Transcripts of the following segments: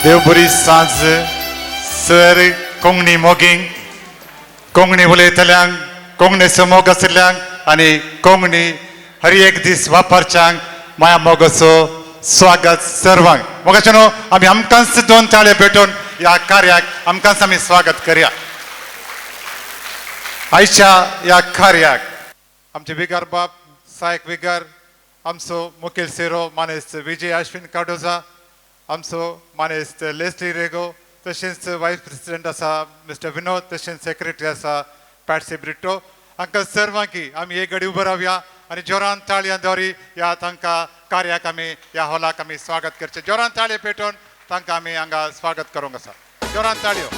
देवबरी सांज सर कोंकणी मोगींग कोंकणी उलयतल्यांक कोंकणीचो मोग आशिल्ल्यांक आनी कोंकणी हर एक दीस वापरच्यांक माया मोगाचो स्वागत सर्वांक. मोगाचे न्हू आमी आमकांच दोन ताळे भेटून ह्या कार्याक आमकांच आमी स्वागत करया. आयच्या ह्या कार्याक आमचे विगार बाब सायक विगार आमचो मुखेल सेरो मानेस्त विजय अश्विन कार्डोजा आमचो मानेस्त लेस्ली रेगो तशेंच वायस प्रेसिडेंट आसा मिस्टर विनोद तशेंच सेक्रेटरी आसा पॅट्सी ब्रिटो हांकां सर्वांकी आमी एक घडी उबो रावया आनी जोरान ताळयां दवरी ह्या तांकां कार्याक आमी ह्या हॉलाक आमी स्वागत करचें. जोरान ताळयो पेटोवन तांकां आमी हांगा स्वागत करूंक आसा. जोरान ताळयो.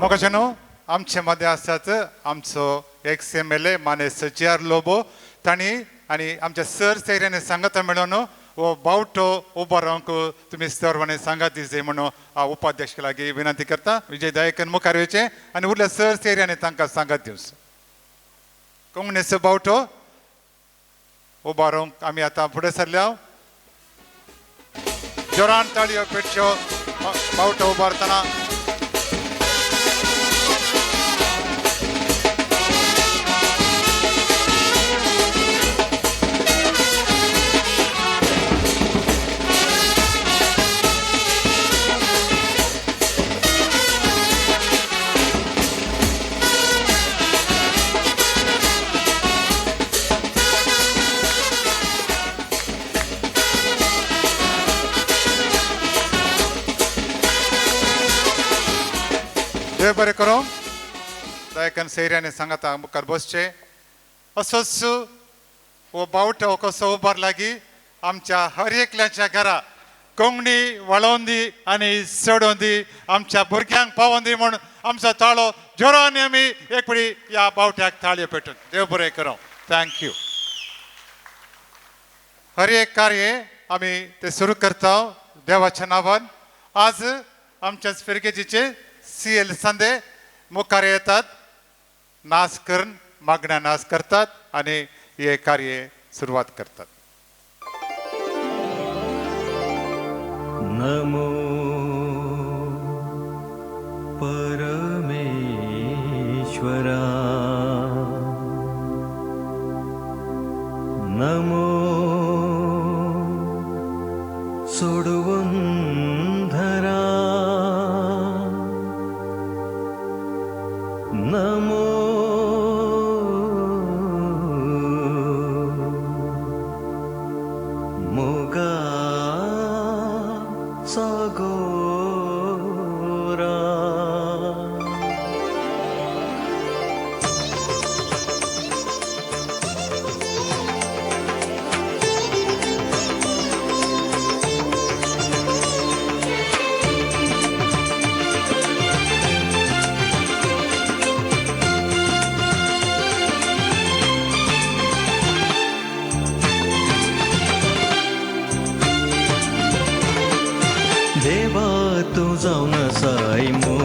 मोगाचेनो आमचे मदें आसात आमचो एक्स MLA मानेस JR लोबो तांणी आनी आमच्या सर सैऱ्यांनी सांगता मेळून हो बावटो उबो रावंक तुमी सर्वांनी सांगात दिसय म्हणून हांव उपाध्यक्ष लागीं विनंती करता. विजय दयेकन मुखार येवचें आनी उरल्या सर सैऱ्यांनी तांकां सांगात दिवचो. कोंकणीचो बावटो उबो रावंक आमी आतां फुडें सरल्या. जोरान ताळयो पेटच्यो बावटो उबारतना. देव बरें करूं. दयेकन सैऱ्यांनी सांगता मुखार बसचें. असोच हो बावटो कसो उबार लागीं आमच्या हर एकल्याच्या घरा कोंकणी वळोवन दी आनी सोडून दी आमच्या भुरग्यांक पावोवन दी म्हूण आमचो ताळो जोरान आमी एक फडी ह्या बावट्याक ताळयो पेटून देव बरें करूं. थँक्यू. हर एक कार्य आमी ते सुरू करता देवाच्या नांवान. आज आमच्या फिरगेजीचे CL संदे मुखार येतात, नाच करून मागण्या नाच करतात आणि हे कार्य सुरुवात करतात. नमो परमेश्वरा नमो सोडवंधरा नमो मोगा सागोरा देवा तू जाऊन सायमो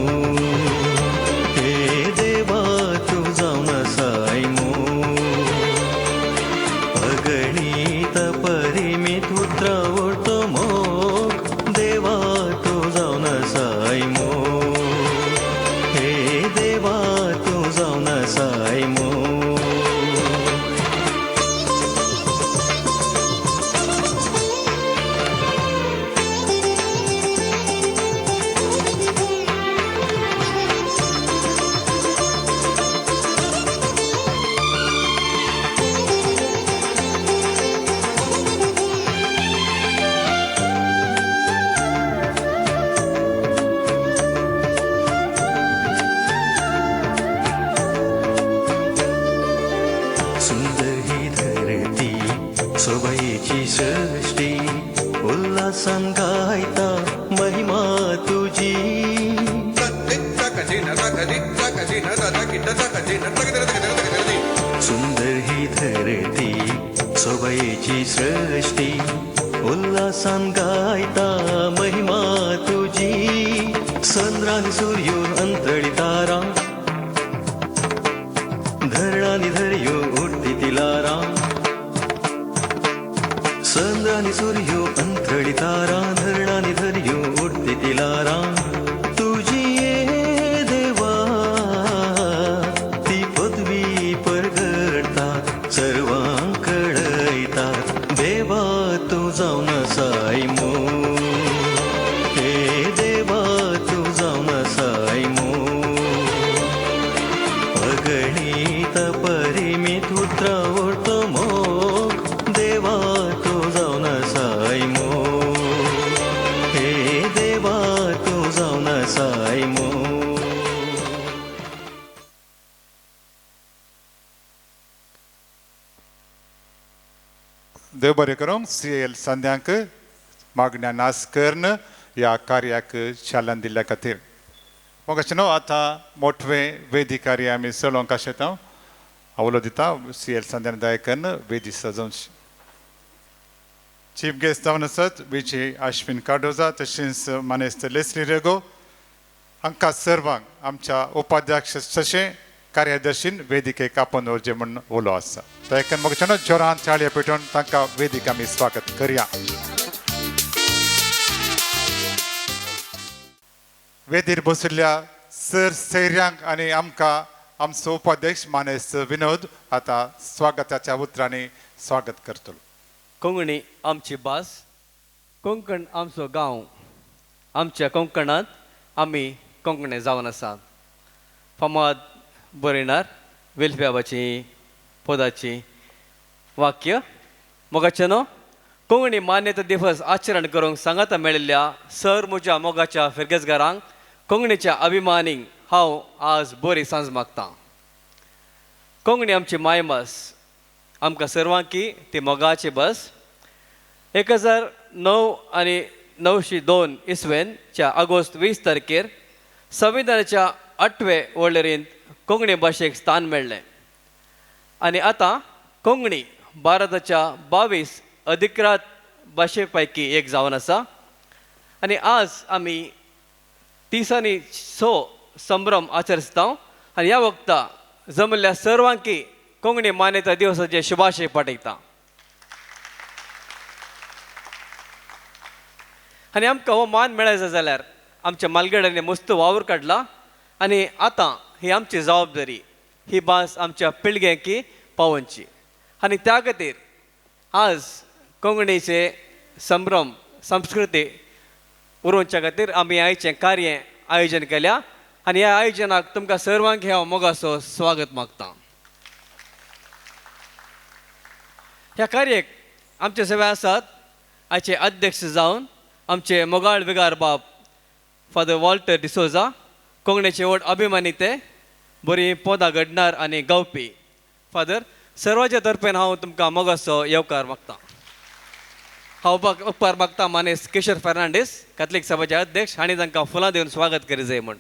हे देवा तू जाऊन सायमो अगणित परिमित उतरावतो मोग देवा तू जाऊन सायमो हे देवा तू जाऊन सायमो उल्हासान गायता महिमा तुझी. सुंदर ही धरती सोबईची सृष्टी उल्हासान गायता महिमा तुझी. चंद्रानी सूर्यो अंतळी तारा धरणानी धर्यो उठती तिलारा. चंद्रानी सूर्यो अंतळी तारा धरणानी धर्यो उठती तिलारा. तुझी ये देवा ती पदवी परगडता सर्वांक कळयता. देवा तू जावन साई मो हे देवा तू जावन साई मो. अगणित परिमित उतरावतो मोग देवा तू जावन साई मो हे देवा तू जावन साई मो. देव बरें करूं. CL संध्यांक मागण्या नास कर्ण ह्या कार्याक चालन दिल्ल्या खातीर. मग अशें न्हू आतां मोठवें वेदी कार्य आमी चलोवंक आशेता. हांव उलो दिता CL संध्यान दया कर्ण वेदी सजोवन. चीफ गेस्ट जावन आसात विजय अश्विन कार्डोजा तशेंच मानेस्त लेस्ली रेगो. हांकां सर्वांक आमच्या उपाध्यक्ष तशें कार्यदर्शीन वेदिकेक आपोवन दवरचें म्हणून उलो आसा. दया करून मग जोरान ताळयो पेटोवन तांकां वेदिक आमी स्वागत करया. वेदीर बशिल्ल्या सर सैर्यांक आनी आमकां आमचो उपाध्यक्ष मानेस्त विनोद आतां स्वागताच्या उतरांनी स्वागत करतलो. कोंकणी आमची भास, कोंकण आमचो गांव. आमच्या कोंकणांत आमी कोंकणे जावन आसात. फामाद बरयणार वेलफ्याबाची पदाची वाक्य मोगाचे न्हू. कोंकणी मान्यता दिवस आचरण करूंक सांगाता मेळिल्ल्या सर म्हज्या मोगाच्या फिरगेजगारांक कोंकणीच्या अभिमानीक हांव आज बरी सांज मागतां. कोंकणी आमची मायभास. आमकां सर्वांकी ती मोगाची भास. 1009 आनी 902 इसवेनच्या ऑगस्ट 20 तारखेर संविधानाच्या 8वे वळेरेंत कोंकणी भाशेक स्थान मेळ्ळें. आनी आतां कोंकणी भारताच्या 22 अधिकृत भाशे पैकी एक जावन आसा. आनी आज आमी 36 संभ्रम आचरता. आनी ह्या वक्ता जमल्या सर्वांकी कोंकणी मान्यता दिवसाचे शुभाशय पाठयता. आनी आमकां हो मान मेळ्ळो जाल्यार आमच्या मालगड्यांनी मस्त वावर काडला. आनी आतां ही आमची जबाबदारी ही भास आमच्या पिळग्यांकी पावोवची. आनी त्या खातीर आज कोंकणीचे संभ्रम संस्कृती उरोवच्या खातीर आमी आयचें कार्य आयोजन केल्या. आनी ह्या आयोजनाक तुमकां सर्वांक हांव मोगाचो स्वागत मागतां. ह्या कार्याक आमचे सेवे आसात आयचे अध्यक्ष जावन आमचे मोगाळ विगार बाब फादर वॉल्टर डिसोजा. कोंकणीचे व्हड अभिमानी ते बरी पदां घडणार आनी गावपी फादर. सर्वांच्या तर्फेन हांव तुमकां मोगाचो येवकार मागतां. हांव उपकार मागतां मानेस किशोर फर्नांडीस कॅथलीक सभाचे अध्यक्ष. हांणी तांकां फुलां दिवन स्वागत करी जाय म्हूण.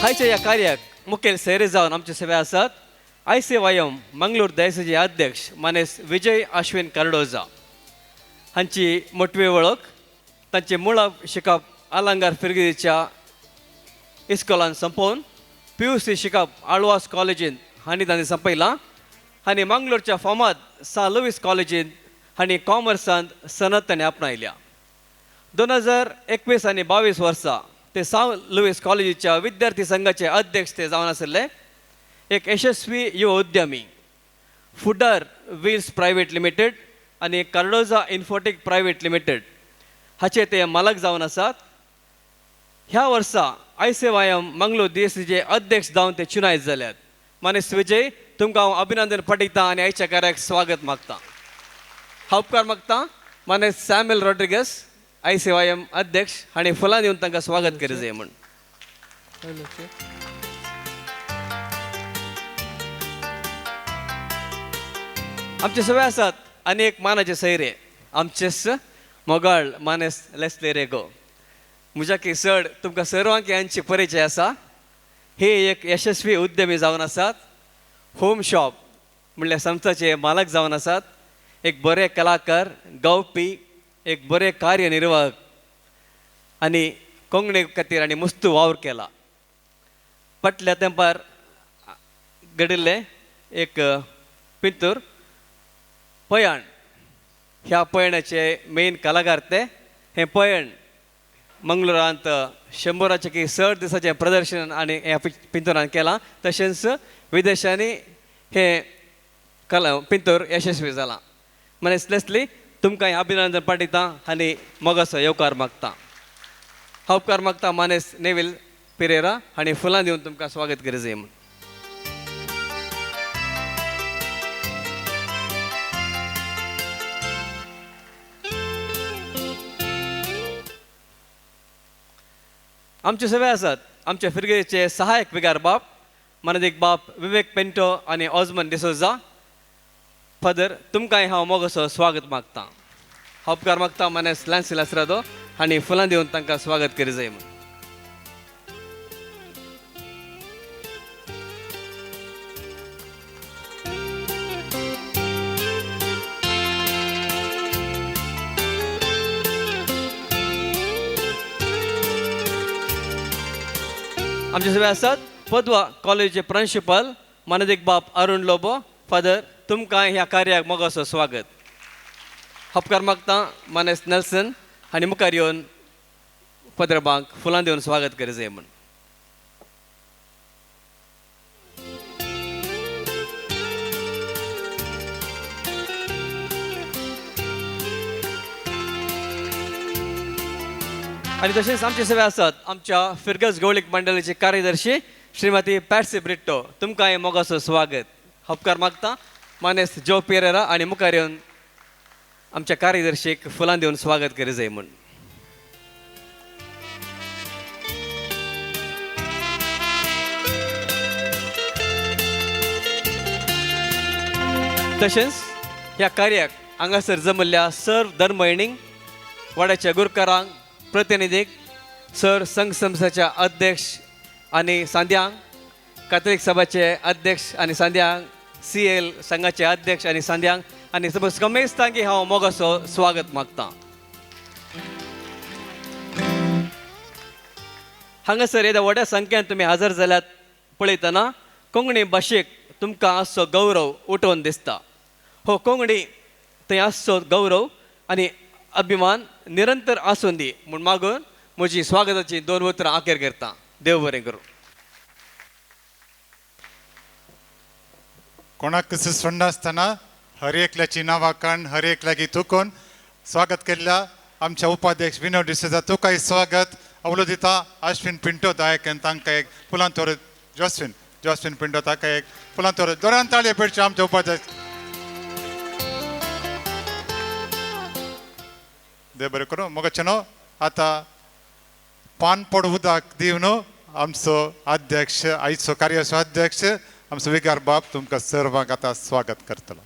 आयच्या ह्या कार्याक मुखेल सैरी जावन आमचे सेवे आसात ICYM मंगळूर दयेसाचे अध्यक्ष मानेस विजय अश्विन कार्डोजा. हांची मोठवी वळख तांचे मूळ शिकप आलंगार फिरगिरीच्या इस्कॉलान संपोवन PUC शिकप आळवास कॉलेजींत हांणी तांणी संपयलां. आनी मंगळूरच्या फामाद सा लुईस कॉलेजींत हांणी कॉमर्सांत सनत ताणें आपणायल्या. 2021 आनी 22 वर्सां ते सा लुईस कॉलेजीच्या विद्यार्थी संघाचे अध्यक्ष ते जावन आशिल्ले. एक यशस्वी युवा उद्यमी फुडर व्हील्स प्रायवेट लिमिटेड आनी कार्डोजा इन्फोटेक प्रायवेट लिमिटेड हाचे ते मालक जावन आसात. ह्या वर्सा ICYM मंगळूर DSCचे अध्यक्ष जावन ते चुनायत जाल्यात. मानेस विजय तुमकां हांव अभिनंदन पाठयतां आनी आयच्या कार्याक स्वागत मागतां. हांव उपकार मागतां मानेस सॅम्युएल रॉड्रिगस ICYM अध्यक्ष हांणी फुलां दिवन तांकां स्वागत करी जाय म्हूण. आमचे सगळे आसात आनी एक मानाचे सैरे आमचेच मोगाळ मानेस लेसले रेगो म्हज्या की चड तुमकां सर्वांक यांची परिचय आसा हे एक यशस्वी उद्यमी जावन आसात होम शॉप म्हणल्यार संस्थाचे मालक जावन आसात एक बरे कलाकार गावपी एक बरे कार्यनिर्वाहक आनी कोंकणी खातीर आनी मस्त वावर केला फाटल्या तेंपार घडिल्ले एक पिंतूर पयण ह्या पयणाचे मेन कलाकार ते हे पयण मंगळुरांत 100चे की 100 दिसाचें प्रदर्शन आनी ह्या पिंतुरान केलां तशेंच विदेशांनी हे पिंतूर यशस्वी जाला मनीस लेसली तुमकां अभिनंदन पाठयता आनी मोगाचो येवकार मागता हांव उपकार मागता मानेस नेविल पेरेरा आनी फुलां दिवन तुमकां स्वागत करूं जाय म्हूण आमचे सगळे आसात आमच्या फिरगेचे सहायक विगार बाप मानदीक बाप विवेक पेंटो आनी ऑजमन डिसोजा फादर तुमकांय हांव मोगाचो स्वागत मागता हांव उपकार मागता मानेस लॅन्सी लासरादो आनी फुलां दिवन तांकां स्वागत करूं जाय म्हूण आमचे सगळे आसात पदवा कॉलेजचे प्रिंसिपल मानदीक बाप अरुण लोबो फादर तुमकां ह्या कार्याक मोगाचो स्वागत उपकार मागता मानेस नेल्सन आनी मुखार येवन पत्रबांक फुलां दिवन स्वागत करूं जाय म्हूण आनी तशेंच आमचे सगळे आसात आमच्या फिरगस गवळीक मंडळाची कार्यदर्शी श्रीमती पॅट्सी ब्रिट्टो तुमकांय मोगाचो स्वागत उपकार मागता मानेस जो पेरेरा आनी मुखार येवन आमच्या कार्यदर्शीक फुलां दिवन स्वागत करूं जाय म्हूण तशेंच ह्या कार्याक हांगासर जमल्ल्या सर्व धर्मयणींक वाड्याच्या गुरकारांक प्रतिनिधीक सर संघ संस्थाच्या अध्यक्ष आनी सांद्यांक कातोलीक सभाचे अध्यक्ष आनी सांद्यांक CL संघाचे अध्यक्ष आनी सांद्यांक आनी समज कमेस्तांकी हांव मोगाचो स्वागत मागता हांगासर येद्या व्हड्या संख्येन तुमी हजर जाल्यात पळयतना कोंकणी भाशेक तुमकां आसचो गौरव उठोवन दिसता हो कोंकणी थंय आसचो गौरव आनी अभिमान निरंतर आसून दी म्हूण मागून म्हजी स्वागताची 2 उतरां आखेर करता देव बरें करूं कोणाक सुस्वंडासतना हर एकल्याची नांवां काण हर एकल्यागी तुकोन स्वागत केल्ल्या आमच्या उपाध्यक्ष विनोद डिसोजा तुकांय स्वागत अवलो दिता अश्विन पिंटो दायकन तांकां एक फुलां तोर जॉस्विन पिंटो ताका एक फुलां तोर जोरान ताळयो पेटचे आमचे उपाध्यक्ष देव बरें करूं मोगाचेनो आतां पान पड उदक दिवन आमचो अध्यक्ष आयचो कार्याचो अध्यक्ष आमचो विगार बाप तुमकां सर्वांक आतां स्वागत करतलो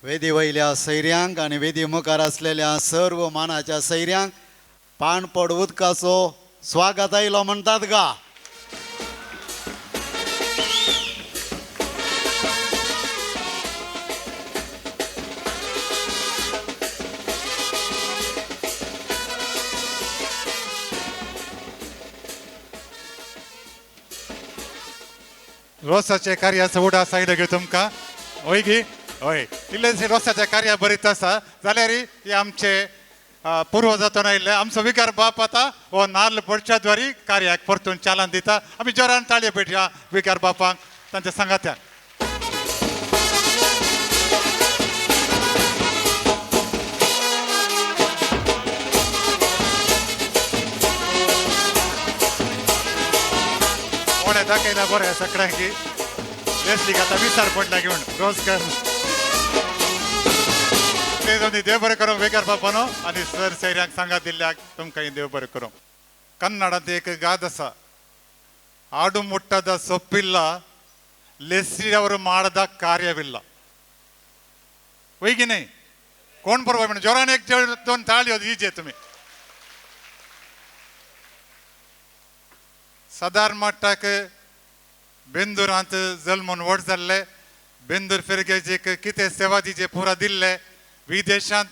वेदी वयल्या सैऱ्यांक आनी वेदी मुखार आसलेल्या सर्व मानाच्या सैऱ्यांक पान पड उदकाचो स्वागत आयलो म्हणटात गा रोसाचे कार्याचो उडास आयलो गे तुमकां हय गे हय इल्लेशें रोसाच्या कार्या बरीत आसा जाल्यार हे आमचे पुर्वजातून आयिल्ले आमचो विगार बाप आतां हो नाल्ल पडच्या द्वारी कार्याक परतून चालन दिता आमी जोरान ताळयो पेटया विगार बापांक तांच्या सांगात्याक कोणे दाखयला बरें सगळ्यांकी लेस्लीक आतां विचार पडला घेवन रोजगार देव बरें करूं विगार बापानो आनी सर सैऱ्यांक सांगात दिल्ल्याक तुमकां देव बरें करूं कन्नडांत एक गाद आसा आडू मुट्टದ ಸೊಪ್ಪಿಲ್ಲ ಲೆಸ್ಸಿಯವರು ಮಾಡದ ಕಾರ್ಯವಿಲ್ಲ होय की नाही? कोण बरोबर म्हणजे जोरान एक दोन ताळयो दिजे तुम्ही. साधारण मट्टाक बेंदुरांत जल्मून व्हड जाल्ले, बेंदूर फिरगेजीक कितें सेवा दिजे पुरा दिल्ले, विदेशांत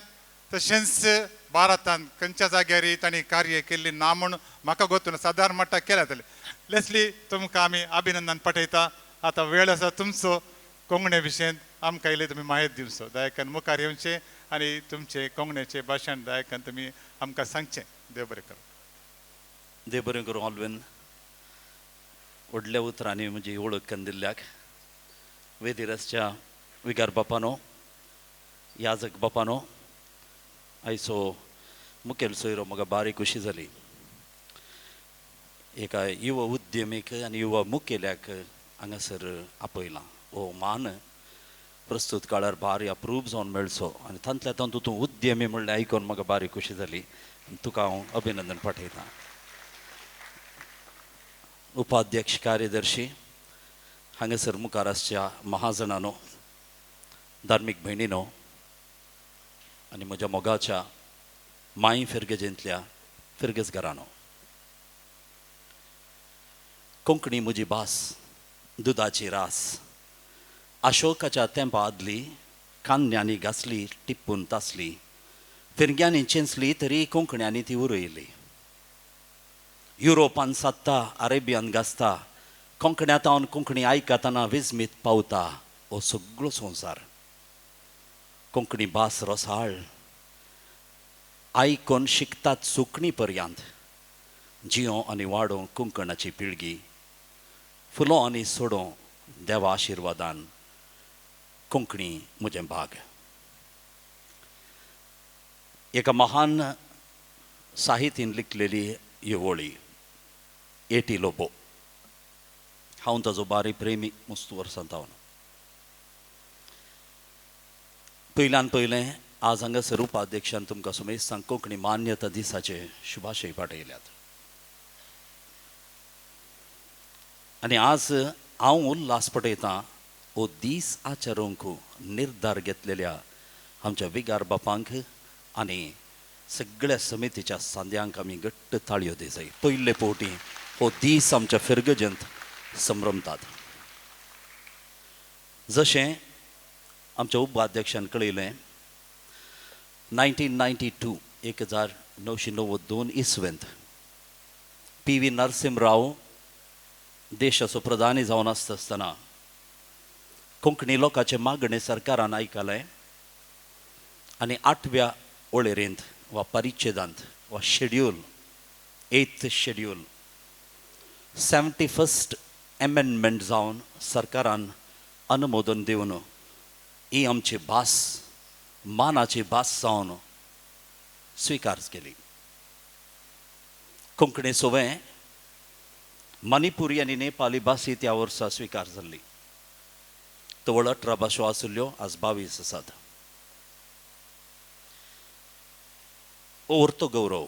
तशेंच भारतांत खंयच्या जाग्यार तांणी कार्य केल्ली ना म्हूण म्हाका गोतून साधारण मट्टाक केल्या जातले. लेस्ली तुमकां आमी अभिनंदन पठयता. आतां वेळ आसा तुमचो कोंकणी विशयेंत आमकां इल्ली तुमी माहिती दिवचो. दयाकन मुखार येवचें आनी तुमचे कोंकणीचें भाशण दयाकन तुमी आमकां सांगचें. देव बरें करूं. देव बरें करूं ऑलवेन. व्हडल्या उतरांनी म्हजी वळख करून दिल्ल्याक वेदिरसच्या विगार बापानो, याजक बापानो, आयचो मुखेल सोयरो म्हाका बारीक खुशी जाली. एका युवा उद्यमीक आनी युवा मुखेल्याक हांगासर आपयलां. हो मान प्रस्तुत काळार बारी अप्रूव जावन मेळचो आनी तांतल्या तातूंत तूं उद्यमी म्हणलें आयकून म्हाका बारीक खुशी जाली. तुका हांव अभिनंदन पाठयतां. उपाध्यक्ष कार्यदर्शी, हांगासर मुखार आसच्या महाजनांनो, धार्मीक भयणीनो आनी म्हज्या मोगाच्या माय फिरगजेंतल्या फिरगजकारांनो, कोंकणी म्हजी भास, दुदाची रास. अशोकाच्या तेंपा आदली कान्यांनी घासली टिपून तासली, फिरग्यांनी चिंचली तरी कोंकण्यांनी ती उरयली. युरोपान सादता, अरेबियान घासता, कोंकण्यातावन कोंकणी आयकतना विस्मीत पावता हो सगळो संवसार. कोंकणी भास रोसाळ, आयकोन शिकतात सुकणी पर्यंत. जियो आनी वाडो कोंकणाची पिळगी, फुलो आनी सोडो देवा आशिर्वादान. कोंकणी म्हजें भाग. एका महान साहित्यान लिखलेली ह्यो वळी एटी लोबो. हांव ताजो बारी प्रेमी मस्त वर्सां तावन. पयल्यान पयलें आज हांगासर उपाध्यक्षान तुमकां सुमेस्तांक कोंकणी मान्यता दिसाचे शुभाशय पाठयल्यात. आनी आज हांव उल्हास पटयतां हो दीस आचरूंक निर्धार घेतलेल्या आमच्या विगार बापांक आनी सगळ्या समितीच्या सांद्यांक आमी घट्ट ताळयो दी जाय. पयले फावटी हो दीस आमच्या फिरगजेंत संभ्रमतात. जशें आमच्या उपाध्यक्षान कळयलें, 1992 1992 इसवेंत PV नरसिंहराव देशाचो प्रधानी जावन आसतना कोंकणी लोकांचे मागणे सरकारान आयकलें आनी 8व्या वळेरेंत वा परिच्छेदांत वा schedule 8th schedule 71st amendment जावन सरकारान अनुमोदन दिवन ही आमची भास मानाची भास जावन स्विकार केली. कोंकणी सोवें मणिपुरी आनी नेपाली भासी त्या वर्सा स्विकार जाल्ली. तवळ 18 भासो आशिल्ल्यो, आज 22 आसात. उरतो गौरव.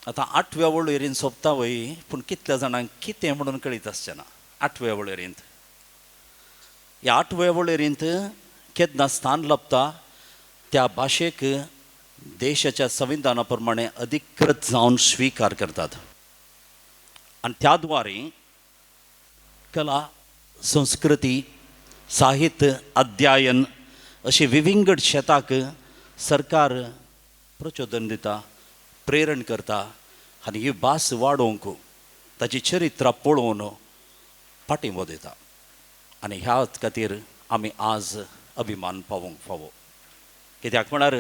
आतां 8व्या वळेरेंत सोंपता वय, पूण कितल्या जाणांक कितें म्हणून कळीत आसचें ना. 8व्या वळेरेंत ह्या 8व्या वळेरेंत केन्ना स्थान लभता त्या भाशेक देशाच्या संविधाना प्रमाणे अधिकृत जावन स्विकार करतात. आनी त्या द्वारे कला, संस्कृती, साहित्य, अध्ययन अशी विविंगड शेताक सरकार प्रचोदन दिता, प्रेरण करता आनी ही भास वाडोवंक ताची चरित्रां पळोवन पाठिंबो दिता. आनी ह्याच खातीर आमी आज अभिमान पावोवंक फावो. कित्याक म्हळ्यार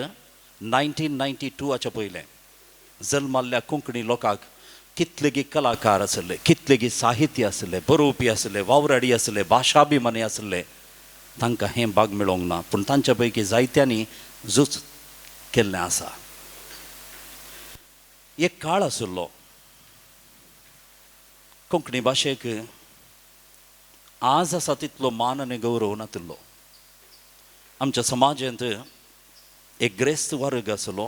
1992 पयलें जल्माल्ल्या कोंकणी लोकांक कितलेगी कलाकार आसले, कितलेगी साहित्य आसले, बरोवपी आसले, वावराडी आसले, भाशाभिमानी आसले, तांकां हें भाग मेळोंक ना. पूण तांच्या पैकी जायत्यांनी झूज केल्लें आसा. एक काळ आशिल्लो कोंकणी भाशेक आज आसा तितलो मान आनी गौरव नातिल्लो. आमच्या समाजांत एक ग्रेस्त वर्ग आसलो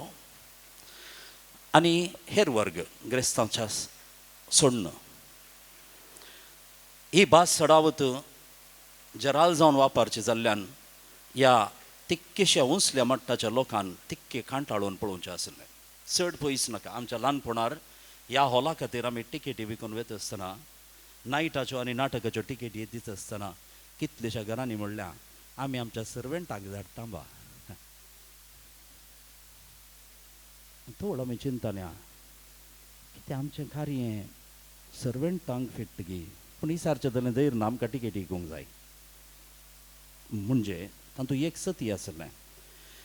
आनी हेर वर्ग ग्रेस्तांच्या सोडून ही भास सडावत जराल जावन वापरची जाल्ल्यान ह्या तिक्केशा उंचल्या मट्टाच्या लोकांक तिक्के कांटाळून पळोवचें आसलें. चड पयस नाका. आमच्या ल्हानपणार ह्या हॉला खातीर आमी टिकेटी विकून वता आसतना, नायटाच्यो आनी नाटकाच्यो टिकेटी दिता आसतना कितलेशा घरांनी म्हणल्या आमी आमच्या सर्वंटाक धाडटा बा. थोडं आमी चिंतल्या कितें आमचें कार्य सर्वंटांक फेटगी, पूण विचारचें जालें धैर ना आमकां टिकेटी विकूंक जाय. म्हणजे तातूंत एक सती आसलें.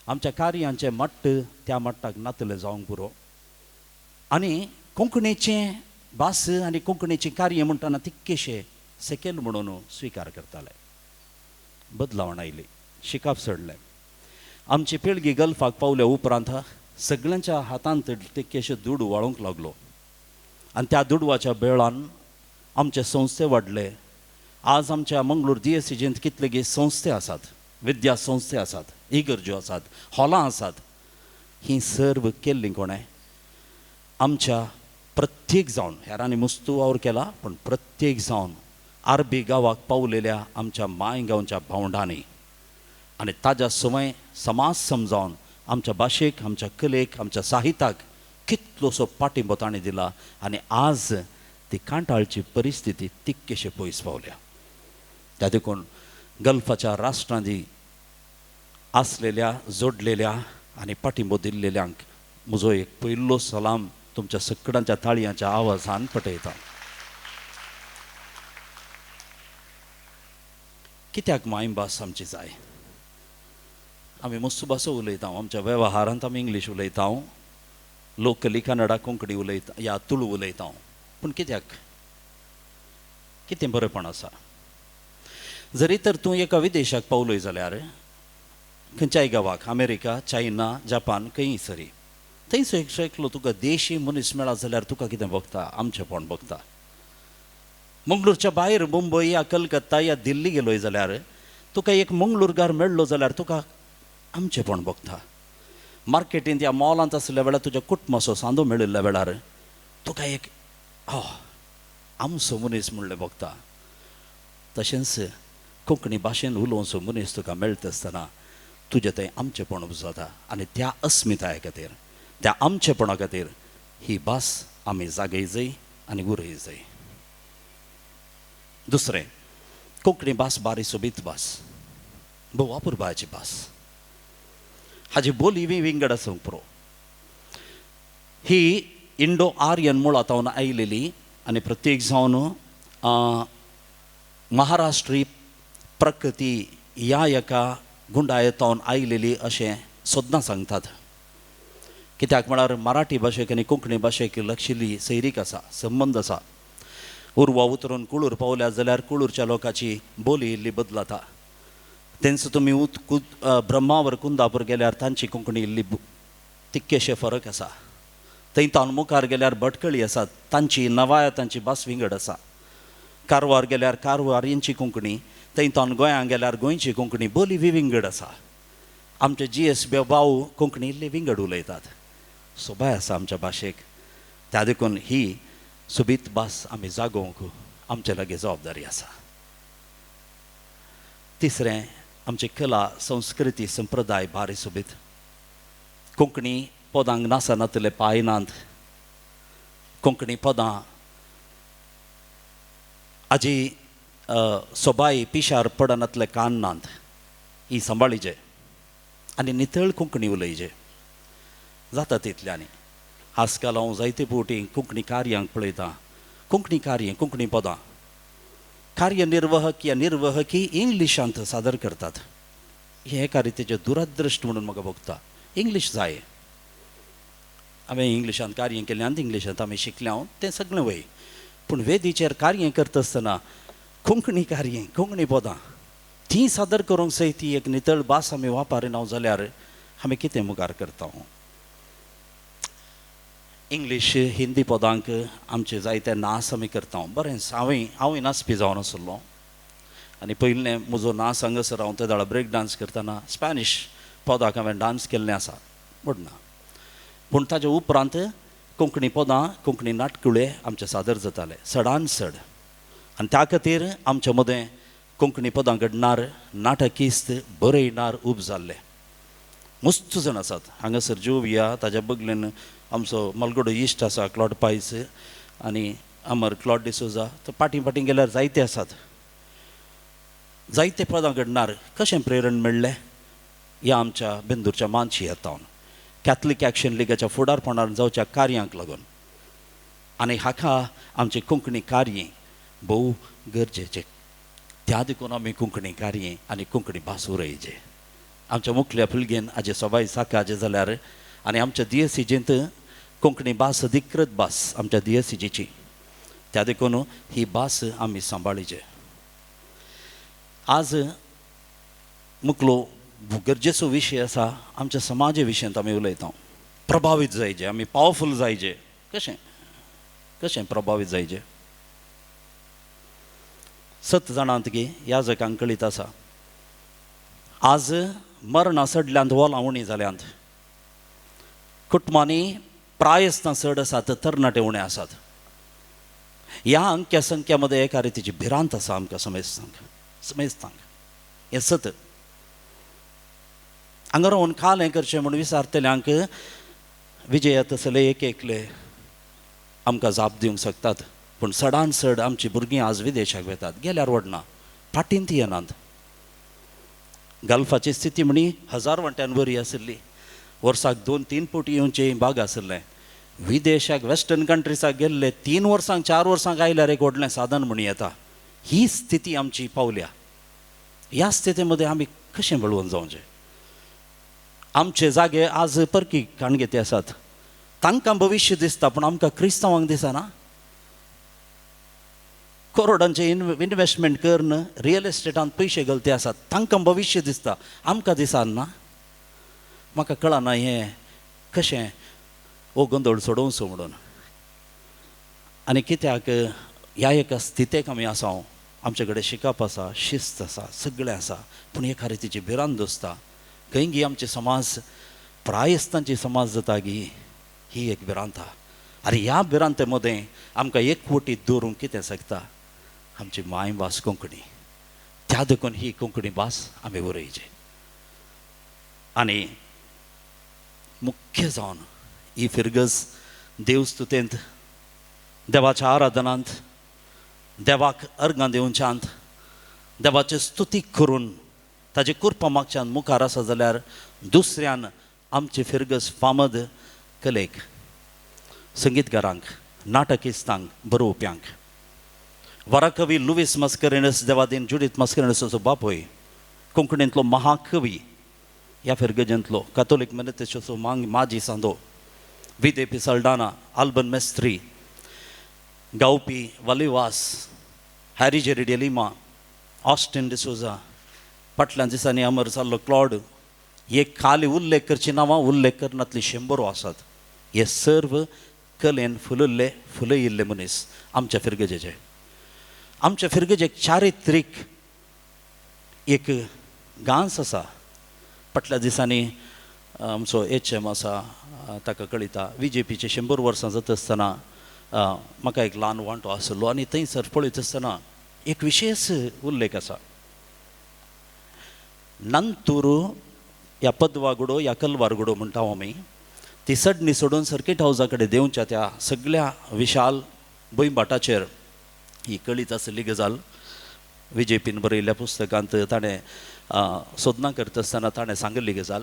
आमच्या कार्याचें मट्ट त्या मट्टाक नातलें जावंक पुरो. आनी कोंकणीचें भास आनी कोंकणीचें कार्य म्हणटाना तितकेशे सेकेल म्हणून स्विकार करताले. बदलावण आयली, शिकप चडलें. आमची पिळगी गल्फाक पावल्या उपरांत सगळ्यांच्या हातांत तितकेशे दूड वाळूंक लागलो. आनी त्या दुडवाच्या बेळान आमचे संस्थे वाडले. आज आमच्या मंगळूर DSCGंत कितलेगी संस्थे आसात, विद्या संस्थे आसात, इगर्ज्यो आसात, हॉलां आसात. ही सर्व केल्लीं कोणें? आमच्या प्रत्येक जावन, हेरांनी मुस्तू वावर केला, पण प्रत्येक जावन आरबी गांवाक पावलेल्या आमच्या मायगांवच्या भावंडांनी आनी ताज्या समय समाज समजावन आमच्या भाशेक, आमच्या कलेक, आमच्या साहित्याक कितलोसो पाठिंबो ताणें दिला. आनी आज ती कांटाळची परिस्थिती तितकेशे पयस पावल्या. त्या देखून गल्फाच्या राष्ट्रांनी आसलेल्या, जोडलेल्या आनी पाठिंबो दिल्लेल्यांक म्हजो एक पयलो सलाम तुमच्या सगळ्यांच्या ताळयांच्या आवाजान पटयता. कित्याक मायभास आमची जाय? आमी मस्त भासो उलयता, आमच्या वेव्हारांत आमी इंग्लीश उलयता, लोकली कन्नडा कोंकणी उलयता, या तुळू उलयता. पूण कित्याक? कितें बरेंपण आसा? जरी तर तूं एका विदेशाक पावलोय जाल्यार खंयच्याय गांवाक, अमेरिका, चायना, जपान, खंयी सरी, थंय एकलो तुका देशी मनीस मेळत जाल्यार तुका कितें भोगता? आमचेपण भोगता. मंगळूरच्या भायर मुंबय या कलकत्ता या दिल्ली गेलोय जाल्यार तुका एक मंगळूरकार मेळ्ळो जाल्यार तुका आमचेपण भोगता. मार्केटींत या मॉलांत आसल्या वेळार तुज्या कुटुंबाचो सांदो मेळिल्ल्या वेळार तुका एक आमचो मनीस म्हणलें भोगता. तशेंच कोंकणी भाशेन उलोवचो मनीस तुका मेळटा आसतना तुजें थंय आमचेपण जाता. आनी त्या अस्मिताये खातीर, त्या आमचेपणा खातीर ही भास आमी जागय जाय आनी उरय जाय. दुसरें, कोंकणी भास बारी सोबीत भास, भोव अपुरबायची भास. हाजी बोली विंगड आसूंक पुरो. ही इंडो आर्यन मुळांतावन आयलेली आनी प्रत्येक जावन महाराष्ट्री प्रकृती ह्या एका गुंडायतावन आयलेली अशें सोदना सांगतात. कित्याक म्हळ्यार मराठी भाशेक आनी कोंकणी भाशेक लक्षिल्ली सैरीक आसा, संबंद आसा. उर्वा उतरून कुळूर पावल्या जाल्यार कुळूरच्या लोकांची बोली इल्ली बदलता. तेंच तुमी ब्रह्मावर कुंदापूर गेल्यार तांची कोंकणी इल्ली तितकेशे फरक आसा. थंयतावन मुखार गेल्यार भटकळी आसात, तांची नवायतांची भास विंगड आसा. कारवार गेल्यार कारवारींची कोंकणी, थंयतावन गोंयांत गेल्यार गोंयची कोंकणी बोली विंगड आसा. आमचे GSB भाव कोंकणी इल्ली विंगड उलयतात. सोबाय आसा आमच्या भाशेक. त्या देखून ही सोबीत भास आमी जागोवंक आमचे लागीं जबाबदारी आसा. तिसरें, आमची कला, संस्कृती, संप्रदाय बारी सोबीत. कोंकणी पदांक नासनातले पायनांत, कोंकणी पदां हाजी सोबाय पिशार पडनातले कान्नांत ही सांबाळिजे आनी नितळ कोंकणी उलयजे. जाता तितल्यांनी. आजकाल हांव जायते फावटी कोंकणी कार्यांक पळयतां, कोंकणी कार्य, कोंकणी पदां कार्यनिर्वाहक या निर्वाहकी इंग्लिशांत सादर करतात. हे एका रितीचें दुरदृश्ट म्हणून म्हाका भोगता. इंग्लीश जाय. हांवें इंग्लिशांत कार्य केलें आनी इंग्लिशांत आमी शिकल्या, तें सगळें वय. पूण वेदीचेर कार्य करता आसतना कोंकणी कार्य, कोंकणी पदां ती सादर करूंक जाय. ती एक नितळ भास आमी वापरिना जाल्यार आमी कितें मुखार करता? इंग्लीश, हिंदी पदांक आमचे जायते नास आमी करता. बरें, हांवूय नाचपी जावन आसलो आनी पयलें म्हजो नाच हांगासर हांव त्या दाळा ब्रेक डान्स करतना स्पॅनिश पदाक हांवें डान्स केल्लें आसा म्हणना. पूण ताच्या उपरांत कोंकणी पदां, कोंकणी नाटकुळे आमचे सादर जाताले चडान चड. आनी त्या खातीर आमचे मदें कोंकणी पदां घडणार नाटकिस्त बरयणार उब जाल्ले मस्त जण आसात हांगासर जोविया ताज्या बगलेन आमचो मलगडो इश्ट आसा क्लॉड पायस आनी अमर क्लॉड डिसोजा तो फाटीं फाटीं गेल्यार जायते आसात जायते पदां घडणार कशें प्रेरण मेळ्ळें ह्या आमच्या बेंदूरच्या मानशी येतावन कॅथलीक एक्शन लिगाच्या फुडारपणान जावच्या कार्यांक लागून आनी हाका आमचे कोंकणी कार्य भोव गरजेचे त्या देखून आमी कोंकणी कार्य आनी कोंकणी भास उरयचे आमच्या मुखल्या पिळगेन हाजे सवाय साकाजे जाल्यार आनी आमच्या दियेसीजेंत कोंकणी भास अधिकृत भास आमच्या दियेसीजेची त्या देखून ही भास आमी सांबाळीचे आज मुखलो गरजेचो विशय आसा आमच्या समाजा विशयांत आमी उलयता प्रभावीत जायचे आमी पावरफूल जायचे कशें कशें प्रभावीत जायचे 7 जाणांत की ह्या जगांक कळीत आसा आज मरणा सडल्यांत वोलां उणी जाल्यांत कुटुंबांनी प्रायस्तां चड आसात तरणाटे उणे आसात ह्या अंक्या संख्या मध्ये एका रितीची भिरांत आसा आमकां समेस्तांक हें सत हांगा रावन काल हें करचें म्हूण विचारतल्यांक विजया तसले एक एकले आमकां जाप दिवंक शकतात पूण चडान चड आमची भुरगीं आज विदेशाक वेतात गेल्यार वडना फाटीं ती येनात गल्फाची स्थिती म्हणी 1000 वंट्यान बरी आशिल्ली वर्साक 2-3 फावटी येवचें भाग आशिल्लें विदेशाक वेस्टर्न कंट्रीसाक गेल्ले 3 वर्सांक 4 वर्सांक आयल्यार एक व्हडलें साधन म्हूण येता ही स्थिती आमची पावल्या ह्या स्थिती मध्ये आमी कशें बळवून जावचें आमचे जागे आज परकी काणगेते आसात तांकां भविश्य दिसता पूण आमकां क्रिस्तांवांक दिसना करोडांचे इन्वेस्टमेंट करून रियल एस्टेटांत पयशे घालते आसात तांकां भविश्य दिसता आमकां दिसना म्हाका कळना हें कशें हो गोंदळ सोडोवचो म्हणून आनी कित्याक ह्या एका स्थितेक आमी आसा आमचे कडेन शिकप आसा शिस्त आसा सगळें आसा पूण एका रितीची भिरांत दोसता खंय आमचे समाज प्रायस्तांची समाज जाता गी ही एक भिरांत आहा आनी ह्या भिरांते मदें आमकां एकवटीत दवरूंक कितें शकता आमची मायभास कोंकणी त्या देखून ही कोंकणी भास आमी उरयची आनी मुख्य जावन ही फिरगज देवस्तुतेंत देवाच्या आराधनांत देवाक अर्गां दिवच्यांत देवाचे स्तुती करून ताजे कृपा मागच्यान मुखार आसा जाल्यार दुसऱ्यान आमची फिरगज फामद कलेक संगीतकारांक नाटकिस्तांक बरोवप्यांक वराकवी लुईस मस्करेनस देवादीन जुडीत मस्करेनसाचो बापूय कोंकणींतलो महाकवी ह्या फिरगजेंतलो कातोलीक मिनेतेचो माजी सांदो विदेपी सल्डाना आल्बन मेस्त्री गावपी वालिवास हॅरी जेरी लिमा ऑस्टिन डिसोजा फाटल्यान दिसांनी अमर जाल्लो क्लॉड हे खाली उल्लेख करची नांवां उल्लेख करनातली 100 आसात हे सर्व कलेन फुलयिल्ले मनीस आमच्या फिरगजेचे आमच्या फिरगजेक चारित्रीक एक गांस आसा फाटल्या दिसांनी आमचो HM आसा ताका कळिता VJPचे 100 वर्सां जाता आसतना म्हाका एक ल्हान वांटो आसलो आनी थंयसर पळयत आसतना एक विशेश उल्लेख आसा नंतूर ह्या पदवागुडो ह्या कलवारगुडो म्हणटा आमी ती सडणी सोडून सर्कीट हावजा कडेन देंवच्या त्या सगळ्या विशाल भुंयबाटाचेर ही कळीत आसली गजाल VJPन बरयल्ल्या पुस्तकांत ताणें सोदना करता आसतना ताणें सांगिल्ली गजाल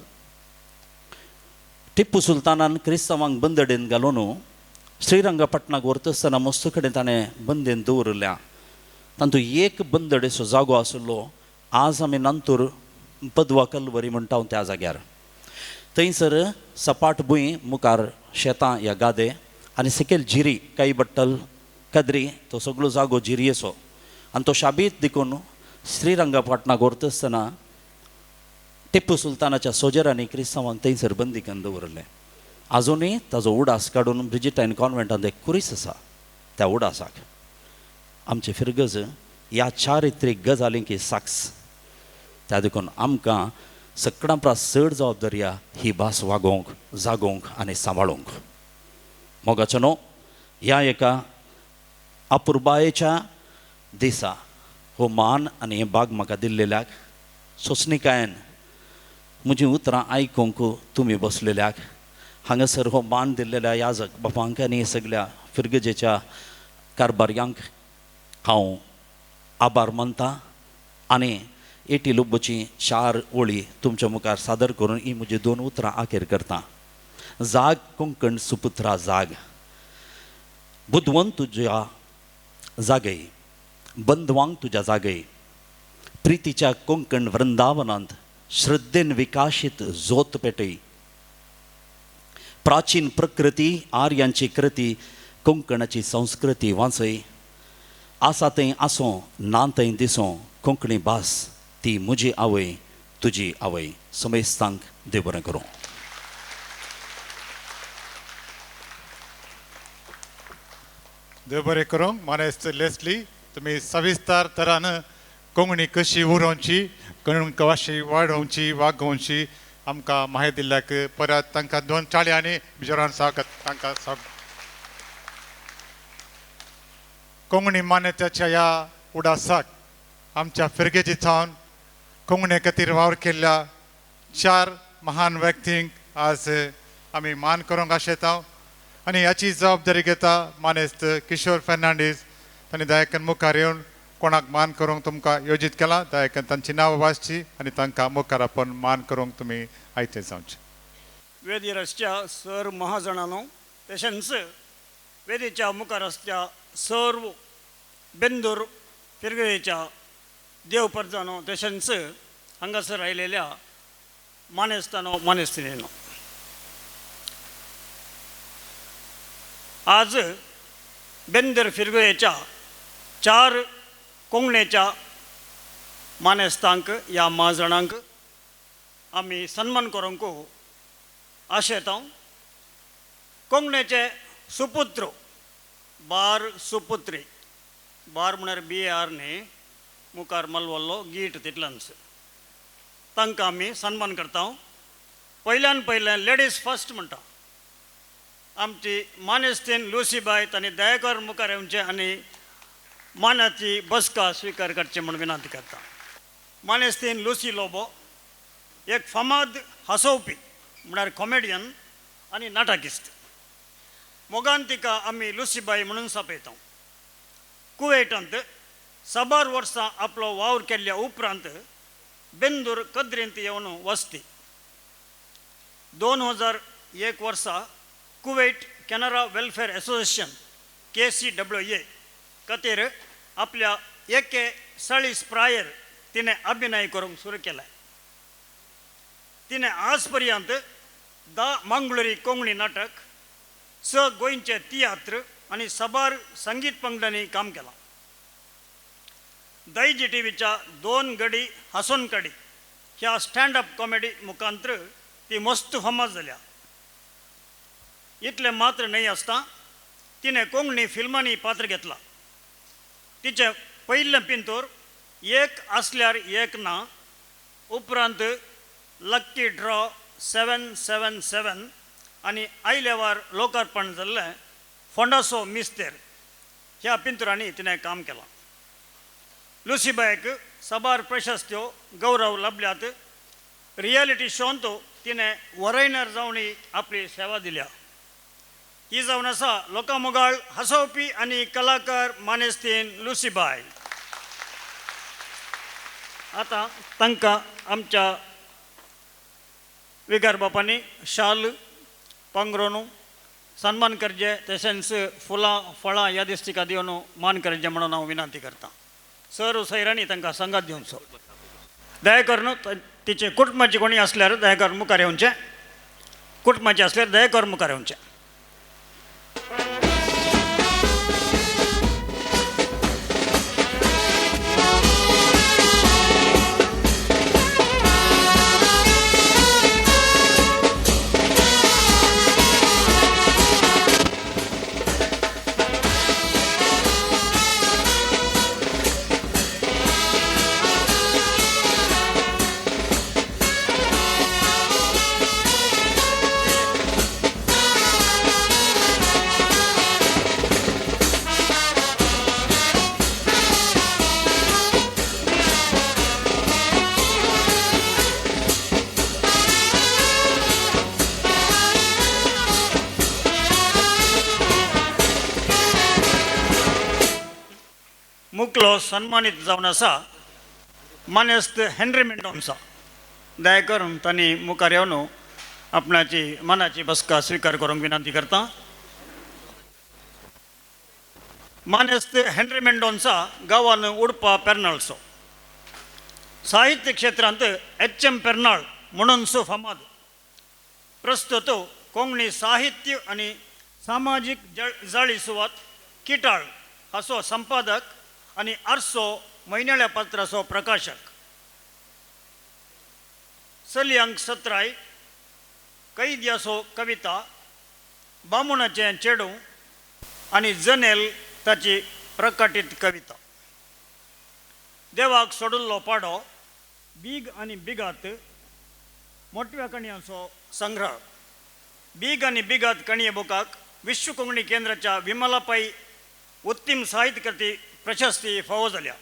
टिप्पू सुलतानान क्रिस्तांवांक बंदडेन घालून श्रीरंगपटणाक व्हरता आसतना मस्तू कडेन ताणें बंदेन दवरल्या तातूंत एक बंदडेचो जागो आशिल्लो आज आमी नंतूर पदवा कलवरी म्हणटा त्या जाग्यार थंयसर सपाट भुंय मुखार शेतां या गादे आनी सकयल जिरी काही बट्टल कद्री तो सगळो जागो जिरयेचो आनी तो शाबीत देखून श्रीरंगपटणाक व्हरता आसतना टिप्पू सुलतानाच्या सोजरांनी क्रिस्तांवांक थंयसर बंदी करून दवरले आजुनूय ताजो उडास काडून ब्रिजिटायन कॉन्वेंटांत एक कुरीस आसा त्या उडासाक आमचे फिरगज ह्या चारित्रीक गजालींक साक्ष त्या देखून आमकां सगळ्यां परस चड जबाबदारी ही भास वागोवंक जागोवंक आनी सांबाळूंक मोगाचो न्हू ह्या एका अपुर्बायेच्या दिसा हो मान आनी हें भाग म्हाका दिल्लेल्याक सोंसणिकायेन म्हजीं उतरां आयकूंक तुमी बसलेल्याक हांगासर हो मान दिल्लेल्या याजक बापांक आनी सगळ्या फिरगजेच्या कारभारयांक हांव आभार मानतां आनी एटी लुब्बची 4 ओळी तुमच्या मुखार सादर करून ही म्हजी 2 उतरां आखेर करतां. जाग कोंकण सुपुत्रा जाग, बुधवंत तुज्या जागय, बंधवांक तुज्या जागय, प्रितीच्या कोंकण वृंदावनांत श्रद्धेन विकाशीत जोत पेटय. प्राचीन प्रकृती आर्यांची कृती कोंकणाची संस्कृती वाचय. आसा थंय आसूं ना थंय दिसूं कोंकणी भास ती म्हजी आवय तुजी आवय. समेस्तांक देव बरें करूं. देव बरें करूं. मानेस्त लेस्ली तुमी सविस्तर तरान कोंकणी कशी उरोवची, कोंकणी कशी वाडोवची वागोवची आमकां म्हायती दिल्याक परत तांकां 2 चाळयांनी बिजोरान स्वागत. तांकां कोंकणी मान्यतेच्या ह्या उडासाक आमच्या फिरगेची थावन कोंकणी खातीर वावर केल्ल्या 4 महान व्यक्तींक आज आमी मान करूंक आशेता आनी हाची जबाबदारी घेता मानेस्त किशोर फेर्नांडीस. तांणी दयाकन मुखार येवन कोणाक मान करूंक तुमकां योजीत केलां. दयाकन तांची नांवां वाचची आनी तांकां मुखार आपण मान करूंक तुमी आयते जावचे. वेदीरच्या सर महाजनांनो तशेंच वेदीच्या मुखार आसल्या सर्व बेंदूर फिरगेच्या देवपर्जांनो तशेंच हांगासर आयलेल्या मानेस्तांनो मानेस्तिनींनो, आज बेंदूर फिरगेच्या 4 कोंकणीच्या मानेस्तांक ह्या महाजनांक आमी सन्मान करूंक आशेता. कोंकणीचे सुपुत्र बार सुपुत्री, बार म्हळ्यार BAR न्ही, मुखार मलवल्लो गीट तितल्यानच तांकां आमी सन्मान करता. पयल्यान पयलें लेडीज फर्स्ट म्हणटा. आमची मानेस्तीन लुसीबाई तांणी दयाकर मुखार येवचें आनी मानाची बसका स्विकार करचे म्हूण विनंती करता. मानेस्तीन लुसी लोबो एक फामाद हांसोवपी म्हळ्यार कॉमेडियन आनी नाटकिस्ट. मोगान तिका आमी लुसीबाई म्हणून सपयता. कुवेटांत 6 वर्सां आपलो वावर केल्ल्या उपरांत बेंदूर कद्रींत येवन वसती. 2001 वर्सा Kuwait Canara welfare association KCWA खातीर आपल्या 41 प्रायर तिणें अभिनय करूंक सुरू केलाय. तिणें आज पर्यंत 10 मंगळुरी कोंकणी नाटक, 6 गोंयचे तियात्र आनी 6 संगीत पंगडांनी काम केलां. दैजी टीव्हीच्या 2 घडी हसून कडी ह्या स्टँडअप कॉमेडी मुखांतर ती मस्त फामाद जाल्या. इतलें मात्र न्हय आसता तिणें कोंकणी फिल्मांनी पात्र घेतलां. तिचें पयलें पिंतूर एक आसल्यार एक ना, उपरांत लक्की ड्रॉ 777 आनी आयलेवार लोकार्पण जाल्लें फोंडासो मिस्तेर ह्या पिंतुरांनी तिणें काम केलां. लुसीबायक 6 प्रशस्त्यो गौरव लाभल्यात. रियलिटी शोंत तिणें वरायणर जावनी आपली सेवा दिल्या. ही जावन आसा लोकां मुखार हांसोवपी आनी कलाकार मानेस्तीन लुसीबाय. आतां तांकां आमच्या विगार बापांनी शाल पांघरून सन्मान करचें, तशेंच फुलां फळां ह्या दिसतिका दिवन मान करचें म्हणून हांव विनंती करतां. सर सैरांनी तांकां संगात दिवचो. दया करून तिचे कुटुंबाची कोणी आसल्यार दया करून मुखार येवचें. कुटुंबाचें आसल्यार दया करून मुखार येवचें. मुखलो सन्मानित जावन आसा मानेस्त हेनरी मेंडोन्सा. दया करून तांणी मुखार येवन आपणाची मनाची बसका स्वीकार करूंक विनंती करता. मानेस्त हेनरी मेंडोन्सा गांवान उडपा पेर्नाळचो. साहित्य क्षेत्रांत एच.एम. पेर्नाळ म्हणून सो फामाद. प्रस्तुत कोंकणी साहित्य आनी सामाजीक जाळी सुवात किटाळ हाचो संपादक आनी आर्सो म्हयन्याळ्या पत्राचो प्रकाशक. चलयांक सत्राय कैद्याचो कविता बामुणाचें चेडूं आनी जनेल ताची प्रकटीत कविता. देवाक सोडुल्लो पाडो बीग आनी बिगात मोटव्या कणयांचो संग्रह. बीग आनी बिगात कणये बुकाक विश्व कोंकणी केंद्राच्या विमलापाई उत्तीम साहित्यकृती प्रशस्ती फावो जाल्या.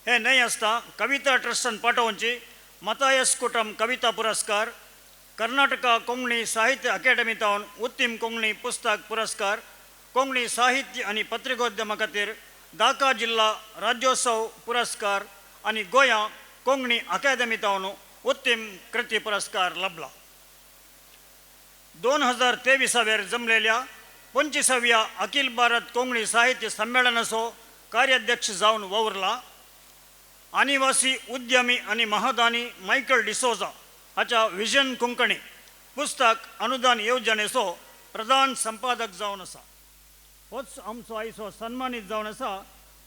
हे न्हय आसता कविता ट्रस्टान पाठोवची मतायस कुटम कविता पुरस्कार, कर्नाटका कोंकणी साहित्य अकादेमींतवन उत्तीम कोंकणी पुस्तक पुरस्कार, कोंकणी साहित्य आनी पत्रिकोद्यमा खातीर दाका जिल्हा राज्योत्सव पुरस्कार आनी गोंया कोंकणी अकादेमींतवन उत्तीम कृती पुरस्कार लाभला. 2023 जमलेल्या 25व्या अखिल भारत कोंकणी साहित्य संमेलनाचो कार्याध्यक्ष जावन वावरला. आनिवासी उद्यमी आनी महादानी मायकल डिसोजा हाच्या विजन कोंकणी पुस्तक अनुदान येवजणेचो प्रधान संपादक जावन आसा. होच आमचो आयचो सन्मानीत जावन आसा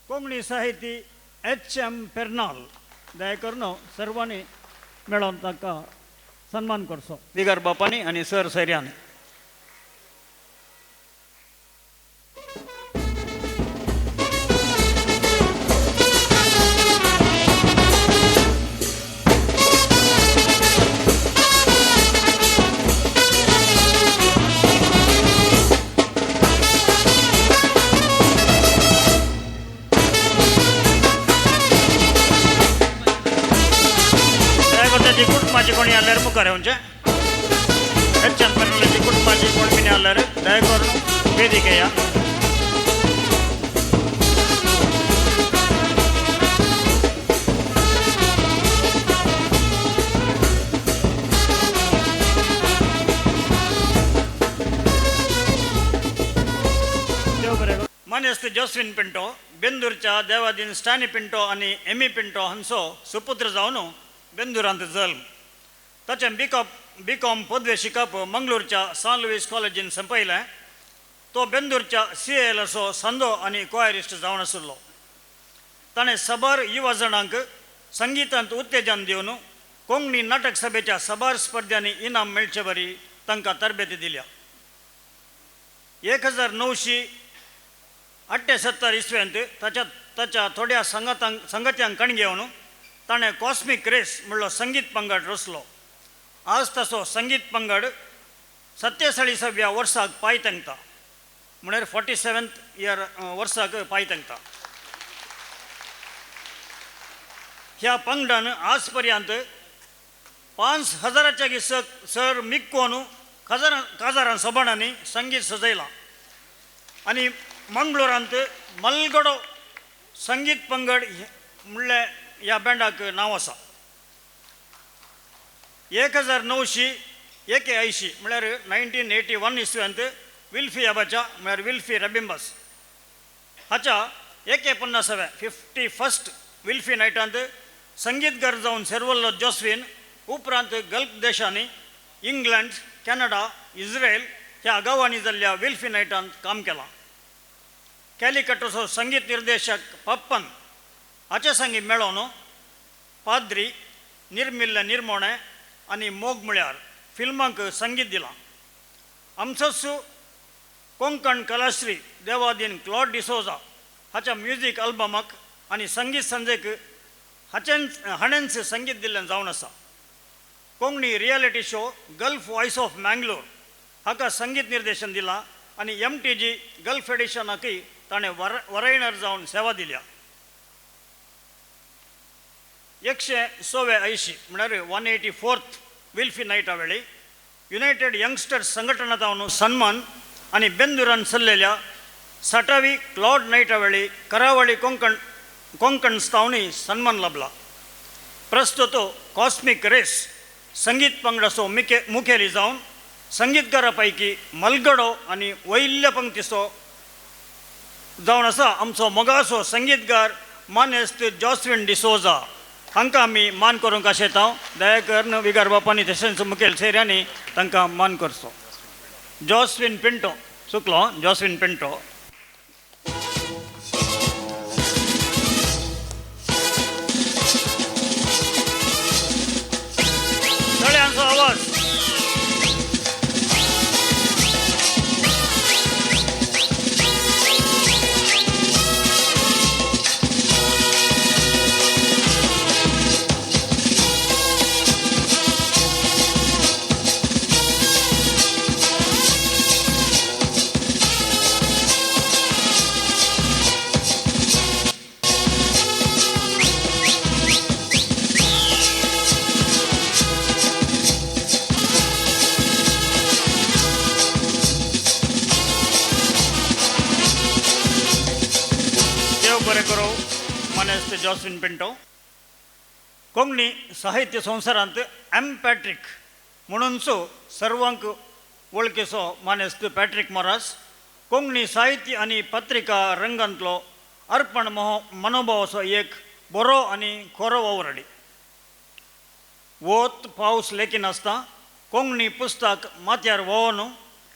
कोंकणी साहिती एच.एम. पेर्नाळ. दया करून सर्वांनी मेळोन ताका सन्मान करचो. बिगर बापांनी आनी सर सैर्यानी. कुटुंबाची कोणी आल्यार मुखार येवचे. एच.एम. पेर्नाळाची कुटुंबाची कोण बिनी आल्यार दया करून वेदिके या. मानेस्त जोस्विन पिंटो बेंदूरच्या देवादीन स्टॅनी पिंटो आनी एमी पिंटो हांचो सुपुत्र जावन बेंदुरांत जल्म. ताचें बी.कॉम पदवे शिकप मंगळूरच्या सान लुईस कॉलेजीन संपयलें. तो बेंदूरच्या CALचो संदो आनी कोयरिस्ट जावन आशिल्लो. ताणें सबार युवा जाणांक संगीतांत उत्तेजन दिवन कोंकणी नाटक सभेच्या सबार स्पर्धांनी इनाम मेळचे बरी तांकां तरबेती दिल्या. 1978 ताच्या थोड्या संगत्यांक कण घेवन ताणें कॉस्मिक रेस म्हणलो संगीत पंगड रचलो. आज ताचो संगीत पंगड 47व्या वर्साक पांय तेंकता. म्हळ्यार 47th वर्साक पांय तेंकता. ह्या पंगडान आज पर्यंत 5000च्या सर मिक्कोन काजारां सोबाणांनी संगीत सजयलां. आनी मंगळूरांत मलगडो संगीत पंगड म्हणले ह्या बँडाक नांव आसा. 1981 म्हळ्यार 1981 इसव्यांत विल्फी अबाच्या म्हळ्यार विल्फी रबिंबस हाच्या 51st विल्फी नायटांत संगीतकार जावन सेरवल्लो जोस्विन उपरांत गल्फ देशांनी इंग्लंड, कॅनडा, इस्रायल ह्या गांवांनी जाल्ल्या विल्फी नायटांत काम केलां. कॅलिकटाचो संगीत निर्देशक पप्पन हाचे सांगी मेळोन पाद्री, निर्मिल्ल निर्मोणे आनी मोग म्हळ्यार फिल्मांक संगीत दिलां. आमचोच कोंकण कलाश्री देवादीन क्लॉड डिसोजा हाच्या म्युझीक अल्बमाक आनी संगीत संजेक हाणेंच संगीत दिल्लें जावन आसा. Konkani reality show gulf voice of Mangalore हाका संगीत निर्देशन दिलां आनी MTG गल्फ एडिशनाकय ताणें वरायणर जावन सेवा दिल्या. 184 म्हळ्यार 184th विल्फी नायटा वेळी युनायटेड यंगस्टर्स संघटना जावन सन्मान आनी बेंदुरान चल्लेल्या 60वी क्लॉड नायटा वेळी करावळी कोंकण कोंकण स्थावनी सन्मान लाभला. प्रस्तुत कॉस्मिक रेस संगीत पंगडाचो मुखेली जावन संगीतकारा पैकी मलगडो आनी वैल्य पंक्तीचो जावन आसा आमचो मोगाचो संगीतकार मानेस्त जॉस्विन डिसोजा हांकां आमी मान करूंक आशेता. दया करून विगार बापांनी तशेंच मुखेल सोयऱ्यांनी तांकां मान करचो. जॉस्विन पिंटो चुकलो. जॉस्विन पिंटो. सगळ्यांचो आवाज. जॉस्विन पिंटो. कोंकणी साहित्य संवसारांत एम पॅट्रिक म्हणूनचो सर्वांक वळखीचो मानेस्त पॅट्रिक मोरास कोंकणी साहित्य आनी पत्रिका रंगांतलो अर्पण मनोभावाचो एक बरो आनी खरो वावरडी. वोत पावस लेगीत आसता कोंकणी पुस्तक माथ्यार व्होवन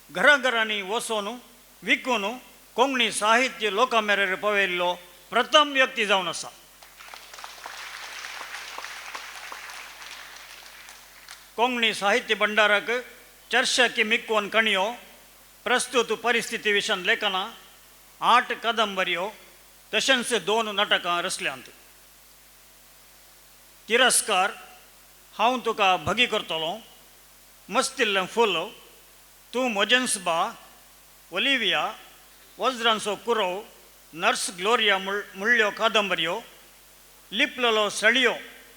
घरांनी वचून विकून कोंकणी साहित्य लोकां मेरेन पावयल्लो प्रथम व्यक्ती जावन आसा. कोंकणी साहित्य भंडाराक 400 मिक्कोन कणयो, प्रस्तुत परिस्थिती विशयन लेखनां, 8 कादंबऱ्यो तशेंच 2 नाटकां रचल्यांत. तिरस्कार, हांव तुका भगी करतलो, मस्तिल्लें फूल, तूं म्हजेंच बा, ओलिविया, वज्रांचो कुरव, नर्स ग्लोरिया मुळ्ळ्यो कादंबऱ्यो, लिपलेलो सळयो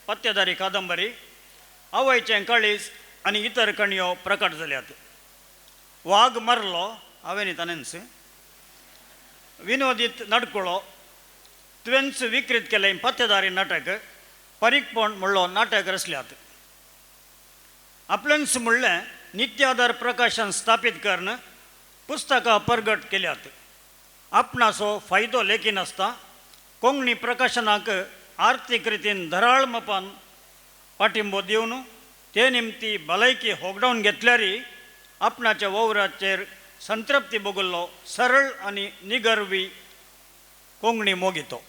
पत्तेदारी कादंबरी, आवयचें काळीज आनी इतर कणयो प्रकट जाल्यात. वाग मरलो हांवें ताणेंच विनोदीत नडकुळो, तुवेंच विकृत केलें पत्तेदारी नाटक, परीकपण म्हणलो नाटक रचल्यात. आपलेंच म्हणलें नित्याधार प्रकाशन स्थापीत करून पुस्तकां परगट केल्यात. आपणाचो फायदो लेगीत नासता. कोंकणी प्रकाशनाक आर्थीक रितीन धराळ मापान पाठिंबो दिवन ते निमती भलायकी होगडावन घेतल्यारी आपणाच्या वावराचेर संतृप्ती भोगुल्लो सरळ आनी निगर्वी कोंकणी मोगितो.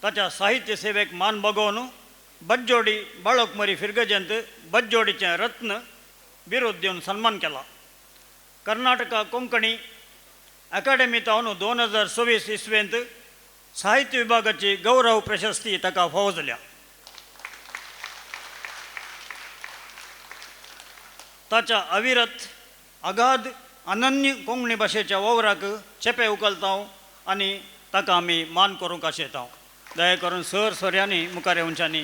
ताच्या साहित्य सेवेक मान बगोवन बज्जोडी बाळोकमरी फिरगजेंत बज्जोडीचें रत्न बिरुद दिवन सन्मान केला. कर्नाटका कोंकणी अकादेमींतावन 2024 इसवेंत साहित्य विभागाची गौरव प्रशस्ती ताका फावो जाल्या. ताच्या अविरत अगाध अनन्य कोंकणी भाशेच्या वावराक चेपे उखलतां आनी ताका आमी मान करूंक आशेतां. दया करून सर सोऱ्यांनी मुखार येवच्यांनी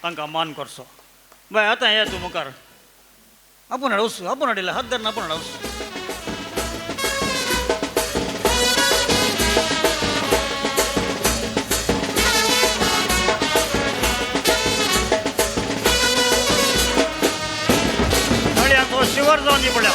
तांकां मान करचो. बाय आतां ये तूं मुखार. आपूण हाडूस, आपूण हाडिल्ले हात धरून आपूण हाडूस. शिवर जावन दी पडल्या.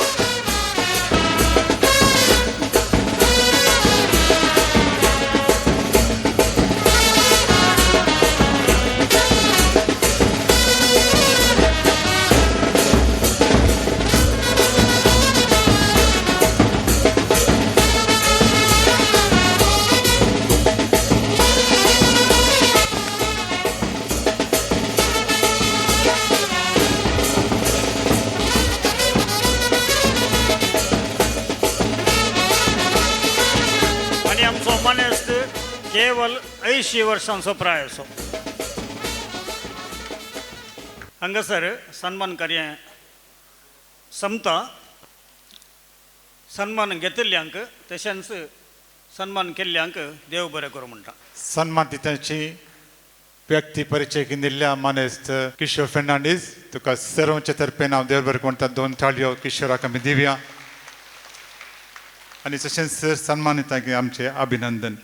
केवळ 80 वर्सांचो प्राय असो. हांगासर सन्मान कार्य संपता. सन्मान घेतिल्ल्यांक तशेंच सन्मान केल्ल्यांक देव बरें करूं म्हणटा. सन्मानितांची व्यक्ती परिचय घेतिल्ल्या मानेस्त किशोर फेर्नांडीस तुका सर्वांचे तर्फेन हांव देव बरें म्हणटा. 2 थाळयो किशोराक आमी दिवया आनी तशेंच सन्मानितांक आमचें अभिनंदन.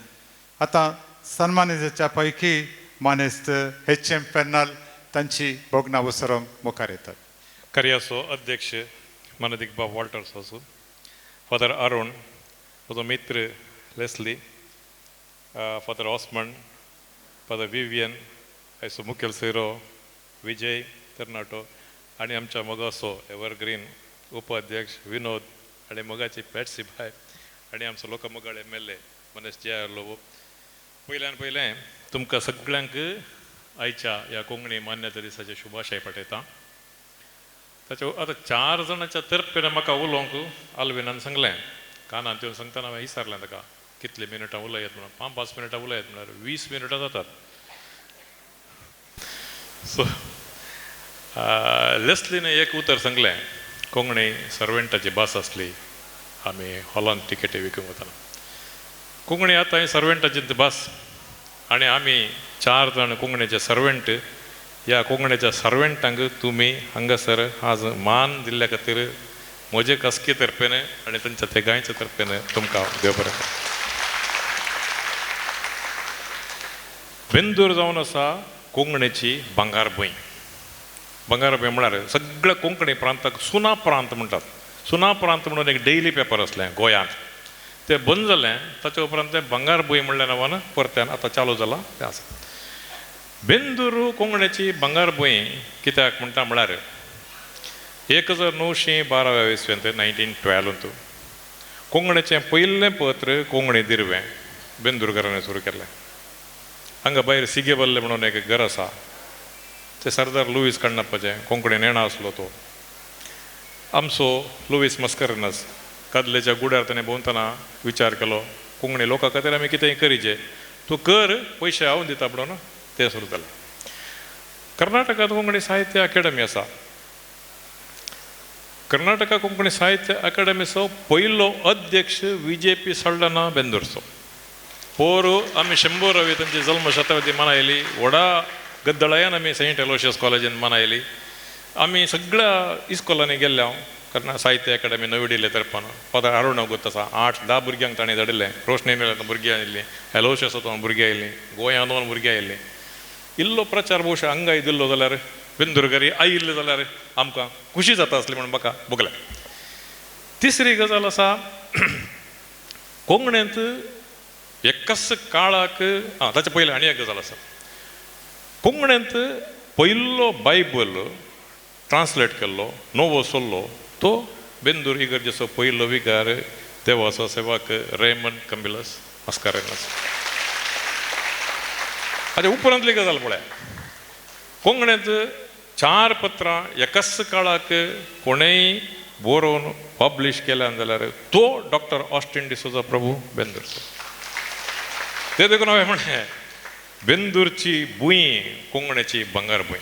आतां सन्मानितांच्या पैकी मानेस्त HM फेर्नाल तांची बोगना उसरोंक मुखार येतात. Karyaso अध्यक्ष मनदिग्बा वॉल्टर्स असो, फादर अरुण, म्हजो मित्र लेस्ली, फादर ऑस्मंड, फादर विवियन, आयसो मुखेल सेरो विजय तरनाटो आणि आमच्या मोगासो एव्हरग्रीन उपाध्यक्ष विनोद आणि मोगाची पॅट्सी भाय आणि आमचो लोकमोगाळ MLA मनेश जयालो. पयल्यान पयलें तुमकां सगळ्यांक आयच्या ह्या कोंकणी मान्यता दिसाचे शुभाशय पाठयता. ताचे आतां 4 जाणांच्या तर्फेन म्हाका उलोवंक आल्विनान सांगलें. कानान येवन सांगतना हांवें विचारलें ताका कितले मिनटां उलयत म्हणून. 5 मिनटां उलयत म्हळ्यार 20 मिनटां जातात. सो लेस्लीन एक उतर सांगलें, कोंकणी सर्वेंटाची भास आसली आमी हॉलांत तिकेटी विकूंक वताना. कोंकणी आतां ही सर्वेंटाची भास आनी आमी 4 जाण कोंकणीचे सर्वेंट. ह्या कोंकणीच्या सर्वेंटांक तुमी हांगासर आज मान दिल्ल्या खातीर म्हजे कसके तर्फेन आनी तांच्या तिगांयच्या तर्फेन तुमकां देव बरें करूं. बेंदूर जावन आसा कोंकणीची भांगार भूंय. भांगार भूंय म्हळ्यार सगळ्या कोंकणी प्रांताक सुना प्रांत म्हणटात. सुना प्रांत म्हणून एक डेली पेपर आसलें गोंयांत, तें बंद जालें. ताचे उपरांत तें भांगार भूंय म्हणल्या नांवान परत्यान आतां चालू जालां तें आसा. बेंदूर कोंकणीची भांगार भूंय कित्याक म्हणटा म्हळ्यार 1912 इसव्यांत 1912 कोंकणीचें पयलें पत्र कोंकणी दिरवें बेंदूरकारांनी सुरू केल्लें. हांगा भायर सिगेबल्ले म्हणून एक घर आसा, ते सरदार लुईस कण्णप्पाचें कोंकणी नेणा आसलो तो. आमचो लुईस मस्करनस कादलेच्या गुड्यार ताणें भोंवतना विचार केलो, कोंकणी लोकां खातीर आमी कितेंय करीचें, तूं कर पयशे हांव दिता म्हणून तें सुरू जालें. कर्नाटकांत कोंकणी साहित्य अकादेमी आसा. कर्नाटका कोंकणी साहित्य अकादेमीचो पयलो अध्यक्ष VJP सल्डना बेंदूरचो. पोरू आमी 100वी तांची जल्म शताब्दी मनायली. व्हडा गद्दळायान आमी सेंट एलोशियस कॉलेजीन मनायली. आमी सगळ्या इस्कॉलांनी गेल्ले हांव कर्नाटक साहित्य अकादेमी नवी दिल्ली तर्फान. फादर अरुण अगूत आसा, 8-10 भुरग्यांक ताणें धाडिल्लें. रोशनी भुरगीं आयिल्लीं, एलोशियसांतून भुरगीं आयिल्लीं, गोंयांत भुरगीं आयिल्लीं. इल्लो प्रचार भोवशा हांगाय दिल्लो जाल्यार बेंदूरकारी आयिल्ले जाल्यार आमकां खुशी जाता आसली म्हणून म्हाका भोगलें. तिसरी गजाल आसा, कोंकणींत एकाच काळाक ताचे पयलीं आनी एक गजाल आसा. कोंकणींत पयलो बायबल ट्रान्सलेट केल्लो नवो सोल्लो तो बेंदूर इगर्जेचो पयलो विकार देवाचो सेवक रेमन कमिलस मस्कारेनस. हाचे उपरांतली गजाल पळय, कोंकणींत 4 पत्रां एकाच काळाक कोणेय बरोवन पब्लीश केल्यान जाल्यार तो डॉक्टर ऑस्टीन डिसोजा प्रभू बेंदूरचो. ते देखून हांवें म्हणलें बेंदूरची भूंय कोंकणीची भांगार भूंय.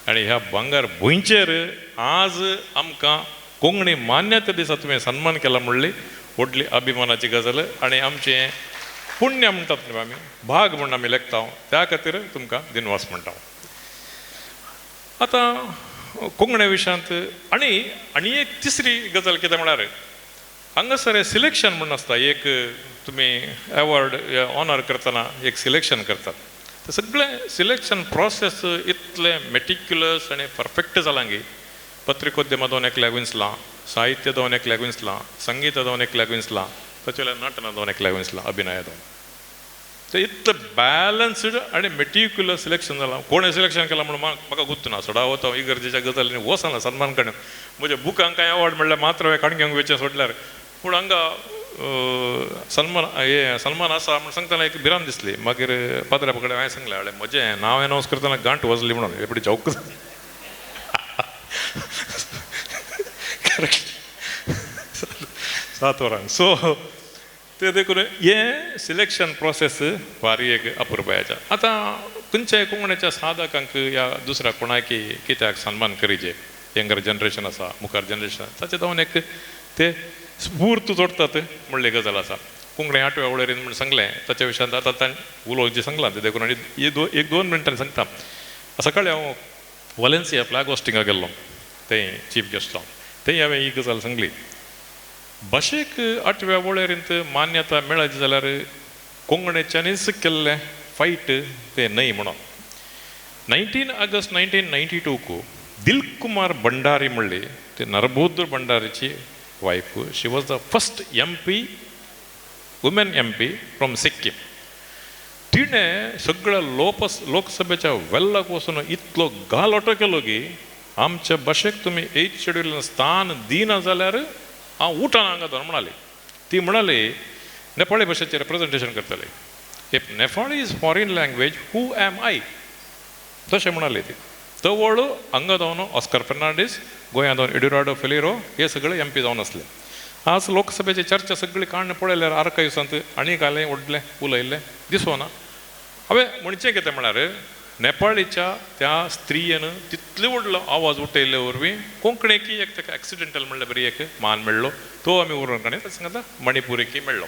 आनी ह्या भांगार भुंयचेर आज आमकां कोंकणी मान्यता दिसा तुवें सन्मान केला म्हणली व्हडली अभिमानाची गजाल. आनी आमचें पुण्य म्हणटात न्ही आमी, भाग म्हणून आमी लेखता, त्या खातीर तुमकां दिनवास म्हणटा. आतां कोंकणी विशयांत आनी एक तिसरी गजाल कितें म्हळ्यार हांगासर सिलेक्शन म्हणून आसता. एक तुमी एवॉर्ड ऑनर करतना एक सिलेक्शन करतात. ते सगळें सिलेक्शन प्रोसेस इतलें मेटिक्युलस आनी परफेक्ट जालां की पत्रिकोद्यमा 2 एकल्याक विंचलां, साहित्य 2 एकल्याक विंचलां, संगीत 2 एकल्याक विंचलां, ताचे वयल्यान नाटना 2 एकल्याक विंचलां, अभिनय 2. ते इतलें बॅलन्स्ड आनी मेटिक्युलस सिलेक्शन जालां. कोणें सिलेक्शन केलां म्हणून म्हाका गुर्त ना. सडा वता इगर्जेच्या गजालींनी वचना सन्मान करणे. म्हज्या बुकांक कांय अवॉर्ड म्हणल्यार मात्र हांवें काणग्यांक वेचें सोडल्यार. पूण हांगा सन्मान आसा म्हूण सांगतना एक भिरांत दिसली. मागीर पाद्रा कडेन हांवें सांगलें म्हजें नांव अनावंस करतना गांठ वाजली म्हणून एपडी जौक 7 वरांक. सो ते देखून हें सिलेक्शन प्रोसेस भारी एक अपुरबायाच्या. आतां खंयच्याय कोंकणीच्या साधकांक या दुसऱ्या कोणाकी कित्याक सन्मान करीचे, यंगर जनरेशन आसा, मुखार जनरेशन ताचे जावन एक ते स्फूर्त जोडटात म्हणले गजाल आसा. कोंकणी 8व्या वळेरीन म्हण सांगलें ताच्या विशयांत आतां ताणें उलोवंक जें सांगलां तें देखून आनी 1-2 मिनटांनी सांगता. सकाळीं हांव वॉलेन्सिया फ्लॅग होस्टिंगाक गेल्लो, थंय चीफ गेस्ट जावन थंय हांवें ही गजाल सांगली. भाशेक 8व्या वळेरींत मान्यता मेळत जाल्यार कोंकणीच्यानीच केल्लें फायट तें न्हय म्हणून 19 ऑगस्ट 1992 दिलकुमार भंडारी म्हणले ते नरबोद्र भंडारीची wife. She was the first MP women MP from Sikkim. तिणें सगळ्या लोकसभेच्या वेल्लाक वचून इतलो गालोटो केलो की आमच्या भाशेक तुमी 8th शेड्युलान स्थान दिना जाल्यार हांव उठान हांगा धर म्हणाली. ती म्हणाली नेपाळी भाशेचें रिप्रेझेंटेशन करतले. If Nepali is foreign language who am I तशें म्हणाले ती. तवळ हांगा जावन ऑस्कर फर्नांडीस, गोंयांत जावन एड्युराडो फेलिरो हे सगळे MP जावन आसले. आज लोकसभेची चर्चा सगळी काण पळयल्यार आर्कायव्सांत आनीक घालें व्हडलें उलयल्लें दिसना. हांवें म्हणचें कितें म्हळ्यार नेपाळीच्या त्या स्त्रियेन तितलो व्हडलो आवाज उठयल्ले वरवीं कोंकणीकी एक ताका एक्सिडेंटल म्हणल्यार बरी एक मान मेळ्ळो. तो आमी उरून काडले. तशें सांगता मणिपुरीकी मेळ्ळो.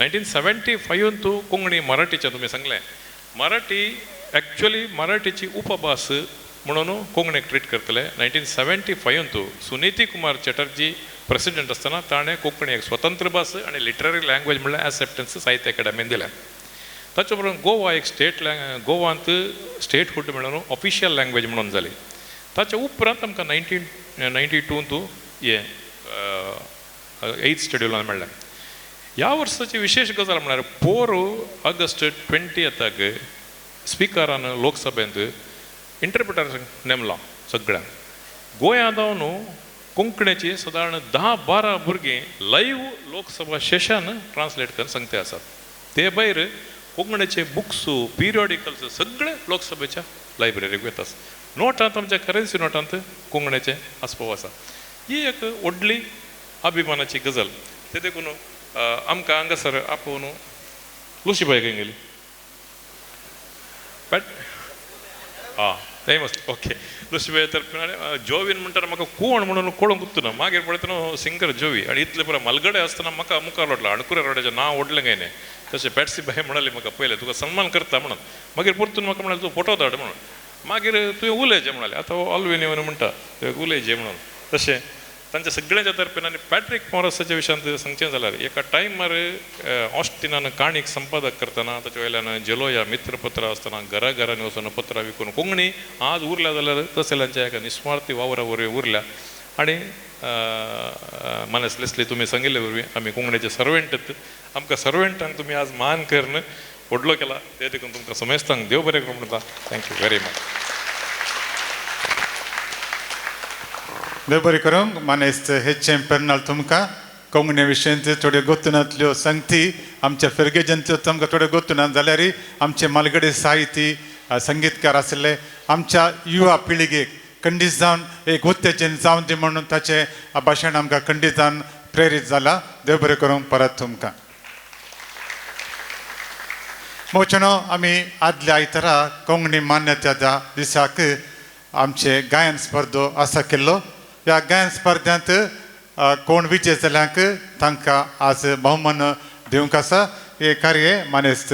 1975 तूं कोंकणी मराठीचें तुमी सांगलें. मराठी एक्चुअली मराठीची उपभास म्हणून कोंकणीक ट्रीट करतले. 1975 तूं सुनीती कुमार चॅटर्जी प्रेसिडेंट आसतना ताणें कोंकणी एक स्वतंत्र भास आनी लिटररी लँग्वेज म्हणल्यार एक्सेप्टन्स साहित्य अकादेमीन दिल्या. ताचे बरोबर गोवा एक गोवांत स्टेटहूड म्हणून ऑफिशियल लँग्वेज म्हणून जाली. ताच्या उपरांत आमकां 1992 तूं हे 8th शेड्युलान मेळ्ळें. ह्या वर्साची विशेष गजाल म्हळ्यार 4 ऑगस्ट 20 स्पिकरान लोकसभेंत इंटरप्रिटर नेमला सगळ्यांक. गोंयांत जावन कोंकणीची सादारण 10-12 भुरगीं लायव्ह लोकसभा सेशन ट्रान्सलेट करून सांगते आसात. ते भायर कोंकणीचे बुक्स पिरियॉडिकल्स सगळे लोकसभेच्या लायब्ररीक वतात. नोटांत आमच्या करन्सी नोटांत कोंकणीचे आस्पाव आसा. ही एक व्हडली अभिमानाची गजाल. ते देखून आमकां हांगासर आपोवन लुशीबाई खंय गेली बट थंय मस्त ओके लुशीबाई तर जोवीन म्हणटा म्हाका कोण म्हणून कळूंक उत्तना मागीर पळयतना सिंगर जोवी आनी इतले पुरो मलगडे आसतना म्हाका मुखार वाटलो अणकुरे रोडाचें नांव व्हडलें काय न्ही. तशें पॅट्सी बाय म्हणाली म्हाका पयलें तुका सन्मान करता म्हणून. मागीर परतून म्हाका म्हणाले तूं फोटो धाड म्हणून. मागीर तुवें उलयचें म्हणालें. आतां ऑलवेन येवन म्हणटा तुवें उलयचें म्हणून. तशें तांच्या सगळ्यांच्या तर्फेन आनी पॅट्रीक मॉरसाच्या विशयांत सांगचें जाल्यार एका टायमार ऑस्टिनान काणीक संपादक करतना ताचे वयल्यान जेलोया मित्रपत्र आसतना घराघरांनी वचून पत्रां विकून कोंकणी आज उरल्या जाल्यार तसल्यांच्या एका निस्वार्थी वावरा वरवीं उरल्या. आनी मानस लेस्ली तुमी सांगिल्ले वरवीं आमी कोंकणीचे सर्वेंट. आमकां सर्वेंटांक तुमी आज मान करून व्हडलो केला. ते देखून तुमकां समेस्तांक देव बरें करूं म्हणटा. Thank you very much. देव बरें करूं. मानेस्त HM पेर्नाल तुमकां कोंकणी विशयांत थोड्यो गोतुनांतल्यो संगती आमच्या फेर्गेजंतल्यो तुमकां थोड्यो गोतुनात जाल्यार आमचे मालगडे साहिती संगीतकार आशिल्ले आमच्या युवा पिळगेक खंडीत जावन एक उत्तेजन जावन दी म्हणून ताचें भाशण आमकां खंडीत जावन प्रेरीत जाला. देव बरें करूं परत तुमकां. मोचनो आमी आदल्या आयतारा कोंकणी मान्यता दिसाक आमचे गायन स्पर्धो आसा केल्लो. ह्या गायन स्पर्धांत कोण विजय जाल्यांक तांकां आज भोवमान दिवंक आसा. हे कार्य मानेस्त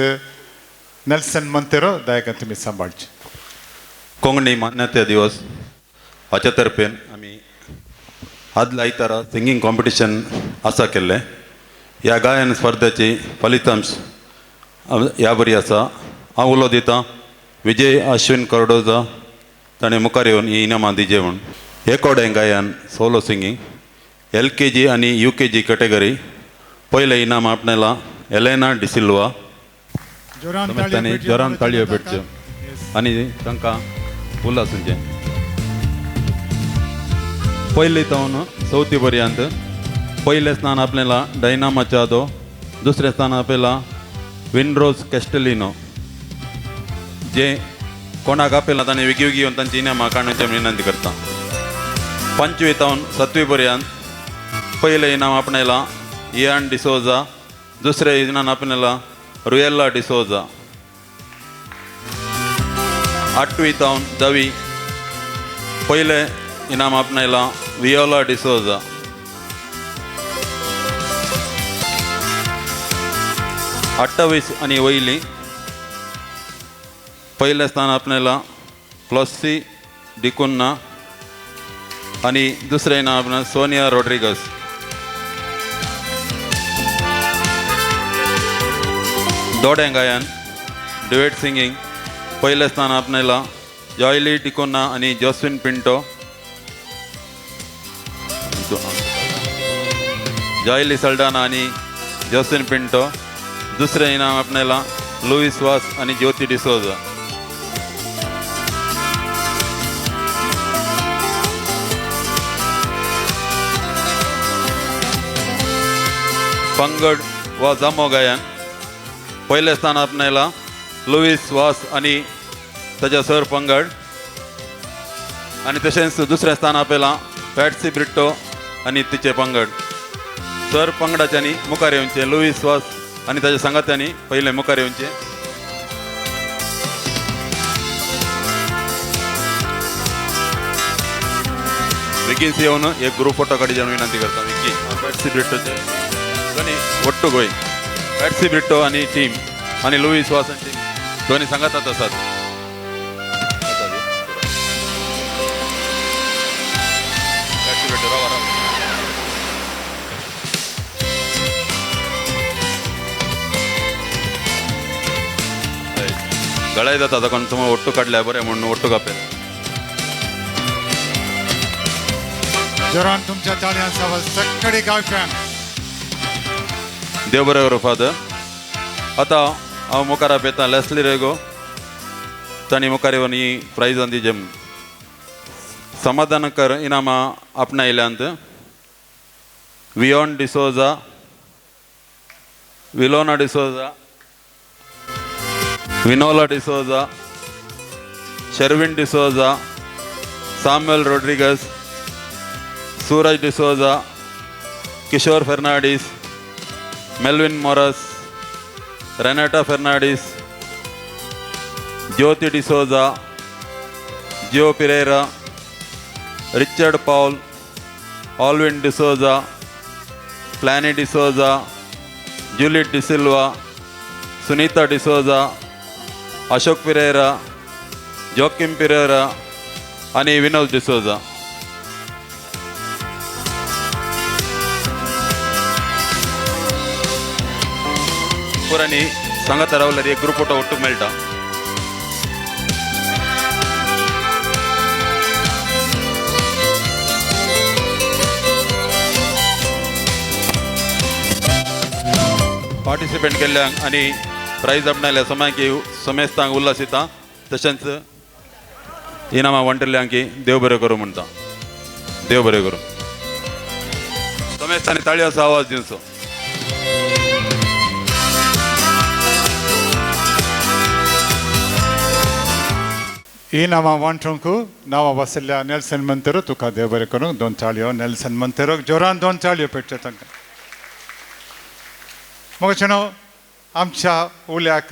नेल्सन मोंतेरो दयाकन तुमी सांबाळचे. कोंकणी मान्यता दिवस हाच्या तर्फेन आमी आदल्या आयतारा सिंगींग कॉम्पिटिशन आसा केल्लें. ह्या गायन स्पर्धेची फलितांश ह्या बरी आसा. हांव उलो दितां विजय अश्विन कर्डोजा ताणें मुखार येवन ही इनामां दिजे म्हूण. एकोडें गायन सोलो सिंगींग LKG आनी UKG कॅटेगरी पयलें इनाम आपणायलां एलेना डिसिल्वा. तांणी जोरान ताळयो पेटच्यो आनी तांकां उल्हासूंचें. पयलीं तावन चवथी पर्यंत पयलें स्थान आपल्याला डायना मचादो. दुसरें स्थान आपल्याला विनरोज कॅस्टेलिनो. जे कोणाक आपयलां ताणें वेगळी वेगळी येवन तांची इनामां काडूंची विनंती करता. 5वी तावन 7वी पर्यंत पयलें इनाम आपणायलां इयान डिसोजा. दुसरें इनाम आपणायलां रुयेला डिसोजा. 8वी तावन 10वी पयलें इनाम आपणायलां वियोला डिसोजा. 28 आनी वयलीं पयलें स्थान आपणायलां फ्लॉसी डिकुन्ना आनी दुसरें इनाम आपणायलां सोनिया रॉड्रिगस. दोडें गायन ड्युएट सिंगींग पयलें स्थान आपणायलां जॉयली टिकोना आनी जोस्विन पिंटो जॉयली सल्डाना आनी जोस्विन पिंटो दुसरें इनाम आपणायलां लुईस वास आनी ज्योती डिसोजा पंगड वा जामो गायन पयलें स्थान आपणायलां लुईस वास आनी ताच्या सर पंगड आनी तशेंच दुसरें स्थान आपयलां पॅट्सी ब्रिट्टो आनी तिचे पंगड सर पंगडाच्यांनी मुखार येवचें लुईस वास आनी ताच्या सांगात्यांनी पयलें मुखार येवचें विकीन्स येवन एक ग्रूप फोटो काडचे विनंती करता विकी पॅट्सी ब्रिट्टोचे दोनी ಒಟ್ಟು गोय पॅट्सी ब्रिट्टो आनी टीम आनी लुईस वास आनी टीम दोनी सांगातात आसात पॅट्सी ब्रिट्टो रावा रावा गळाय जाता आता कोण तुम्ही ಒಟ್ಟು काढल्या बरें म्हणून ಒಟ್ಟು कापेल जोरान तुमच्या ताळयांसह सगळी गांवच्यान देव बरें करूं फादर आतां हांव मुखार आपयतां लेस्ली रेगो तांणी मुखार येवन ही प्रायजां दिवचे समाधानकर इनामां आपणायल्यांत वियोन डिसोजा विलोना डिसोजा विनोला डिसोजा शर्विन डिसोजा सामुएल रोड्रिगस सूरज डिसोजा किशोर फर्नांडीस मेल्विन मोरस रेनाटा फर्नांडीस ज्योति डिसोजा जियो पिरेरा रिचर्ड पौल ऑल्विन डिसोजा प्लानी डिसोजा जूलिट डिसिल्वा सुनीता डिसोजा अशोक पिरेरा जोकिम पिरेरा आनी विनोद डिसोजा पुरानी सांगात रावल्यार एक ग्रूप फोटो ಒಟ್ಟು मेळटा पार्टिसिपेट केल्ल्यांक आनी प्रायज आपणायल्या समेस्तांक उल्हासिता तशेंच इनामां वांटिल्ल्यांक देव बरें करूं म्हणटा देव बरें करूं समेस्तांनी ताळयांचो आवाज दिवचो ಈ ನಮ್ಮ ವಾಂಟ್ರಂಕು ನಾವು ವಸಲ್ಯ ನೆಲ್ಸನ್ ಮಂತೆರೋ ತುಕ ದೇವರೆ ಕರು दोन चाळयो नेल्सन मंतेरो जोरान 2 चाळयो पेटचे तंक मग चनो आमच्या उल्याक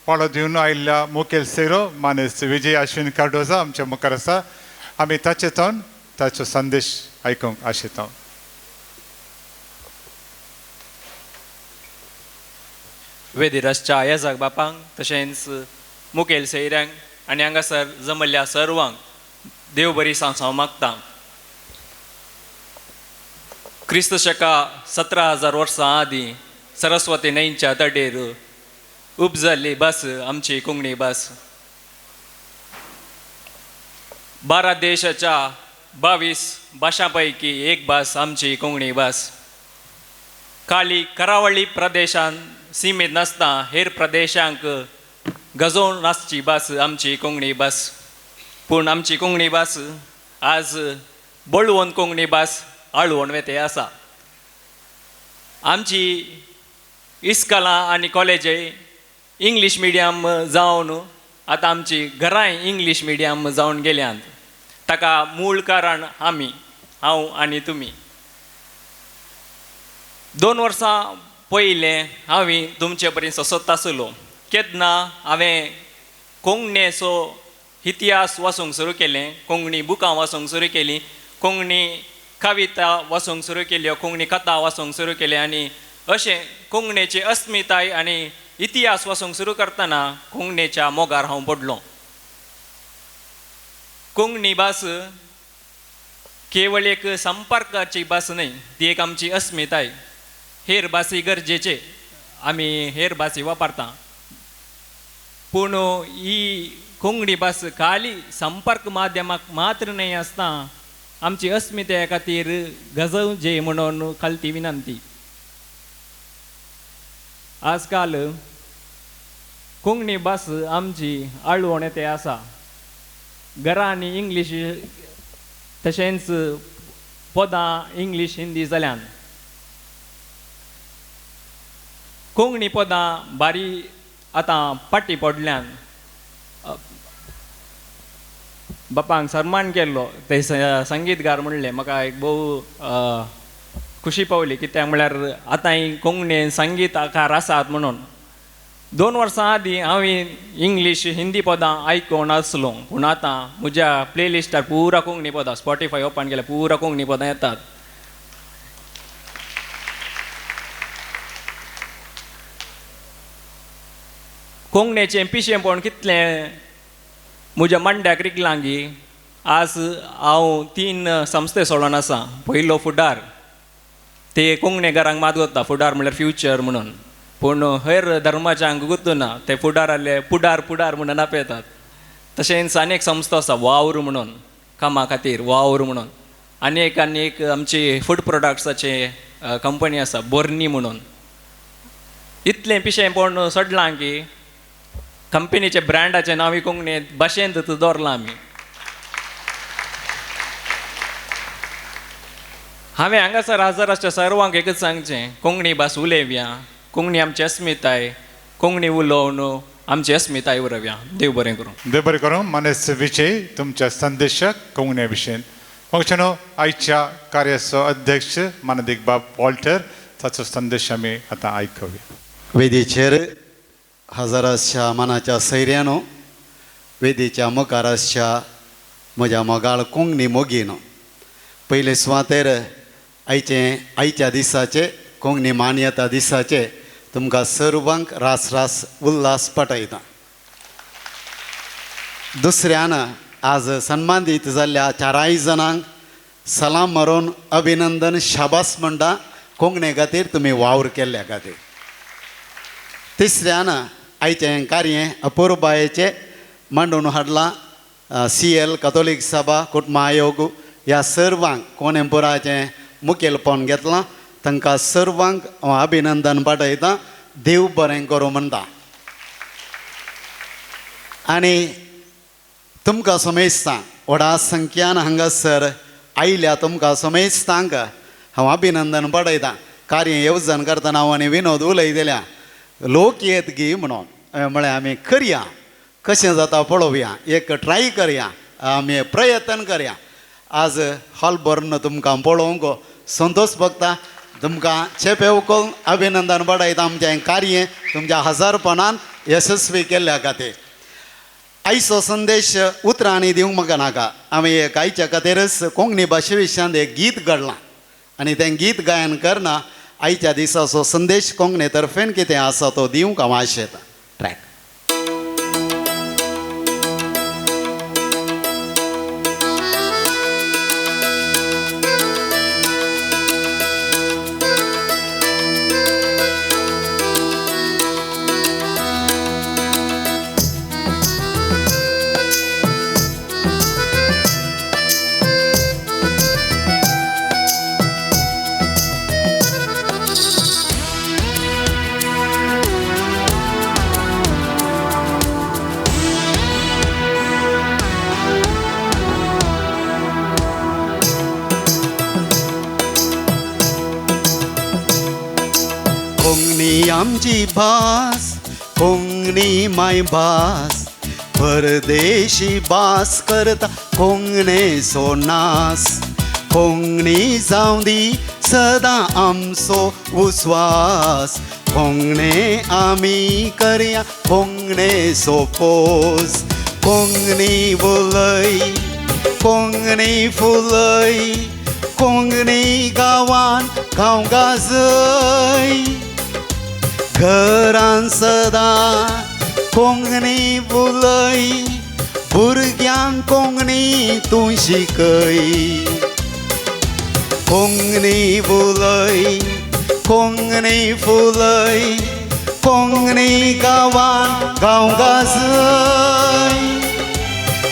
पाळो दिवन आयिल्ल्या मुखेल सेरो मानेस विजय अश्विन कार्डोजा आमच्या मुखार आसा आमी ताचे तावन ताचो संदेश आयकूंक आशिता वेदिराजच्या आयाजाक बापांक तशेंच मुखेल सैऱ्यांक आनी हांगासर जमल्ल्या सर्वांक देव बरी सांगसाव मागता क्रिस्त शका 17,000 वर्सां आदीं सरस्वती न्हंयच्या तडेर उपजल्ली भास आमची कोंकणी भास 12 देशाच्या 22 भाशां पैकी एक भास आमची कोंकणी भास खाली करावळी प्रदेशांत सीमीत नासता हेर प्रदेशांक गजोवन नासची भास आमची कोंकणी भास पूण आमची कोंकणी भास आज बळवून कोंकणी भास आळवण वेते आसा आमची इस्कॉलां आनी कॉलेजी इंग्लीश मिडियम जावन आतां आमची घरांय इंग्लीश मिडियम जावन गेल्यांत ताका मूळ कारण आमी हांव आनी तुमी 2 वर्सां पयलें हांवें तुमचे पर्यंत सोदत आसलो केन्ना हांवें कोंकणीचो इतिहास वाचूंक सुरू केलें कोंकणी बुकां वाचूंक सुरू केलीं कोंकणी कविता वाचूंक सुरू केल्यो कोंकणी कथा वाचूंक सुरू केल्यो आनी अशें कोंकणीची अस्मिताय आनी इतिहास वाचूंक सुरू करतना कोंकणीच्या मोगार हांव पडलो कोंकणी भास केवळ एक संपर्काची भास न्हय ती एक आमची अस्मिताय हेर भासी गरजेचे आमी हेर भासी वापरता पूण ही कोंकणी भास खाली संपर्क माध्यमाक मात्र न्ही आसता आमची अस्मिताये खातीर गजवजे म्हणून खालती विनंती. आजकाल कोंकणी भास आमची आळवण ते आसा. घरांनी इंग्लीश तशेंच पदां इंग्लीश हिंदी जाल्यान कोंकणी पदां बारी आतां पाटी पडल्यान बापांक सन्मान केल्लो ते संगीतकार म्हणले म्हाका एक भोव खुशी पावली कित्याक म्हळ्यार आतां ही कोंकणीन संगीतकार आसात म्हणून. 2 वर्सां आदीं हांवें इंग्लीश हिंदी पदां आयकोन आसलो पूण आतां म्हज्या प्लेलिस्टार पुरा कोंकणी पदां स्पॉटिफाय ओपन केल्यार पुरा कोंकणी पदां येतात. कोंकणीचें पिशेंपण कितलें म्हज्या मांड्याक रिगलांगी. आज हांव 3 संस्थे सोडून आसा. पयलो फुडार ते कोंकणीकारांक मात करता फुडार म्हळ्यार फ्युचर म्हणून पूण हेर धर्माच्यांक गुंतूना ते फुडाराले फुडार फुडार म्हणून आपयतात. तशेंच आनी एक संस्था आसा वावर म्हणून कामा खातीर वावर म्हणून आनी एक आमची फूड प्रोडक्ट्साचे कंपनी आसा बोर्नी म्हणून. इतलें पिशेंपण सोडलां की कंपनीचे ब्रँडाचें नांव कोंकणींत भाशेंत दवरलां आमी. हांवें हांगासर हजर आसच्या सर्वांक एकच सांगचें कोंकणी भास उलयव्या. कोंकणी आमची अस्मिताय. कोंकणी उलोवन आमची अस्मिताय उरव्या. देव बरें करूं. देव बरें करूं. मानेस्त विजय तुमच्या संदेशाक कोंकणी विशयी पंक्चनो आयच्या कार्याचो अध्यक्ष मानदिक बाब वॉल्टर ताचो संदेश आमी आतां आयकूया. वेदीचेर हजर आसच्या मानाच्या सैऱ्यानो वेदीच्या मुखार आसच्या म्हज्या मोगाळ कोंकणी मोगीनो पयले सुवातेर आयच्या दिसाचे कोंकणी मान्यता दिसाचे तुमकां सर्वांक रास रास उल्हास पटयता. दुसऱ्यान आज सन्मानीत जाल्ल्या 4 जाणांक सलाम मारून अभिनंदन शाबास म्हणटा कोंकणी खातीर तुमी वावर केल्ल्या खातीर. तिसऱ्यान आयचें कार्य अपूर्बायेचें मांडून हाडलां. CL कॅथोलीक सभा कुटुंब आयोग ह्या सर्वांक कोणेंपुराचें मुखेलपण घेतलां. तांकां सर्वांक हांव अभिनंदन पाठयतां. देव बरें करूं म्हणटा. आनी तुमकां समेस्तां व्हडा संख्यान हांगासर आयल्या तुमकां समेस्तांक हांव अभिनंदन पाठयतां. कार्य येवजण करतना हांव आनी विनोद उलयतल्या लोक येत गी म्हणून म्हळ्यार आमी करया कशें जाता पळोवया एक ट्राय करया आमी प्रयत्न करया. आज हॉलबर्न तुमकां पळोवंक संतोश भोगता. तुमकां चेपे उखलून अभिनंदन पाठयता आमचें कार्य तुमच्या हजारपणान यशस्वी केल्ल्या खातीर. आयचो संदेश उतरांनी दिवंक म्हाका नाका. हांवें एक आयच्या खातीरच कोंकणी भाशे विशयांत एक गीत घडलां आनी तें गीत गायन करना आयच्या दिसाचो संदेश कोंकणी तर्फेन कितें आसा तो दिवंक हांव आशेतां. ट्रॅक कोंकणी आमची भास कोंकणी मायभास परदेशी भास करता कोंकणीचो नास. कोंकणी जावं दी सदां आमचो उस्वास. कोंकणी आमी करया कोंकणीचो पोस. कोंकणी उलय कोंकणी फुलय कोंकणी गांवान गांव गाजय. घरान सदां कोंकणी उलय भुरग्यांक कोंकणी तूं शिकय. कोंकणी उलय कोंकणी फुलय कोंकणी गांवान गांवगाजय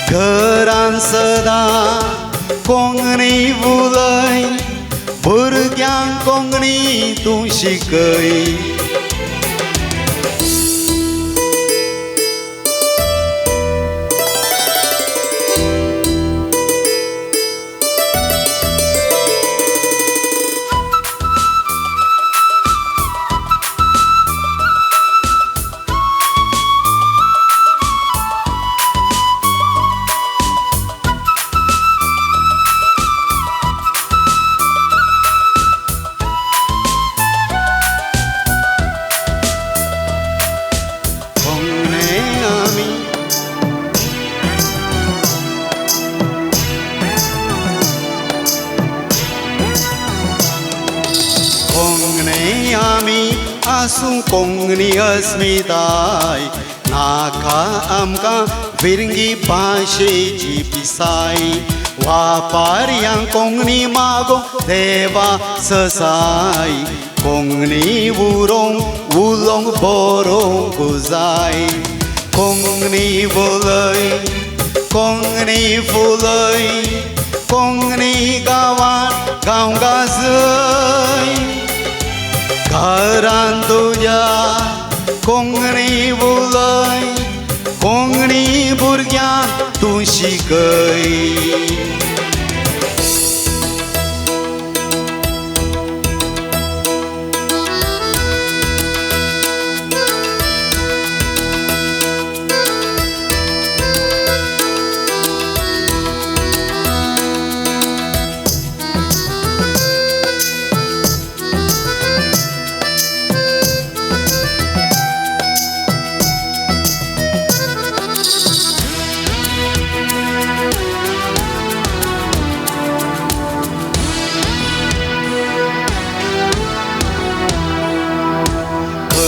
घरान सदां कोंकणी उलय भुरग्यांक कोंकणी तूं शिकय कोंकणी आमी आसूं कोंकणी अस्मिताय नाका आमकां फिरंगी भाशेची पिसाय वापाऱ्यांक कोंकणी मागो देवा ससाय कोंकणी उलोवंक बरोवंक जाय कोंकणी बोलय कोंकणी फुलय कोंकणी गांवान गांवगाजय घरान तुज्या कोंकणी उलय कोंकणी भुरग्यांक तूं शिकय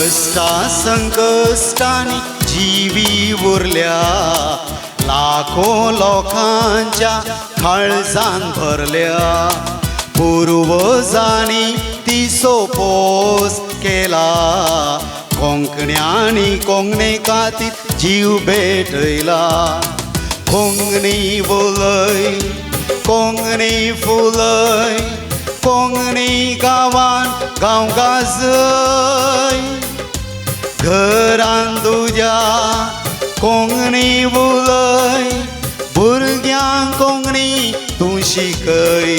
कश्टा संकश्टांनी जिवी उरल्या लाखो लोकांच्या काळजान भरल्या पुर्वजांनी ती सोपोस केला कोंकण्यांनी कोंकणी खातीर जीव भेटयला कोंकणी बोलय कोंकणी फुलय कोंकणी गांवान गांवगाजय घरान तुज्या कोंकणी उलय भुरग्यांक कोंकणी तूं शिकय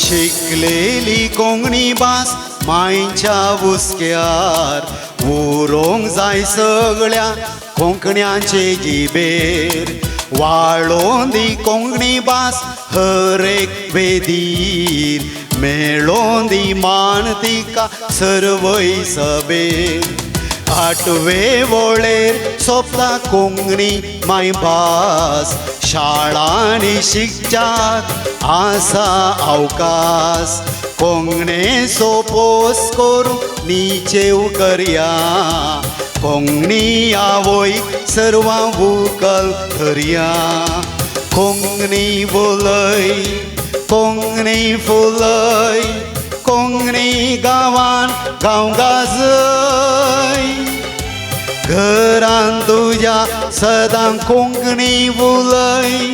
शिकलेली कोंकणी भास मायच्या हुस्क्यार उरोंक जाय सगळ्या कोंकण्यांचे जिबेर वाळोवन दी कोंकणी भास हर एक वेदीर मेळोवन दी मान तिका सर्वय सबेर आठवे वळेर सोंपता कोंकणी मायभास शाळांनी शिकच्याक आसा अवकाश कोंकणी सोपोस करून नीचेव करया कोंकणी आवयक सर्वां व्हंकल धरया कोंकणी बोलय कोंकणी फुलय कोंकणी गांवान गांवगाजय घरान तुज्या सदां कोंकणी उलय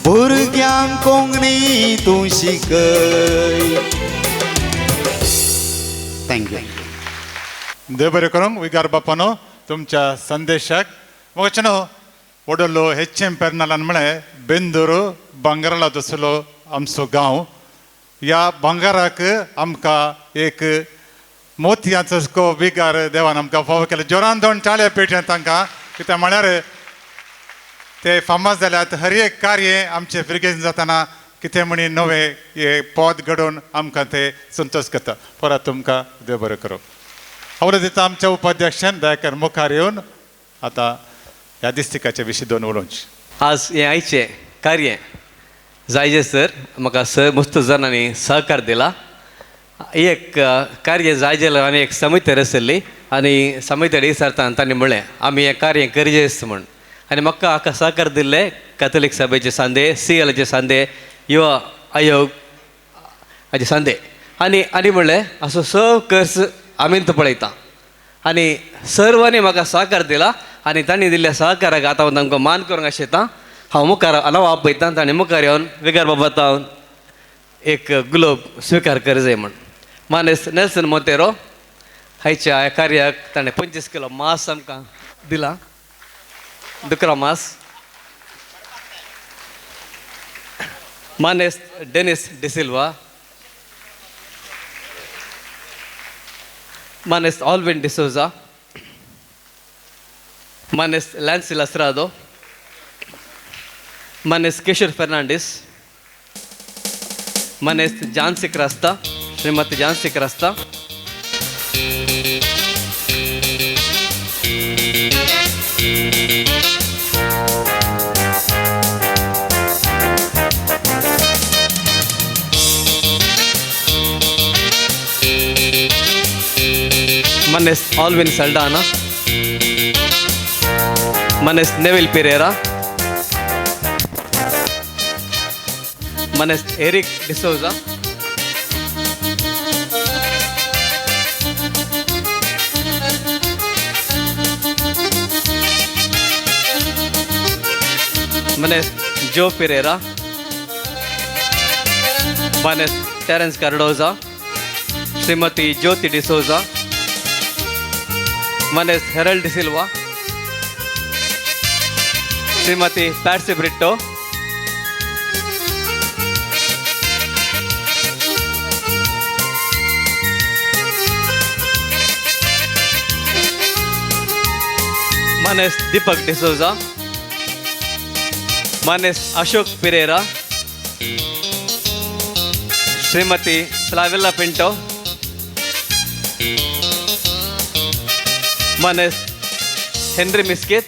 भुरग्यांक कोंकणी तूं शिकय थँक्यू देव बरें करूं विगार बापानो तुमच्या संदेशाक वचनो वडलो ಹೆಚ್ಚಿನ पेरनालान म्हळें बेंदूर बंगाराला दसलो आमचो गांव ह्या बंगाराक आमकां एक मोतयांचो विगार देवान आमकां फावो केलो जोरान दोन टाळ्या पेटयात तांकां कित्याक म्हळ्यार ते फामाद जाल्यात हर एक कार्य आमचे भुरगें जाताना कितें म्हणी नवें हे पद घडोवन आमकां ते संतोश करता. परत तुमकां देव बरें करूं. आवड दिता आमच्या उपाध्यक्षान दयाकर मुखार येवन आतां ह्या दिसतिकाच्या विशीं दोन उलोवचें. आज हे आयचे कार्य जायजे सर म्हाका मस्त जाणांनी सहकार दिला. एक कार्य जायजेला आनी एक समिती रचयल्ली आनी समिती दिसारतान तांणी म्हणलें आमी हें कार्य करचें म्हण आनी म्हाका हाका सहकार दिल्ले कॅथोलीक सभेचे सांदे CLचे सांदे युवा आयोग हाचे सांदे आनी म्हणलें असो सब खर्च आमीन तो पळयता आनी सर्वांनी म्हाका सहकार दिला आनी तांणी दिल्ल्या सहकाराक आतां हांव तांकां मान करूंक आशेता. हांव मुखार नांव आपयतां तांणी मुखार येवन विकार बाबा तावन एक ग्लोब स्विकार करचें म्हण. मानेस नेल्सन मोतेरो हायच्या ह्या कार्याक ताणें 25 किलो मास आमकां दिला. दुकरा मास. Manes Dennis D'Silva. Manes Alvin D'Souza, Manes Lance Lasrado, Manes Kishore Fernandes, Manes Jansi Krasta, Srimati Jansi Krasta, Manes Alvin Saldana, Manes Neville Pereira, Manes Eric D'Souza, Manes Joe Pereira, Manes Terence Cardoza, Srimati Jyoti D'Souza, Manes Harold De Silva, Srimati Patsy Brito, Manes Deepak D'Souza, Manes Ashok Pereira, Srimati Flavilla Pinto, Manes Henry Miskit,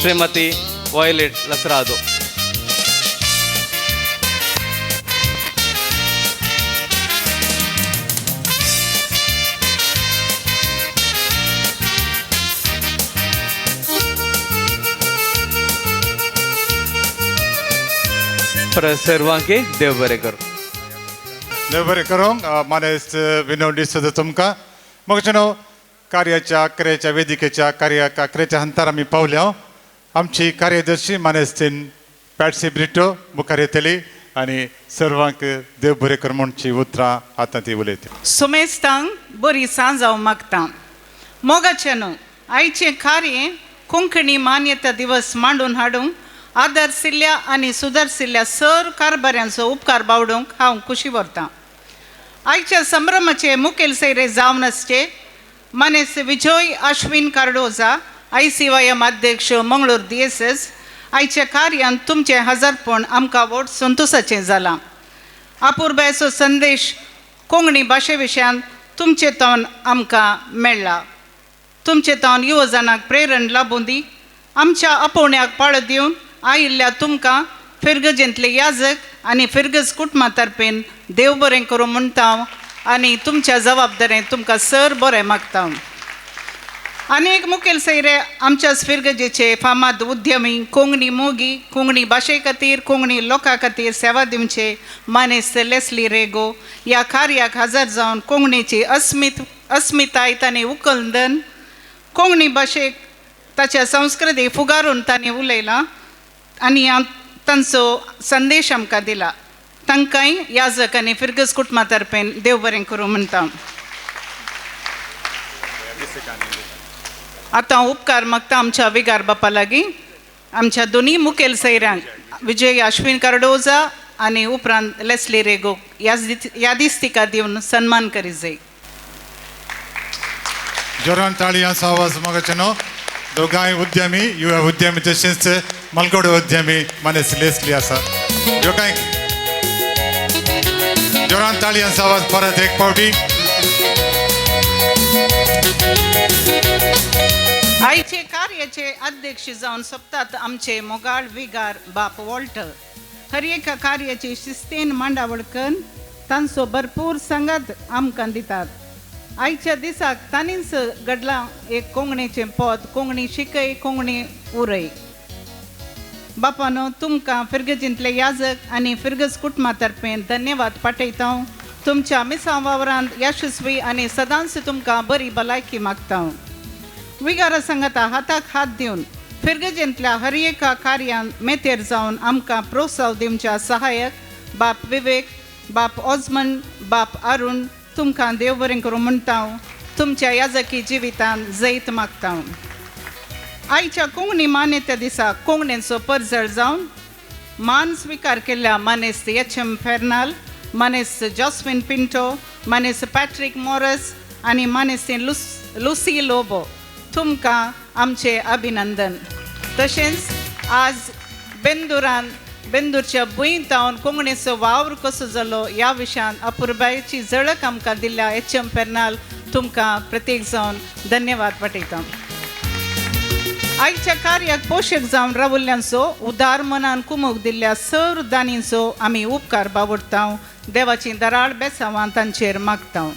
Srimati Violet Lasrado. सर्वांकी देव बरें करूं. देव बरें करूं. मानेस विनोद डिसोजा तुमकां मगचे न्हू कार्याच्या अकरेच्या वेदिकेच्या कार्याक अकरेच्या हंतार आमी पावल्या. आमची कार्यदर्शी मानेस्तीन पॅट्सी ब्रिटो मुखार येतली आनी सर्वांक देव बरें कर म्हणची उतरां आतां ती उलयतली. सुमेस्तांक बरी सांज हांव मागतां. मोगाचें न्हू आयचें कार्य कोंकणी मान्यता दिवस मांडून हाडूंक आदरशिल्ल्या आनी सुदारशिल्ल्या सर कारभाऱ्यांचो उपकार बावडूंक हांव खुशी व्हरतां. आयच्या संभ्रमाचे मुखेल सैरे जावन आसचे मानेस विजय अश्विन कार्डोजा ICYM अध्यक्ष मंगळूर DSS. आयच्या कार्यान तुमचें हजरपण आमकां व्हड संतोशाचें जालां. आपुरबायचो संदेश कोंकणी भाशे विशयान तुमचे तोंड आमकां मेळ्ळा. तुमचे तोंड युवजनांक प्रेरण लाबूं दी. आमच्या आपोवण्याक पाळो दिवन आयिल्ल्या तुमकां फिरगजेंतले याजक आनी फिरगज कुटुंबा तर्फेन देव बरें करूं म्हणटा आनी तुमच्या जबाबदारेन तुमकां सर बरें मागता. आनी एक मुखेल सैरे आमच्याच फिरगजेचे फामाद उद्यमी कोंकणी मोगी कोंकणी भाशे खातीर कोंकणी लोकां खातीर सेवा दिवचे मानेस लेस्ली रेगो ह्या कार्याक हजर जावन कोंकणीची अस्मिताय तांणी उखलून कोंकणी भाशेक ताच्या संस्कृती फुगारून तांणी उलयलां आनी तांचो संदेश आमकां दिला. तांकांय याजक आनी फिरगज कुटुंबा तर्फेन देव बरें करूं म्हणटा. आतां उपकार मागता आमच्या विगार बापा लागीं आमच्या दोनी मुखेल सैऱ्यांक विजय अश्विन कार्डोजा आणि उपरांत लेस्ली रेगो यादिस्तिका दिवन सन्मान करी जाय. जोरान ताळी आसा आवाज मोगाचेनो दोगांय उद्यमी युवा उद्यमी तशेंच मलगडो उद्यमी मनीस लेस्ली आसा. दोगांय जोरान ताळी आसा आवाज परत एक पावटी. आयचे कार्याचे अध्यक्ष जावन सोपतात आमचे मोगाळ विगार बाप वॉल्टर. हर एका कार्याची शिस्तेन मांडावळ करून तांचो भरपूर संगत आमकां दितात. आयच्या दिसाक तांनीच घडलां एक कोंकणीचें पद, कोंकणी शिकय कोंकणी उरय. बापानो तुमकां फिरगजींतले याजक आनी फिरगज कुटुंबा तर्फेन धन्यवाद पाठयता. तुमच्या मिसां वावरांत यशस्वी आनी सदांच तुमकां बरी भलायकी मागता. विगारा संगता हाताक हात दिवन फिरगजेंतल्या हर एका कार्यांत मेतेर जावन आमकां प्रोत्साह दिवच्या सहायक बाप विवेक, बाप ऑजमंड, बाप अरुण तुमकां देव बरें करूं म्हणटा. तुमच्या याजकी जिवितांत जैत मागता. आयच्या कोंकणी मान्यते दिसा कोंकणीचो परजळ जावन मान स्विकार केल्ल्या मनीस एच.एम. फेर्नाल, मनीस जॉस्विन पिंटो, मनीस पॅट्रिक मॉरस आनी मनीस लुसी लोबो तुमकां आमचे अभिनंदन. तशेंच आज बेंदूरच्या भुंयतावन कोंकणीचो वावर कसो जालो ह्या विशयान अपुर्बायेची झळक आमकां दिल्या एच.एम. फेर्नाल तुमकां प्रत्येक जावन धन्यवाद पाठयता. आयच्या कार्याक पोशक जावन रावल्ल्यांचो उदार मनान कुमक दिल्ल्या सर्व दानींचो आमी उपकार बावडटा. देवाची दराळ बेसांवां तांचेर मागता.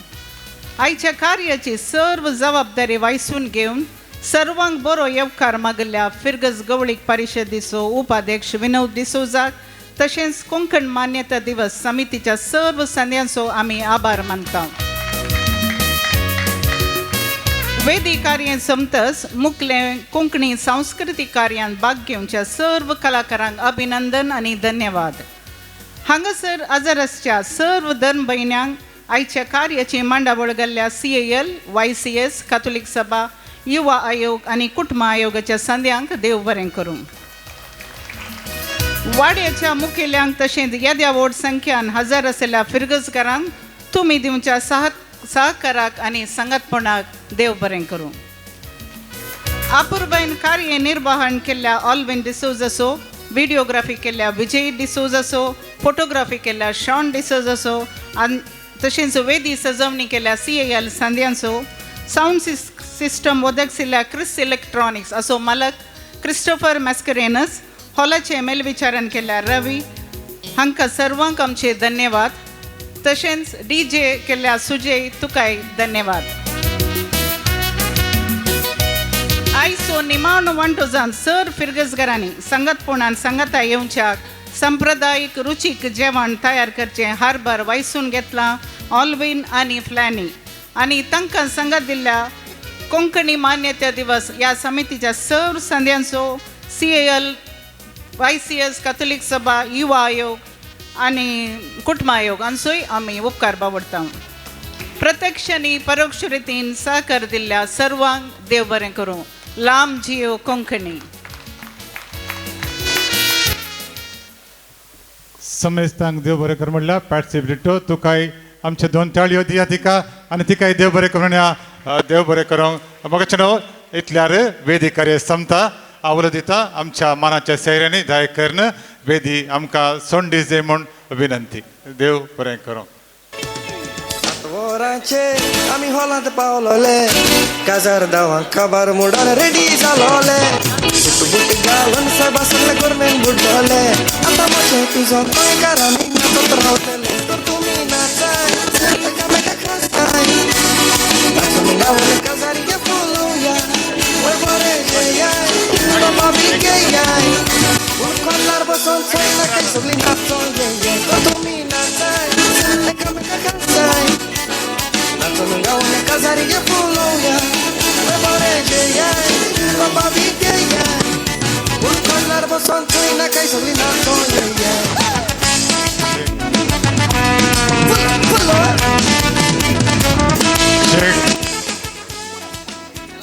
आयच्या कार्याची सर्व जबाबदारी वायसून घेवन सर्वांक बरो येवकार मागल्या फिरगज गवळीक परिशदेचो उपाध्यक्ष विनोद डिसोजाक तशेंच कोंकण मान्यता दिवस समितीच्या सर्व संद्यांचो आमी आभार मानता. वेदी कार्य समतस मुखलें कोंकणी सांस्कृतीक कार्यांत भाग घेवच्या सर्व कलाकारांक अभिनंदन आनी धन्यवाद. हांगासर आजारसच्या सर्व धर्म भयण्यांक आयच्या कार्याची मांडावळ घाल्ल्या CAL, YCS, कातोलीक सभा, युवा आयोग आनी कुटुंब आयोगाच्या संद्यांक देव बरें करूं. वाड्याच्या मुखेल्यांक तशेंच येद्या व्हड संख्यान हजर आसलेल्या फिरगजकारांक तुमी दिवच्या सहकाराक आनी संगतपणाक देव बरें करूं. अपुर्बायेन कार्य निर्वहण केल्ल्या ऑल्विन डिसोजाचो, व्हिडिओग्राफी केल्ल्या विजय डिसोजाचो, फोटोग्राफी केल्ल्या शॉन डिसोजाचो तशेंच वेदी सजवणी केल्या CAL संद्यांचो, साऊंड सिस्टम वदकसिल्ल्या क्रिस इलेक्ट्रॉनिक्स असो मालक क्रिस्टोफर मॅस्करेनस, हॉलाचे मेलविचारण केल्या रवी हांकां सर्वांक आमचे धन्यवाद. तशेंच DJ केल्ल्या सुजय तुकाय धन्यवाद. आयचो निमाण वांटोजान सर फिरगजगारांनी संगतपणान सांगता येवच्याक सांप्रदायिक रुचीक जेवण तयार करचे हार्बर वायसून घेतलां ऑल्विन आनी फ्लॅनी आनी तांकां संगत दिल्ल्या कोंकणी मान्यता दिवस ह्या समितीच्या सर्व संद्यांचो CAL, YCS, कातोलीक सभा, युवा आयोग आनी कुटुंब आयोग हांचोय आमी उपकार बावडटा. प्रत्यक्ष आनी परोक्ष रितीन सहकार दिल्ल्या सर्वांक देव बरें करूं. लांब जियो कोंकणी. समेस्तांक देव बरें कर म्हणल्या पॅट्सी ब्रिटो तुकाय आमचे 2 ताळयो दिया तिका आनी तिकाय देव बरें करून देव बरें करूंक. म्हाका इतल्यार वेदी कार्य संपता. आवलो दिता आमच्या मनाच्या सैऱ्यांनी दाय करून वेदी आमकां सोंडी जे म्हूण विनंती. देव बरें करूं. वरांचे आमी हॉलांत पावलोले काजार दावांक काबार मोडान रेडी जालोले बुट घालून सायबा सगळे गोरमेंट बुडलोले आतां म्हजें तुजो गोंयकारांनी नाचत रावतले तर तुमी नाचाय एकामेका खासाय नाचून गावले काजारी गे पळोवया वय बरें जेयाय बाबा बी गेयाय कोल्लार बसून चोयना काय सगळीं नाचोन गेये तर तुमी नाचाय एकामेका खासाय नाचून गावले काजारी गे पळोवया वय बरें जेयाय बाबा बी गेयाय कोल्लार बसून चोयना काय सगळीं नाचोन गेये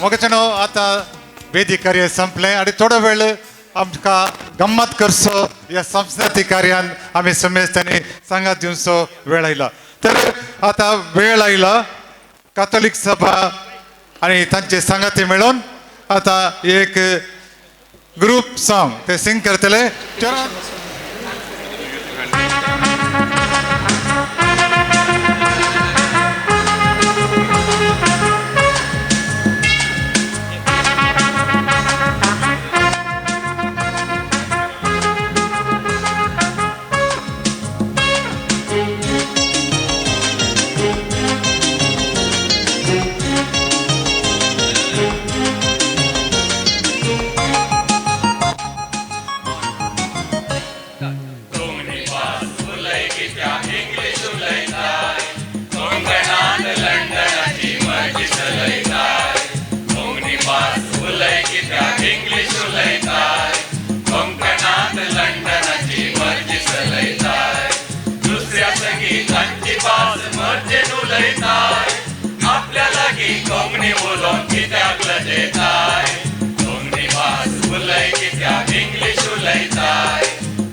मोगाचेनो आतां वेदी कार्य संपलें आनी थोडो वेळ आमकां गंमत करसो या सांस्कृतिक कार्यान आम्ही समेस्तांनी सांगात दिवसो वेळ आयला तर आता वेळ आयला कॅथोलिक सभा आणि तांचे संगाती मिळून आता एक ग्रुप सॉंग ते सिंग करतले कोंकणी उलोवंक कित्याक लजयताय कोंकणी भास उलय कित्याक इंग्लीश उलयताय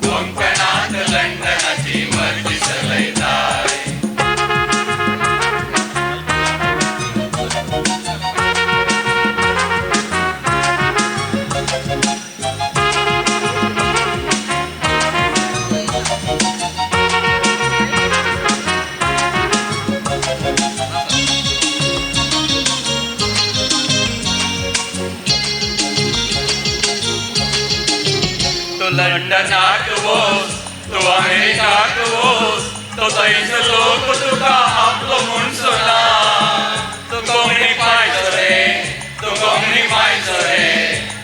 कोंकणांत लंडनाची मर्जी चलयताय लंडनाक वच तूं अमेरिकाक वच तो थंयचो लोक तुका आपलो म्हूण सोना तूं कोंकणी पायचो रे तूं कोंकणी पायचो रे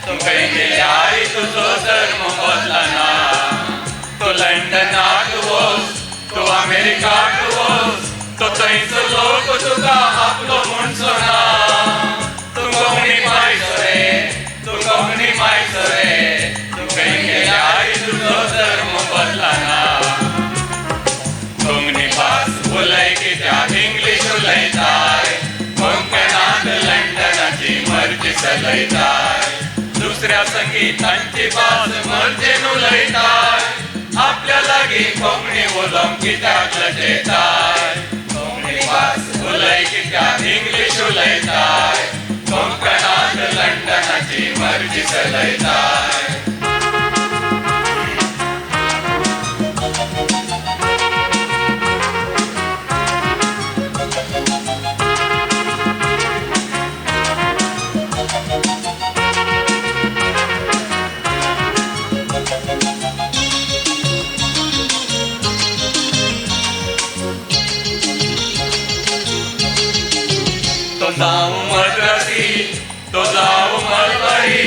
तूं खंय गेल्यार तुजो धर्म बदलना तूं लंडनाक वच तूं अमेरिकाक वच तो थंयचो लोक तुका आपलो म्हूण सोना तूं कोंकणी पायचो रे तूं कोंकणी पायचो रे धर्म बदलना कोंकणी भास उलय कित्याक इंग्लीश उलयताय कोंकणांत लंडनाची मर्जी चलयताय दुसऱ्या संगीतांची भास मर्जेन उलयताय आपल्या लागीं कोंकणी उलोवंक कित्याक लजयताय कोंकणी भास उलय कित्याक इंग्लीश उलयताय कोंकणांत लंडनाची मर्जी चलयताय जावं मद्रासी तो जावं मलबारी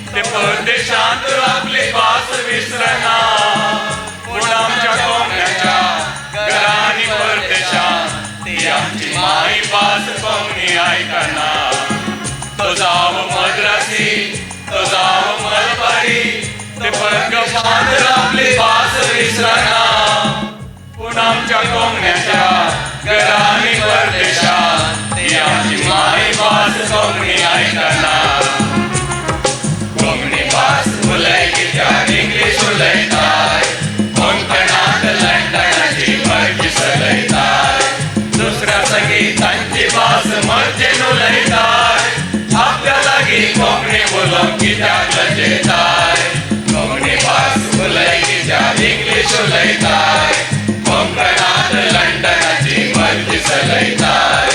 ते परदेशांत आपली भास विसरना पूण आमच्या कोंकण्याच्या घरांनी परदेशांत ती आमची माय भास कोंकणी आयकना तो जावं मद्रासी तो जावं मलबारी ते परदेशांत आपली भास विसरना पूण आमच्या कोंकण्याच्या घरांनी परदेशांत आमची माय भास कोंकणी आयकना कोंकणी भास उलय कित्याक इंग्लीश उलयताय कोंकणांत लंडनाची मर्जी चलयताय दुसऱ्या संगीतांची भास मर्जेन उलयताय आपल्या लागीं कोंकणी उलोवंक कित्याक लजयताय कोंकणी भास उलय कित्याक इंग्लीश उलयताय कोंकणांत लंडनाची मर्जी चलयताय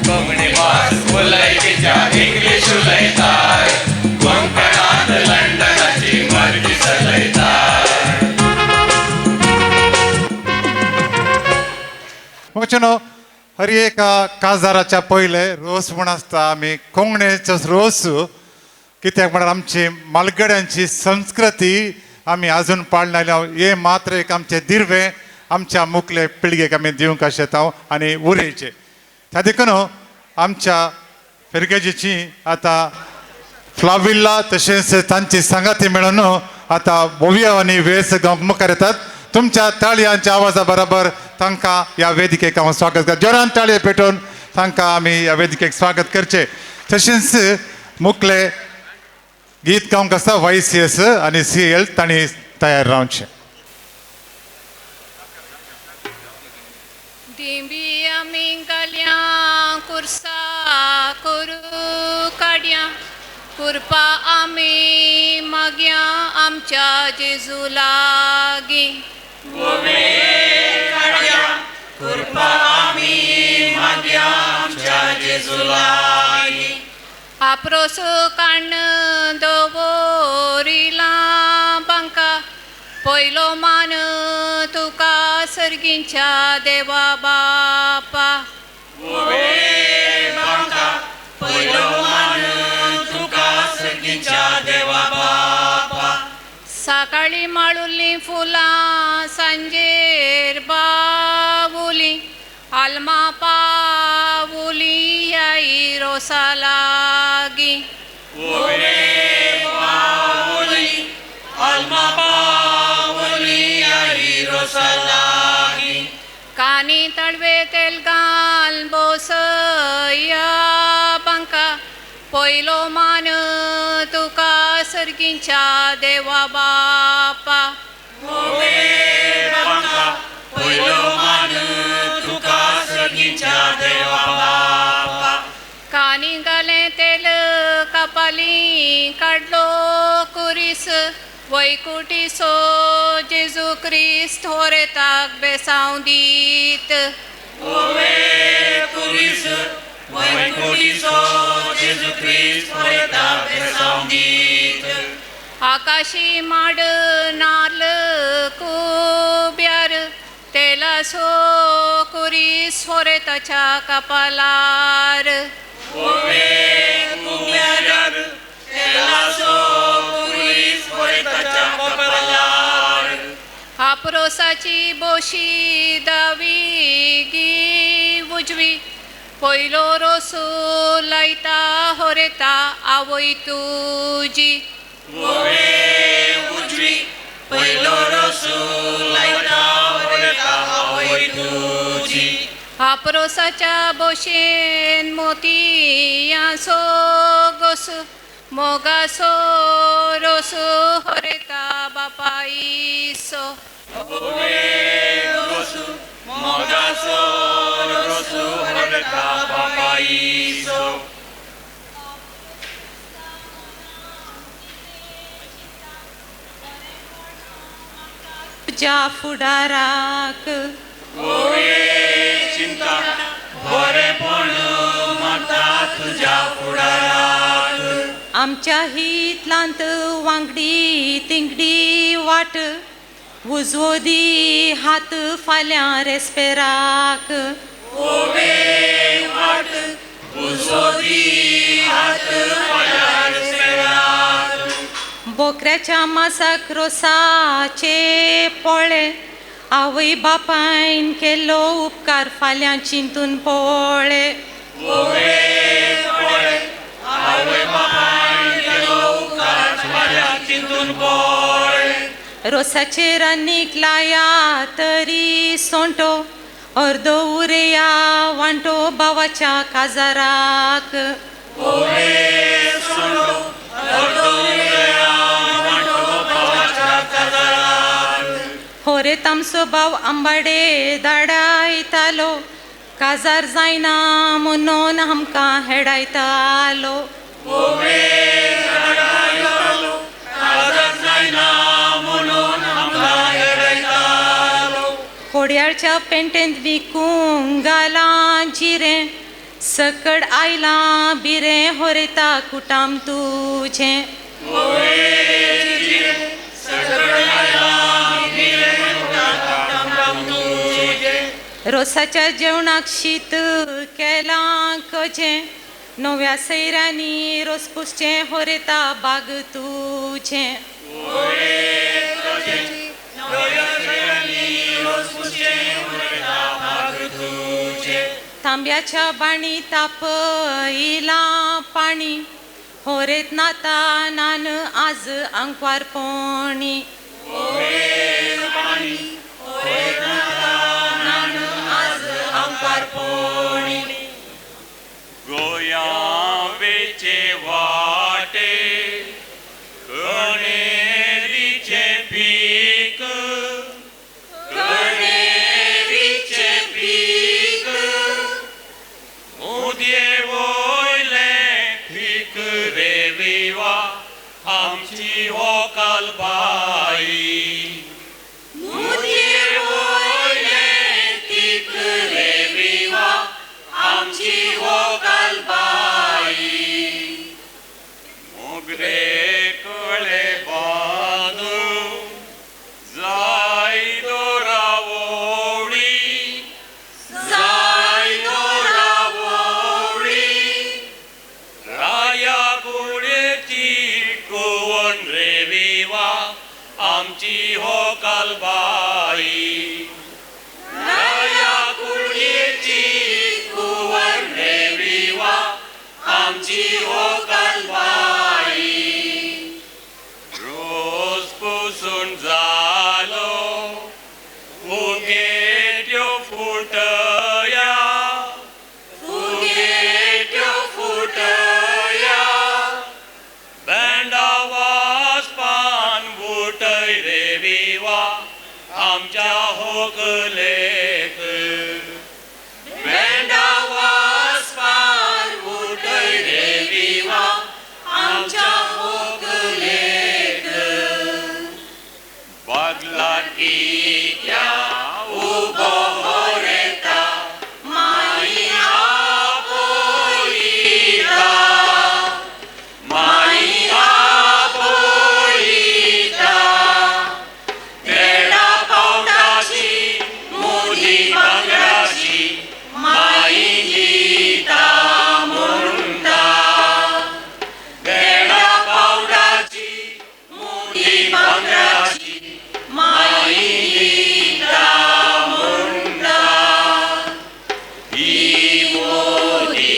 कोंकणी भास उलय कित्याक इंग्लीश उलयताय कोंकणांत लंडनाची मर्जी चलयताय वचनो हर एका काजाराच्या पयले रोस म्हण आसता आमी कोंकणीचो रोस कित्याक म्हळ्यार आमची मालगड्यांची संस्कृती आमी आजून पाळना हे मात्र एक आमचे दिर्वे आमच्या मुखले पिळगेक आमी दिवंक आशेता आनी उरयचे त्या देखून आमच्या फेरगेजीची आता फ्लाविल्ला तशेंच तांची संगाती मेळून आता भव्य आनी वेस मुखार येतात तुमच्या ताळयांच्या आवाजा बरोबर तांकां ह्या वेदिकेक हांव स्वागत करता जोरान ताळये पेटोवन तांकां आमी ह्या वेदिकेक स्वागत करचें तशेंच मुखले गीत काम कसा YCS आणि CL तांणी तयार रावचे. दिंबी आमी गल्या कुर्सा करू काड्या कुरपा आमी माग्या आमच्या जेजू लागी. आप्रोस काण दवरिला बांका पयलो मान तुका सर्गींच्या देवा बापा. सकाळी माळुल्ली फुलां सांजेर बावुली आल्मा पावुली आई रोसा लागी. कानी तळवे तेलगाल बोसया बांका पयलो मान तुका सर्गींच्या देवा बापा. कानी घाले तेल कपाली काडलो कुरीस वैकुटी सो जेजू क्रिस्त होरेताक बेसांव दीत. आकाशी माड नाल कुब्यार तेला सो कुरीस होरेताच्या कपालार. आप्रोसाची बोशी दावी गी उजवी पयलो रोसू लायता होरेता आवय तुजी. आप्रोसाच्या बोशेन मोतियासो गोस मोगासो रोसू होरेता बापाईसो. तुझ्या फुडाराक आमच्या हितलांत वांगडी तिंगडी वाट उजवोदी हात फाल्यां रेस्पेराक. बोकऱ्याच्या मासाक रोसाचे पोळे आवय बापायन केलो उपकार फाल्यां चिंतून पोळे. रोसाचेर आनीक लाया तरी सोंटो अर्दो उरया वांटो बावाच्या काजाराक. होरे तामसो भाव आंबाडे धाडायतालो काजार जायना म्हणून आमकां हेडायतालो. कोड्याळच्या पेंटेंत विकूंक घालां जिरें सकड आयलां बिरें होरेता कुटाम तुजें. रोसाच्या जेवणाक शीत केलां कजें नव्या सैरांनी रोस पुसचें होरेता बाग तुजें. तांब्याच्या बाणी तापयलां पाणी होरेत नाता नान आज आंकवार पोणी. गोया वेचे वाटे फुटया फुगेट्यो फुटया बँडावास पान बुटय रे विवा आमच्या होकलेक बँडावास पान बुटय रे विवा आमच्या होकलेक बदलात इत्या उबो होरेता माई आपोईता माई आपोईता तेडा पावटाची मोदी बांगडाची माई गीता म्हणटा तेडा पावटाची मोदी बांगडाची माई गीता म्हणटा ही मोदी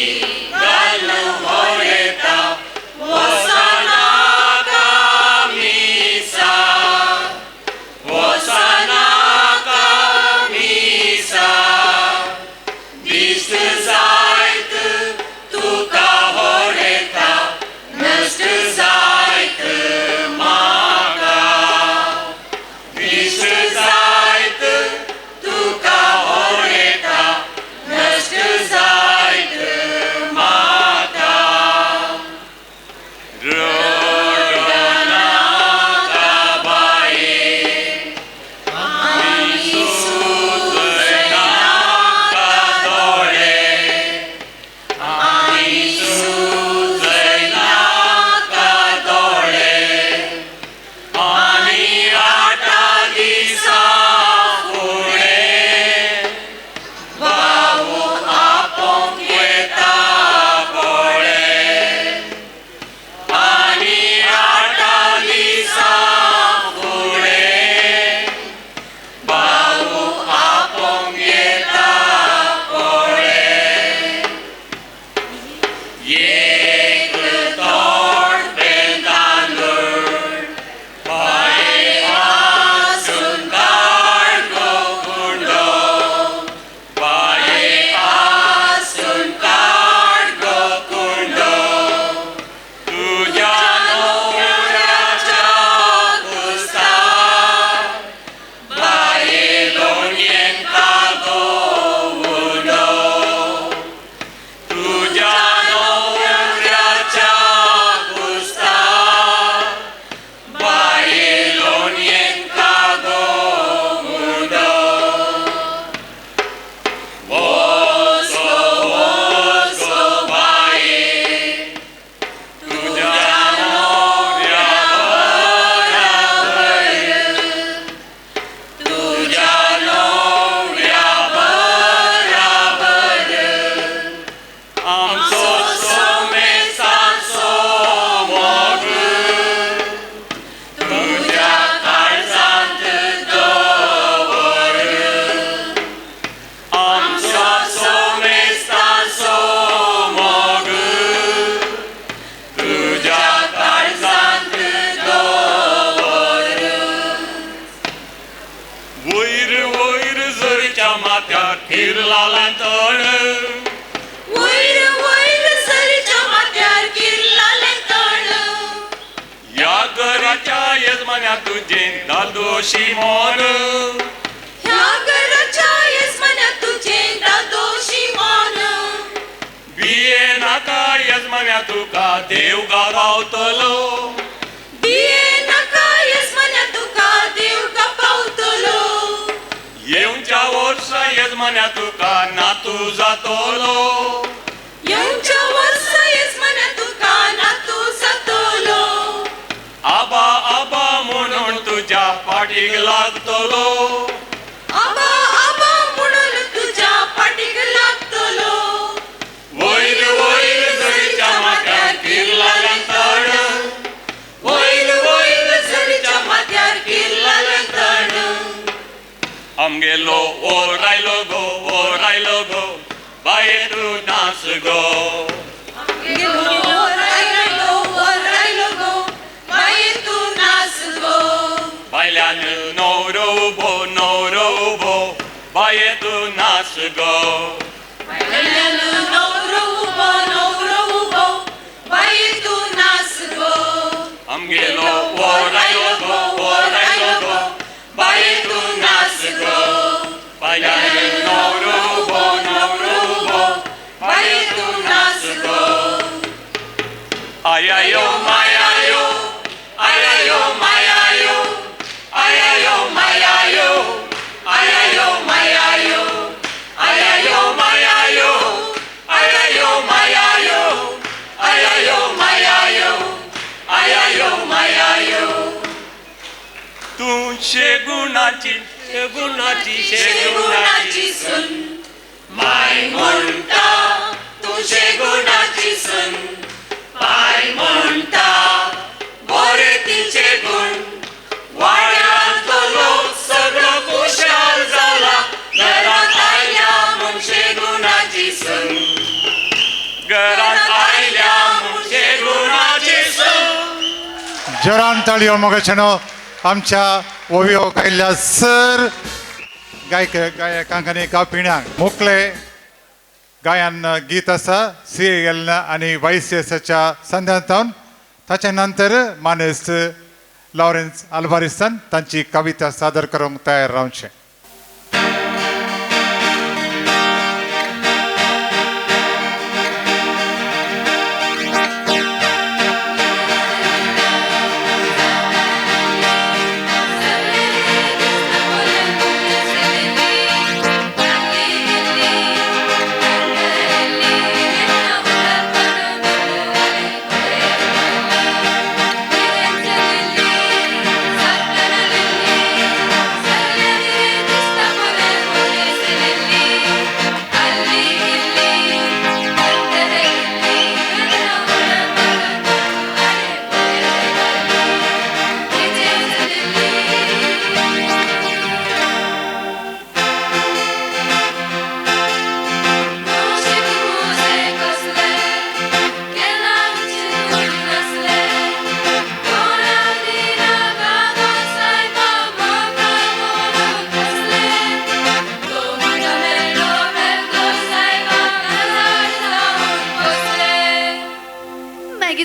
घालून होरेता वसना कामिसा वसना कामिसा दिश्ट जायत तुका होरेता नश्ट जायत म्हाका दिश्ट जायत तुका होरेता नश्ट जायत म्हाका रडनाका बाये आमी सुजयनाका दोळे आमी सुजयनाका दोळे आनी 8 दिसां फुडें भाऊ आपोंक येता पळे आनी 8 दिसां फुडें भाऊ आपोंक येता पळे एक तोड तांदूळ बाये आसून काड गो कुंडो बाये आसून काड गो कुंडो तुझ्या नवऱ्याच्या कुस्तार बाये लोणयेन कागो उडो तुझ्या नवऱ्याच्या कुस्तार बाये लोणयेन कागो उडो वच गो बाये तुझ्या नवऱ्या बराबर तुझ्या नवऱ्या बराबर आमचो सोमेसाचो मोग तुझ्या काळजांत दवर आमचो सोमेसाचो मोग तुझ्या काळजांत दवर वयर वयर झरीच्या माथ्यार किरला लांतण वयर वयर सरीच्या माथ्यार किरला लेतण या घराच्या यजमान्या तुझे दादोशी मोन ह्या घराच्या येजमान्या तुझे दादोशी मान बिये नाका यजमान्या तुका देव गावतलो बिये नाका येजमान्या तुका देव का पावतलो येवच्या वर्सा यजमान्या तुका नातू जातलो येवच्या वर्सा येजमान्या तुका नातू जातलो आबा आबा म्हणून तुझ्या पाठीक लागतलो आबा आबा म्हणून तुझ्या पाठीक लागतलो वयर वयर झरीच्या माथ्यार किरला लांतण वयर वयर सरीच्या माथ्यार किरला लेतण आमगेलो ओ रायलो गो बाये तू नाच गो रायलो गो बाये तू नाच गो बायल्यान नवरो उबो बाये तू नाच गो आमगेलो वरायलो गो बाये तू नाच गो बायानो नवरो बाये तू नाच गो ayayo mayayo ayayo mayayo ayayo mayayo ayayo mayayo ayayo mayayo ayayo mayayo ayayo mayayo ayayo mayayo tu shegunachi sun mai monta tu shegunachi sun पाय म्हणता बरे तिचे गुण वाड्यातलो लोक सगळो खुशाल जाला घरात आयल्या मनशे गुणाची सण घरात आयल्या मनशे गुणाची सण जोरान ताळयो मोगचनो आमच्या ओवियो गायल्ल्या सर गायकांक आनी गावपिण्यांक मोकळे गायन गीत आसा CAL आणि YCSच्या संध्यांतावन ताचे नंतर मानेस्त लॉरेन्स आल्वारिसान तांची कविता सादर करूंक तयार रावचे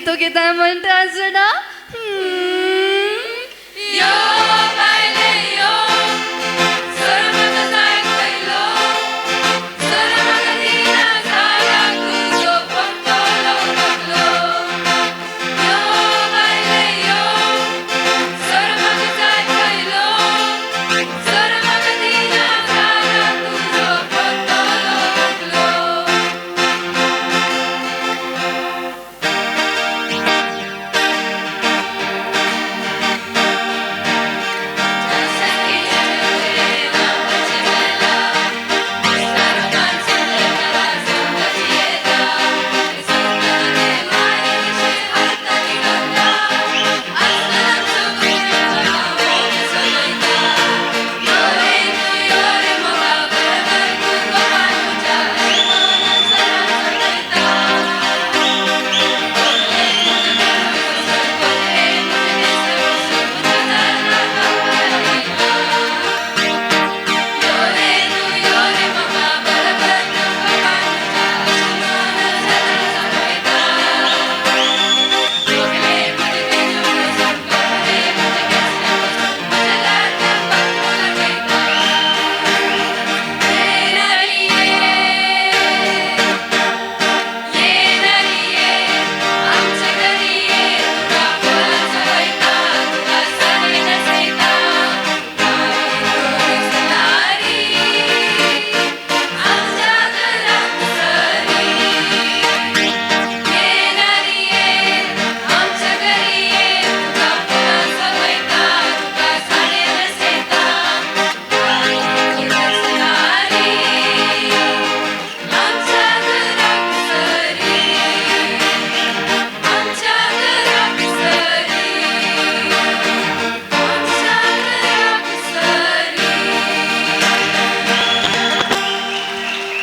तो किती म्हणतात ना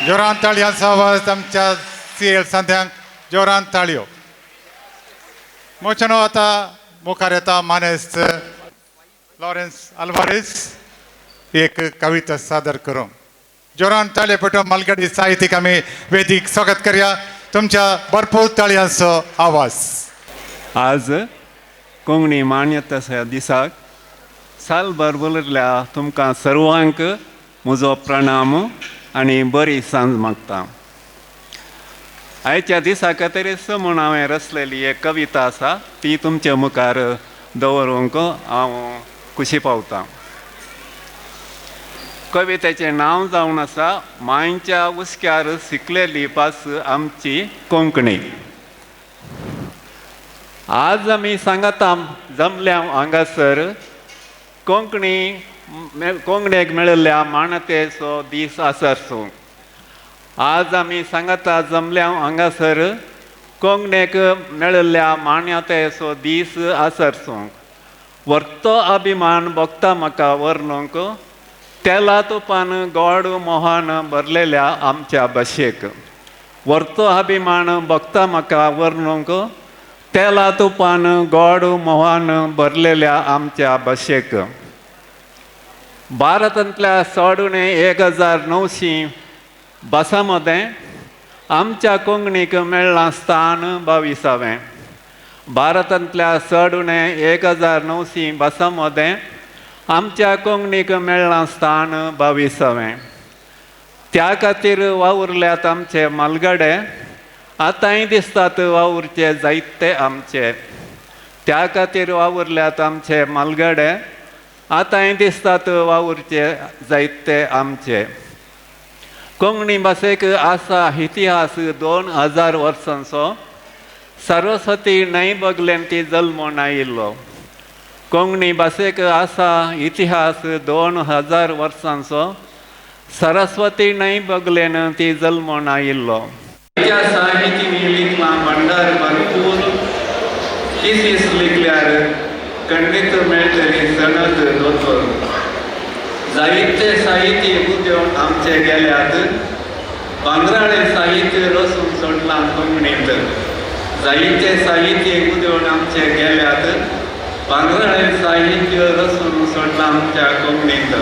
जोरान ताळयांचो आवाज आमच्या CAL संध्यांक जोरान ताळयो मोचनो आता मुखार येता मानेस्त लॉरेन्स आल्वारेस एक कविता सादर करूं जोरान ताळे पटो मालगाडी साहित्यिक आम्ही वेदिक स्वागत करूया तुमच्या भरपूर ताळयांचो आवाज. आज कोंकणी मान्यता दिसाक सालभर बोलिल्ल्या तुमकां सर्वांक म्हजो प्रणाम आनी बरी सांज मागता. आयच्या दिसा खातीरच म्हूण हांवें रचलेली एक कविता आसा ती तुमच्या मुखार दवरूंक हांव खुशी पावतां. कवितेचें नांव जावन आसा मांयच्या उस्क्यार शिकलेली भास आमची कोंकणी. आज आमी सांगाता जमल्या हांगासर कोंकणीक मेळिल्ल्या माणतेचो दीस आसरसूंक. आज आमी सांगाता जमल्या हांगासर कोंकणीक मेळिल्ल्या मान्यतेचो दीस आसरसूंक. वर्तो अभिमान भोगता म्हाका वर्णूंक तेला तुपान गोड मोहान भरलेल्या आमच्या भाशेक. वर्तो अभिमान भोगता म्हाका वर्णूंक तेला तुपान गोड मोहान भरलेल्या आमच्या भाशेक. भारतांतल्या 1900 भासां मदें आमच्या कोंकणीक मेळ्ळां स्थान 22वें. भारतांतल्या 1900 भासां मदें आमच्या कोंकणीक मेळ्ळां स्थान 22वें. त्या खातीर वावुरल्यात आमचे मालगाडे आतांय दिसतात वावुरचे जायते आमचे. त्या खातीर वावुरल्यात आमचे मालगाडे आतांय दिसतात वावुरचे जायते आमचे. कोंकणी भाशेक आसा इतिहास 2000 वर्सांचो. सरस्वती न्हंय बगलेन ती जल्मून आयिल्लो. कोंकणी भाशेक आसा इतिहास 2000 वर्सांचो. सरस्वती न्हंय बगलेन ती जल्मून आयिल्लो. साहित्य लिखला भंडार भरपूर किसीस लिखल्यार खंडीत मेळटली सनद दोतोर. जायते साहित्य उद्योग आमचे गेल्यात बांगराळे साहित्य रचून सोडलां कोंकणींत. जायते साहित्य उद्योग आमचे गेल्यात बांगराळे साहित्य रचून सोडलां आमच्या कोंकणींत.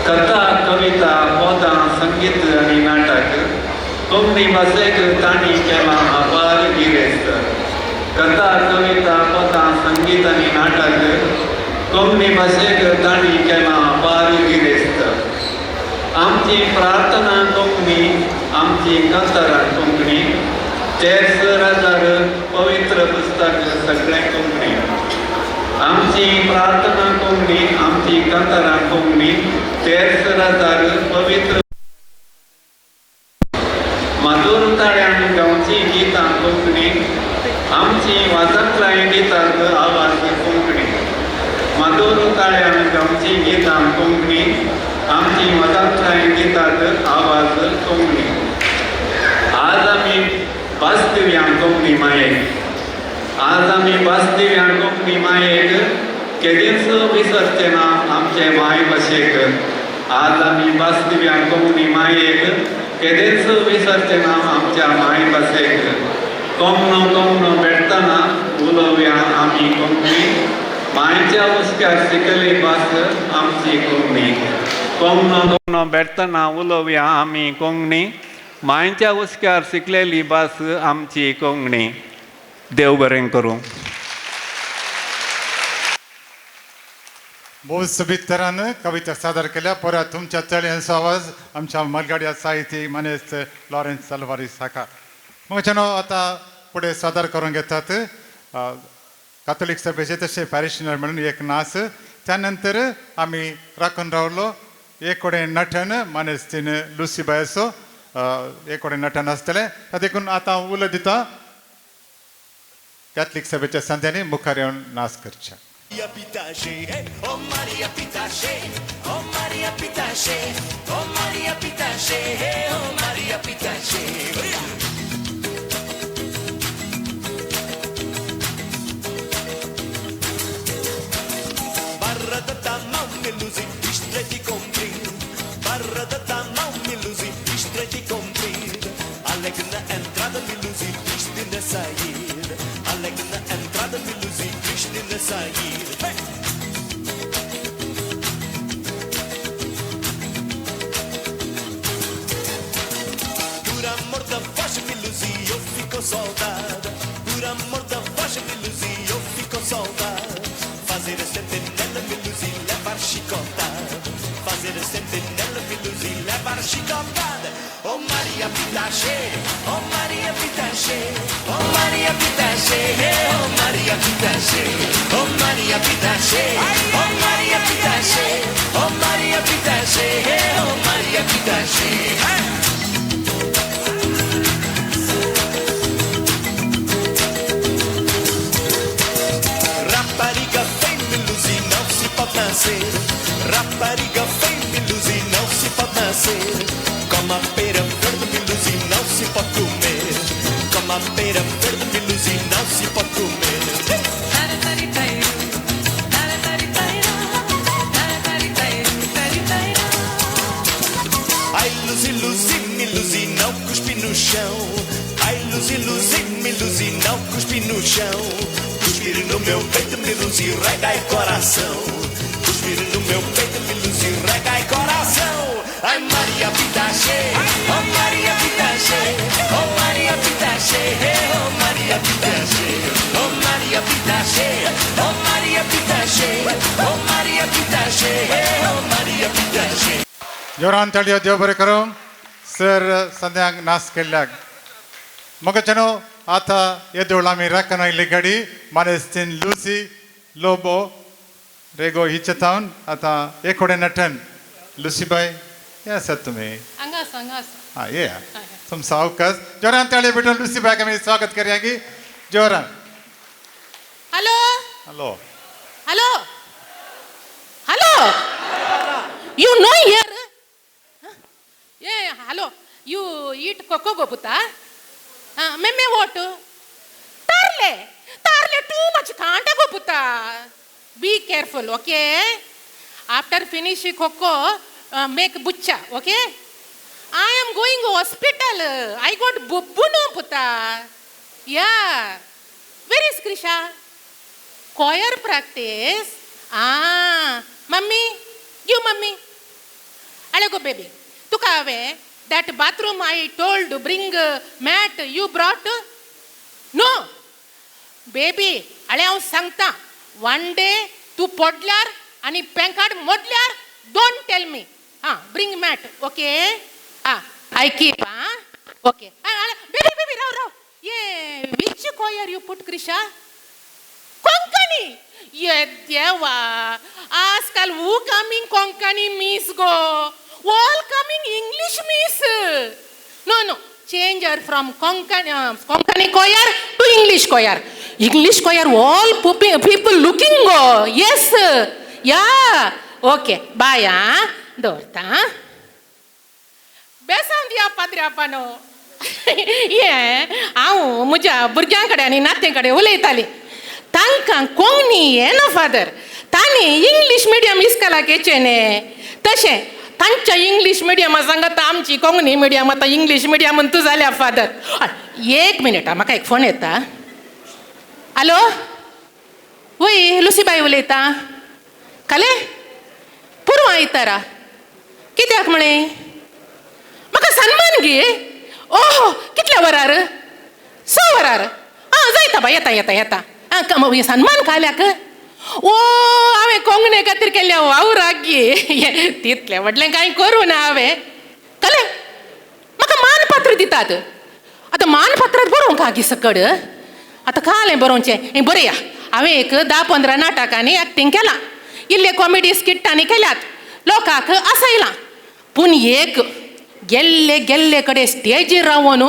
कथा कविता पोदां संगीत आनी नाटक कोंकणी भाशेक तांणी केलां अपार गिरेस्त. कथा कविता पोदां संगीत आनी नाटक कोंकणी भाशेक तांणी केलां अपार गिरेस्त. आमची प्रार्थना कोंकणी आमची कांतारां कोंकणी. 43,000 पवित्र पुस्तक सगळें कोंकणी. आमची प्रार्थना कोंकणी आमची कांतारां कोंकणी. 43,000 पवित्र मधुर ताळ्यान गांवची गितां कोंकणी. आमची वाजतलाय दितात आवाज कोंकणी. मधुर ताळ्यान गांवची गितां कोंकणी. आमची वाजतलाय दितात आवाज कोंकणी. आज आमी वास्तव्यां कोंकणी मायेक. आज आमी वास्तव्यां कोंकणी मायेक केदींच विसरचे ना आमचे माय भाशेक. आज आमी वास्तव्यां कोंकणी मायेक केदींच विसरचे ना आमच्या माय भाशेक. कोंकणो भेटतना उलोवया आमी कोंकणी. मायच्या उस्क्यार शिकली भास आमची कोंकणी. कोंकणो भेटतना उलोवया आमी कोंकणी. मायच्या उस्क्यार शिकलेली भास आमची कोंकणी. देव बरें करूं. बहुत सोबीत तरान कविता सादर केल्या. परत तुमच्या तळयांचो आवाज आमच्या मालगाड्या साहित्य मानेस्त लॉरेन्स सालवारी साकार. मग आता पुढे सादर करून घेतात काथोलिक सभेचे तसे पॅरिशनर म्हणून एक नाच. त्यानंतर आम्ही राखून रावलो एक कडेन नटन मानेस्तीन लुसीबायसो एक कडेन नटन आसतले. देखून आता उलो दिता कॅथलिक सभेच्या संध्यानी मुखार येवन नाच करचे. Maria Pitache, oh Maria Pitache, oh Maria Pitache, oh Maria Pitache, oh Maria Pitache. Barra da tamam melusi, istreti comprin. Barra da tamam melusi, istreti comprin. Alegna entrada melusi, istina sair. Alegna entrada melusi, istina sair. da voz me luzia, eu fico soldado. Por amor da voz me luzia, eu fico soldado. Fazer a sentinela me luzia, levar chicotada. Fazer a sentinela me luzia, levar chicotada. Oh Maria Pitache, oh Maria Pitache, oh Maria Pitache, oh Maria Pitache, oh Maria Pitache, oh Maria Pitache, oh Maria Pitache, oh Maria Pitache. Rapariga feia me luzir, não se pode nascer. Rapariga feia me luzir, não se pode nascer. Como a pera verde me luzir, não se pode comer. Como a pera verde me luzir, não se pode comer. Ai, luzir, me luzir, não cuspi no chão. Ai, luzir, me luzir, não cuspi no chão. Cuspir no meu peito, me luzir, rega e coração. Cuspir no meu peito, me luzir, rega e coração. Ai, Maria Pitache, oh Maria Pitache, oh Maria Pitache, oh Maria Pitache, oh Maria Pitache, oh Maria Pitache, oh Maria Pitache, oh Maria Pitache. जोरान ताळयो देव बरें करूं sir संध्याक नाच केल्ल्याक मगचनो आतां येदोळ आमी राखून आयिल्ली गाडी मानेस्तीन लुसी लोबो रेगो हिचे तावन आतां एक कडेन नटन लुसीबाई हे आसात तुमी हां ये तुमचो अवकाश जोरान ताळयो भेटून लुसीबाईक आमी स्वागत करया की जोरान hello hello hello hello you know here hello you eat कोको गोपुता मेमे वोट तारले तारले टू मच कांट गोपुता be careful okay after finish कोको मेक बुच्चा okay I am going hospital I got बुब्बुनो पुता या where is Krisha choir practice mummy give mummy alago baby tuka ave that bathroom I told bring mat you brought no baby ale haंव सांगता one day तू पडल्यार आणि पेंकाड मोडल्यार don't tell me bring mat okay I keep okay baby raw ye which choir you put Krisha Konkani ये देवा आजकाल who coming Konkani miss go all coming English miss no change her from konkani choir to English choir all people looking go yes yeah okay bye dorta बेसान दिया पाद्र्यापानो ये हांव म्हज्या भुरग्यां कडेन आनी नाते कडेन उलयताली तांकां कोंकणी येना फादर तांणी इंग्लीश मिडियम इस्कॉलाक येचें तशें तांच्या इंग्लीश मिडियमा सांगता आमची कोंकणी मिडियम आतां इंग्लीश मिडियमान तूं जाल्या फादर एक मिनीट म्हाका एक फोन येता हॅलो वय लुसीबाई उलयता काले पुरवां आयतारा कित्याक म्हळें म्हाका सन्मान गे ओह कितल्या वरार 6 वरार जायता बाय येता सन्मान काल्याक ओ हांवें कोंकणी खातीर केल्ल्या वावराक गे तितलें व्हडलें कांय करूं ना हांवें कळ्ळें म्हाका मानपत्र दितात आतां मानपत्रांत बरोवंक गे सकड आतां कालें बरोवचें बरया हांवें एक 10-15 नाटकांनी एक्टींग केलां इल्ले कॉमेडी स्किट्टांनी केल्यात लोकांक आसयलां पूण एक गेल्ले कडेन स्टेजीर रावन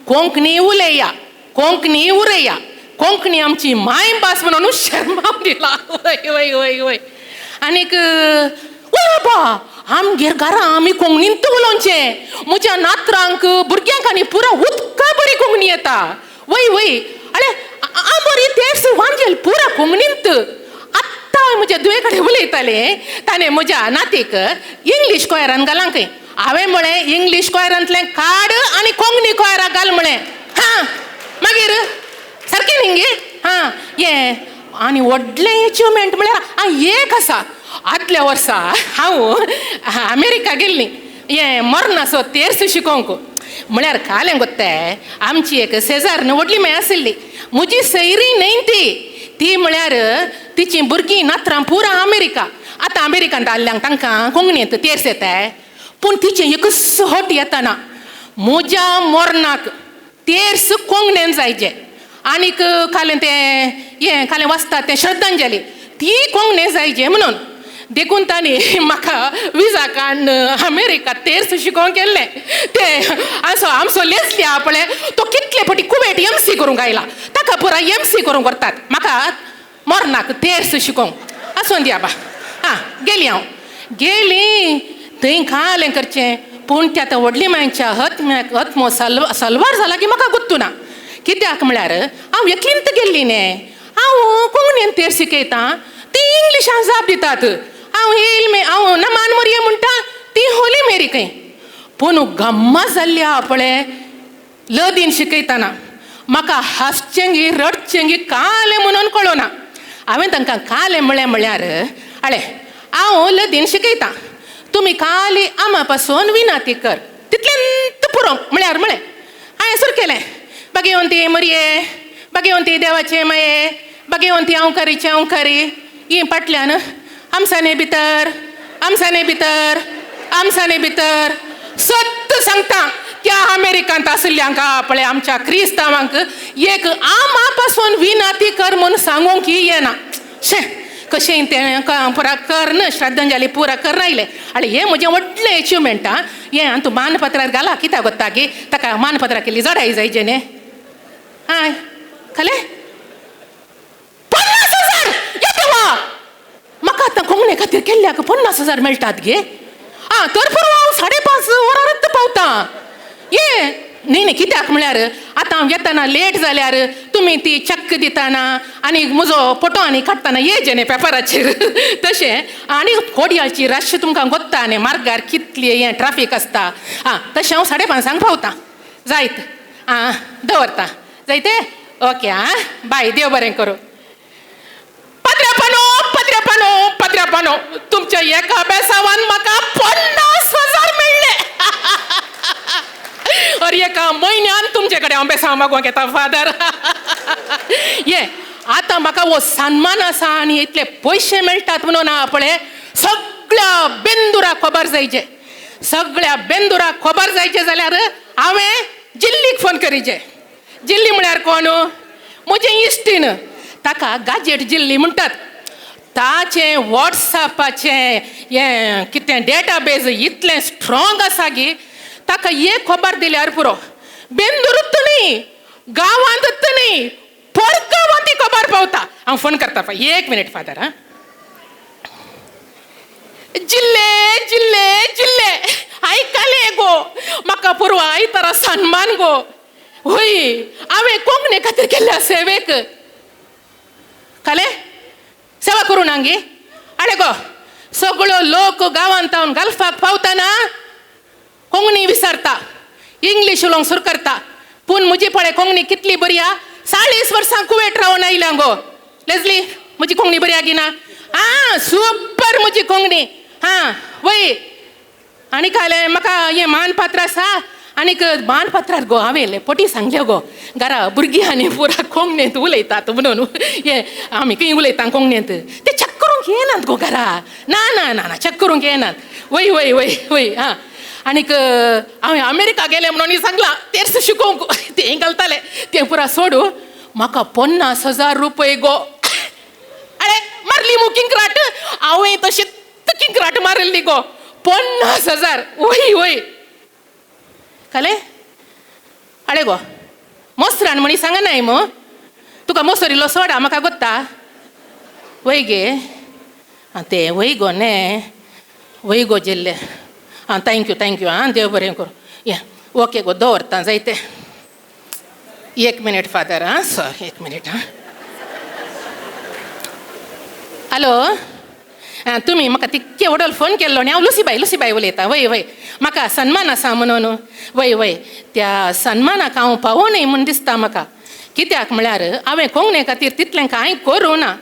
कोंकणी उलया कोंकणी उरया कोंकणी आमची मायभास म्हणून शर्माव दिला वय वय वय आनीक वय बाबा आमगेर घरा आमी कोंकणींत उलोवचें म्हज्या नातरांक भुरग्यांक आनी पुरो उदका बरी कोंकणी येता वय वय अरे बरी तेच वांजेल पुरा कोंकणींत आत्तां म्हज्या दुये कडेन उलयतालें ताणें म्हज्या नातीक इंग्लीश कोयरान घालांक हांवें म्हळें इंग्लीश कोयरांतलें काड आनी कोंकणी कोयराक घाल म्हळें मागीर सारकें न्ही गे ये आनी व्हडलें अचिवमेंट म्हळ्यार एक आसा आदल्या वर्सा हांव अमेरिका गेल्लीं ये मरनासो तेर्स शिकोवंक म्हळ्यार कालें गोत्ताय आमची एक शेजारन व्हडली माय आशिल्ली म्हजी सैरी न्हय ती म्हळ्यार तिची भुरगीं नात्रां पुरा अमेरिका आतां अमेरिकान दादल्यांक तांकां कोंकणींत तेर्स येताय पूण तिचें एकच हट येताना म्हज्या मोरणाक तेर्स कोंकणीन जायचें आनीक कालें तें हें कालें वाचता तें श्रद्धांजली ती कोंकणी जायचें म्हणून देखून तांणी म्हाका विजा काडून अमेरिका तेर्स शिकोवंक गेल्लें तें आमचो लेस्ली आहा पळय तो कितले फावटी कुवेट MC करूंक आयला ताका पुरा MC करूंक व्हरतात म्हाका मोरणाक तेर्स शिकोवंक आसून दिया बा गेली हांव गेली थंय कालें करचें पूण त्या आतां व्हडली मांयच्या हत्मो सलवार जाला की म्हाका गुत्तू ना कित्याक म्हळ्यार हांव एकलींत गेल्ली न्ही हांव कोंकणीन तेर्स शिकयतां ती इंग्लिशान जाप दितात हांव नमान मरिये म्हणटा ती होली मेरी खंय पूण गम्मत जाल्ली आहा पळय लदीन शिकयतना म्हाका हांसचें रडचें कालें म्हणून कळना हांवें तांकां कालें म्हळ्यार आळे हांव लदीन शिकयतां तुमी खाली आमा पासून विनाती कर तितलेंत पुरो म्हळ्यार हांवें सुरू केलें भाग्यवंती मरये भाग्यवंती देवाचे माये भाग्यवंती अंकारीचे अंकारी ही फाटल्यान आमसाने भितर सत्त सांगता त्या अमेरिकांत आशिल्ल्यांक पळय आमच्या क्रिस्तांवांक एक आमा पासून विनाती कर म्हूण सांगूंक येना शे कशें तें पुरा कर न्हय श्रद्धांजली पुरा कर रायलें आनी हें म्हजें व्हडलें एचिवमेंट हें तूं मानपत्रार घाला कित्याक गोत्ता गे ताका मानपत्रा केली जडाय जायचें न्ही हय खलें 50,000 येता म्हाका आतां कोंकणी खातीर केल्ल्याक 50,000 मेळटात गे तर पुरो हांव 5:30 वरांत पावतां ये न्ही कित्याक म्हळ्यार आतां हांव येताना लेट जाल्यार तुमी ती चक्क दिताना आनी म्हजो फोटो आनी काडटाना येजे न्ही पेपराचेर तशें आनी कोडयाची रश तुमकां गोत्ता न्ही मार्गार कितली हें ट्राफीक आसता तशें हांव 5:30 पावतां जायत दवरतां जायते ओके बाय देव बरें करूं पत्र्यापानो तुमच्या एका बेसावान म्हाका 50,000 मेळ्ळे और एका म्हयन्यान तुमचे कडेन हांव बेसांव मागोवंक येता फादर ये आतां म्हाका हो सन्मान आसा आनी इतले पयशे मेळटात म्हणून पळय सगळ्या बेंदुराक खबर जायचे जाल्यार हांवें जिल्लीक फोन करीचे जिल्ली म्हळ्यार कोण म्हजें इश्टीण ताका गाजेट जिल्ली म्हणटात ताचें वॉट्सॅपाचें हें कितें डेटाबेज इतलें स्ट्रॉंग आसा गी ताका एक खबर दिल्यार पुरो बेंदुरूच न्ही गांवांतच न्ही परगांवां ती खबर पावता हांव फोन करता 1 मिनीट फादर जिल्ले आयकले गो म्हाका पुरो आयतारा सन्मान गो होय हांवें कोंकणी खातीर केल्ल्या सेवेक काले सेवा करूं ना गे आरे गो सगळो लोक गांवांत गल्फाक पावतना कोंकणी विसरता इंग्लीश उलोवंक सुरू करता पूण म्हजी पळय कोंकणी कितली बरी 40 वर्सां कुवेट रावन आयल्या गो लेस्ली म्हजी कोंकणी बरी आगिना सुपर म्हजी कोंकणी वय आनी काले म्हाका हें मानपात्र आसा आनीक मानपत्रार गो हांवें पोटी सांगले गो घरा भुरगीं आनी पुरा कोंकणींत उलयतात म्हणून हे आमी खंय उलयता कोंकणींत ते चेक करूंक येनात गो घरा ना चेक करूंक येनात वय आनीक हांवें अमेरिका गेलें म्हणून सांगलां तेर्स शिकोवंक तें घालतालें तें पुरा सोडू म्हाका 50,000 रुपये गो अरे मारली मू किंकराट हांवें तशी किंकराट मारिल्ली गो 50,000 वय काले आळे गो मोसरान म्हणी सांगनाय मो तुका मोसर इल्लो सोडा म्हाका गोत्ता वय गे ते वय गो ने वय गो जिल्ले थँक्यू देव बरें करूं या ओके गो दवरता जायते 1 minute father sir 1 minute hello तुमी म्हाका तितके वडल फोन केल्लो न्ही हांव लुसीबाई उलयतां वय म्हाका सन्मान आसा म्हणून वय त्या सन्मानाक हांव पावोनय म्हूण दिसता म्हाका कित्याक म्हळ्यार हांवें कोंकणी खातीर तितलें कांय करूं ना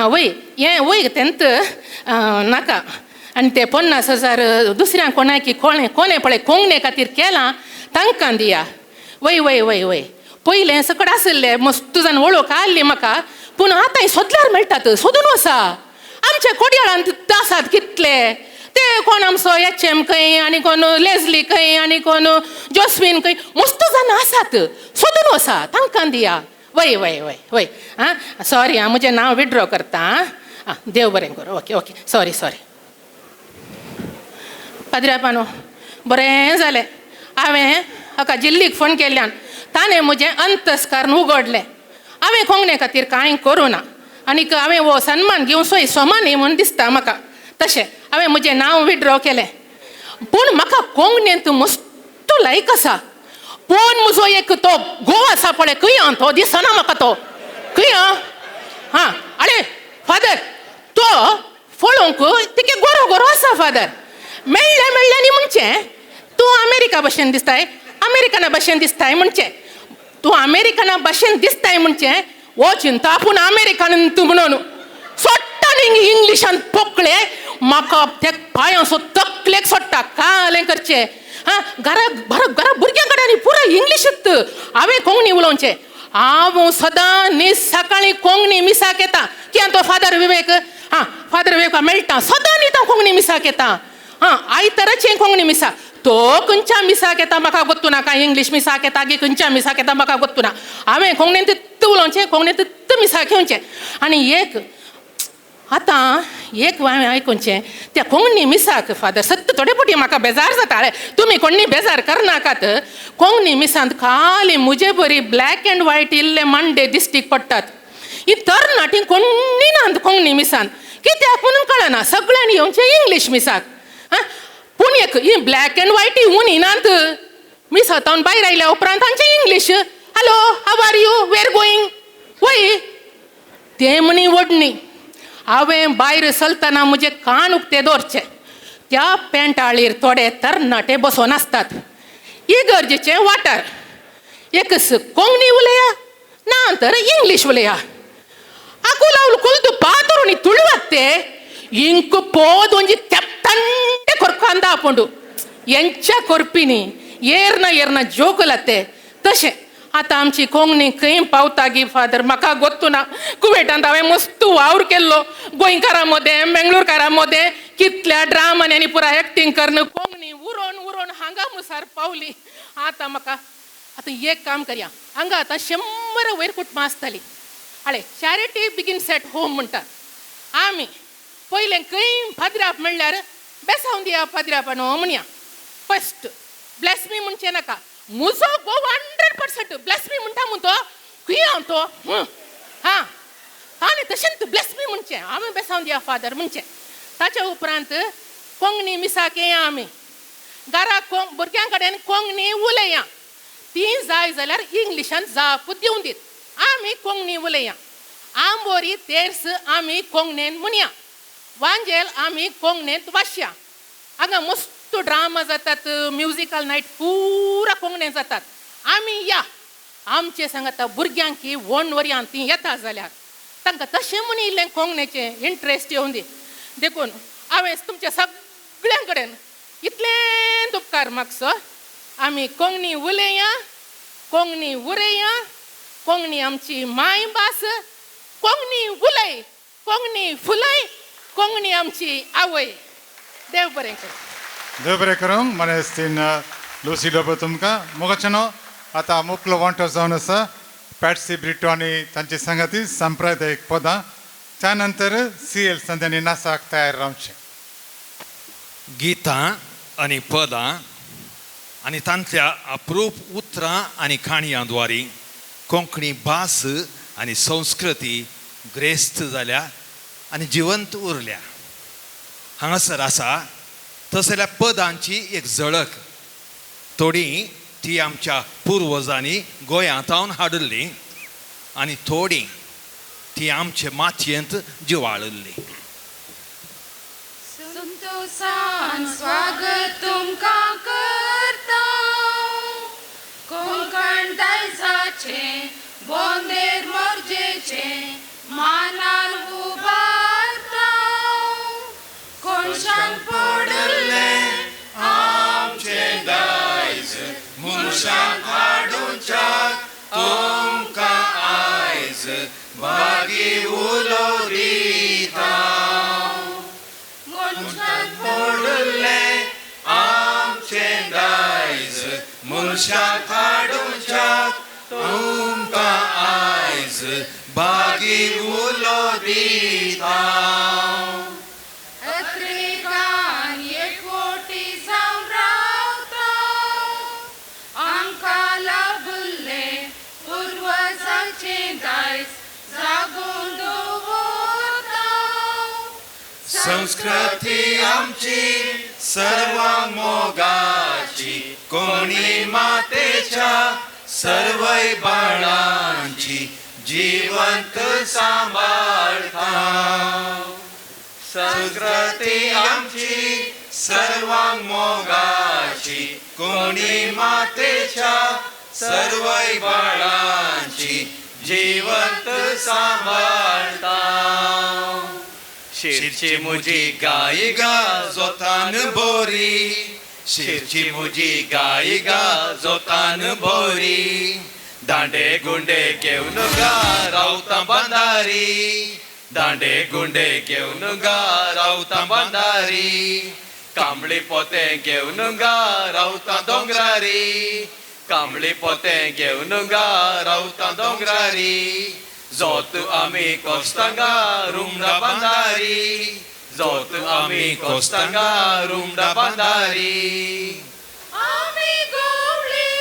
वय हें वय तेंत नाका आनी ते 50,000 दुसऱ्यांक कोणाय की कोणे पळय कोंकणी खातीर केलां तांकां दिया वय वय वय वय पयलें सकड आसले मस्त जाण वळख आसली म्हाका पूण आतां सोदल्यार मेळटात सोदून वसा आमच्या कोडयाळांत आसात कितले ते कोण आमचो HM खंय आनी कोण लेस्ली खंय आनी कोण जोस्वीन खंय मस्त जाण आसात सोदून वसा तांकां दिया वय वय वय वय आं सॉरी आं म्हजें नांव विड्रॉ करता आं देव बरें कर ओके ओके सॉरी सॉरी पाद्र्यापानो बरें जालें हांवें हाका जिल्लीक फोन केल्ल्यान ताणें म्हजें अंतस्करण उगडलें हांवें कोंगणे खातीर कांय करूं ना आनीक हांवें हो सन्मान घेवन सोय सोमानी म्हूण दिसता म्हाका तशें हांवें म्हजें नांव विड्रॉ केलें पूण म्हाका कोंगणेंत मस्त लायक आसा पूण म्हजो एक तो घोव आसा पळय खंय तो दिसना म्हाका तो खंय हां आरे फादर तो पळोवंक तिके गोरो गोरो आसा फादर मेळ्ळें मेळ्ळें न्ही म्हणचें तूं अमेरिका भाशेन दिसताय अमेरिकना भाशेन दिसताय म्हणचें तूं अमेरिकना भाशेन दिसताय म्हणचें हो चिंता आपूण अमेरिकान म्हणून सोडटा न्ही इंग्लिशान पोकळे म्हाका त्या पांयाचो तकलेक सोडटा कालें करचें हां घरा भुरग्यां कडेन पुरो इंग्लिशीत हांवें कोंकणी उलोवचें हांव सदां न्ही सकाळीं कोंकणी मिसाक येता कित्याक तो फादर विवेक हां फादर विवेक मेळटा सदां न्ही तो कोंकणी मिसाक येता हां आयताराचें कोंकणी मिसा तो खंयच्या मिसाक येता म्हाका गोत्तू ना काय इंग्लीश मिसाक येता की खंयच्या मिसाक येता म्हाका गोत्तू ना हांवें कोंकणींत उलोवचें कोंकणींत मिसाक घेवचें आनी एक हांवें आयकुचें त्या कोंकणी मिसाक फादर सत्त थोडे फावटी म्हाका बेजार जाता तुमी कोणी बेजार करनाकात कोंकणी मिसांत खाली म्हजे बरी ब्लॅक एंड व्हायट इल्ले मांडे दिश्टीक पडटात ही तरणाटी कोणी नात कोंकणी मिसांत कित्याक म्हणून कळना सगळ्यांनी येवचें इंग्लीश मिसाक हां पूण एक ही ब्लॅक एंड व्हायट येवन येनात मिसांतावन भायर आयल्या उपरांत तांचें English hello how are you where going way तें म्हणी वडणी हांवें भायर चलतना म्हजे कान उक्ते दवरचे त्या पेंटाळीर थोडे तरणाटे बसोन आसतात इगर्जेचें वाठार एकस कोंकणी उलया ना तर इंग्लीश उलया आकुलावल कुलद पातोरणी तुळवत्ते इंक पोद ಒಂಜಿ ತೆಪ್ಪಂಡೆ ಕೊರ್ಕಂದ ಹಾಕೊಂಡು ಎಂಚ ಕೊರ್ಪಿನಿ ಏರ್ನ ಜೋಕಲತ್ತೆ तशें आतां आमची कोंकणी खंय पावता गी फादर म्हाका गोत्तू ना कुवेटांत हांवें मस्त वावर केल्लो गोंयकारां मदें मेंगलोरकारां मदें कितल्या ड्रामांनी आनी पुरा एक्टींग करन कोंकणी उरोन हांगा मुसार पावली आतां म्हाका आतां एक काम करया हांगा आतां 100 वयर कुटुंबां आसतलीं Hale charity begins at home म्हणटात आमी पयलें खंय फादराप म्हणल्यार बेसावन दिया फादरापानो म्हणया फस्ट ब्लेस मी म्हणचें नाका म्हजो घोव 100% ब्लेस मी म्हणटा म्हूण तो खंय तो हां ताणें तशेंच ब्लेस मी म्हणचें हांवें बेसावन दिया फादर म्हणचें ताच्या उपरांत कोंकणी मिसाक येया आमी घरा भुरग्यां कडेन कोंकणी उलया ती जाय जाल्यार इंग्लिशान जाप दिवन दीत आमी कोंकणी उलया आंबोरी तेर्स आमी कोंकणीन म्हणया वांजेल आमी कोंकणींत वाचया हांगा मस्त ड्रामा जातात म्युजिकल नायट पुरा कोंकणीन जातात आमी या आमचे सांगाता भुरग्यांक की 1 वर्यां ती येता जाल्यार तांकां तशें म्हूण इल्लें कोंकणीचें इंट्रस्ट येवन दी देखून हांवें तुमच्या सगळ्यां कडेन इतलेंच उपकार मागचो आमी कोंकणी उलया कोंकणी उरया कोंकणी आमची मायभास कोंकणी उलय कोंकणी फुलय कोंकणी आमची आवय देव बरें कर देव बरें करूं मने तीन लुसी लोब तुमकां मोगाचनो आतां मुकलो वांटो जावन आसा पॅट्सी ब्रिटो आनी तांची संगती सांप्रदायीक पदां त्या नंतर CL संध्यांनी नाचाक तयार रावचें गितां आनी पदां आनी तांतल्या अप्रूप उतरां आनी काणयां द्वारी कोंकणी भास आनी संस्कृती ग्रेस्त जाल्या आनी जिवंत उरल्या हांगासर आसा तस जाल्यार पदांची एक झळक थोडी ती आमच्या पुर्वजांनी गोंयांतावन हाडिल्ली आनी थोडी ती आमचे मातयेंत जिवाळिल्ली संतोषान स्वागत तुमकां करता कोंकण दायजाचें बोंदेर मोरजेचें मानान उबारता कोणशान पडले आमचे दायज मनशाक हाडूच्या तुमकां आयज बागी उलो दिता मनशाक पडले आमचे दायज मनशाक हाडूच्या तुमकां आयज बागी उलो दिता अत्रेगान एकवटी जावन रावता आमकां लाभले पुर्वजांचे दायज जागोवन दवरता संस्कृती आमची सर्वांग मोगाची कोणी मातेच्या सर्वय बाळांची जिवंत सांबाळता संस्कृती आमची सर्वांग मोगाची कोणी मातेच्या सर्वय बाळांची जिवंत सांबाळता शिरची मुजी गाय गा जोतान बोरी शिरची मुजी गाय गा जोतान बोरी दांडे गुंडे घेवन गा रावता बांदारी दांडे गुंडे घेवन गा रावता बांदारी कांबळी पोते घेवन गा रावता दोंगरारी कांबळी पोते घेवन गा रावता दोंगरारी जोत आमी कोस्तांगा रुमडा बांदारी जोत आमी कोस्तांगा रुमडा बांदारी आमी गवळी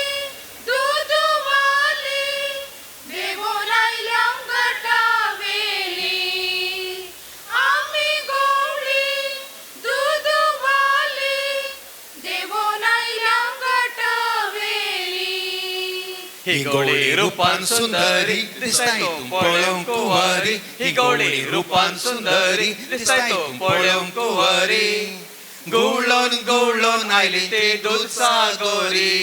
दूद वाली देवोन आयल्या गटा वेली आमी गवळी दूद वाली देवोन आयल्या गटा वेली ही गवळी रूपान सुंदरी दिसताय तूं पळोवंक वरी ही गवळी रूपान सुंदरी दिसताय तूं पळोवंक वरी गुळोन गुळोन आयली ती दूद सागोरी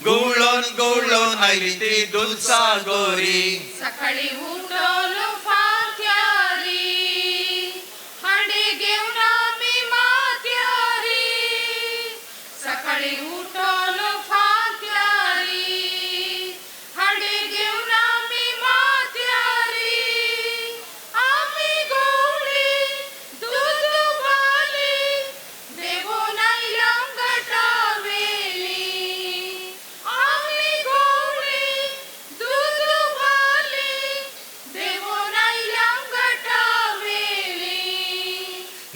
गुळोन गुळोन आयली ती दूद सागोरी सकाळी उठोन फात्यारी हांडी घेवन आमी माथ्यारी सकाळी उठोन फात्यारी हांडी घेवन आमी माथ्यारी आमी गवळी दूद वाली देवोन आयल्या गटा वेली आमी गवळी दूद वाली देवोन आयल्या गटा वेली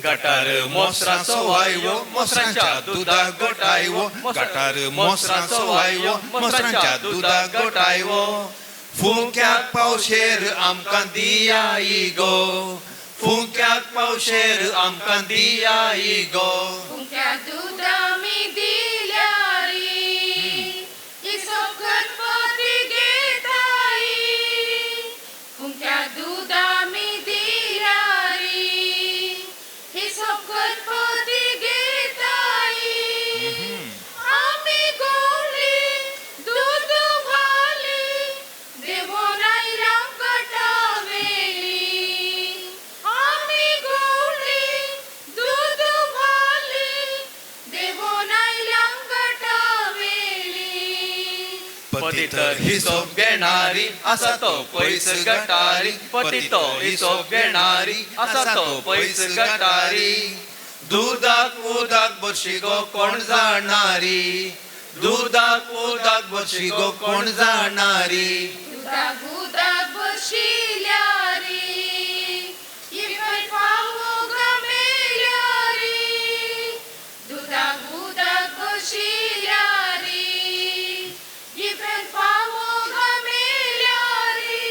गटार मोसराचो वायवो मोसरांच्या दुदाक गोटायवो गटार मोसराचो वायवो मोसरांच्या दुदाक गोटायवो फुंक्याक पावशेर आमकां दिया गो फुंक्याक पावशेर आमकां दिया गो फुंक्या दूद आमी दिल्यारी इसोब गणपती घेताई फुंक्या दूद आमी दिल्यारी इसोब गणपती घेताई आमी गवळी दूद वाली देवोन आयल्या गटा वेली आमी गवळी दूद वाली देवोन आयल्या गटा वेली पतितर हिसोब घेणारी आसा तो पयस गटारी पतितो हिसोब घेणारी आसा तो पयस गटारी दुदाक उदाक बशी गो कोण जाणारी दुदाक उदाक बशी गो कोण जाणारी दुदाक उदाक बशिल्यारी इफय फावो गमेल्यारी दुदाक उदाक बशिल्यारी इफय फावो गमेल्यारी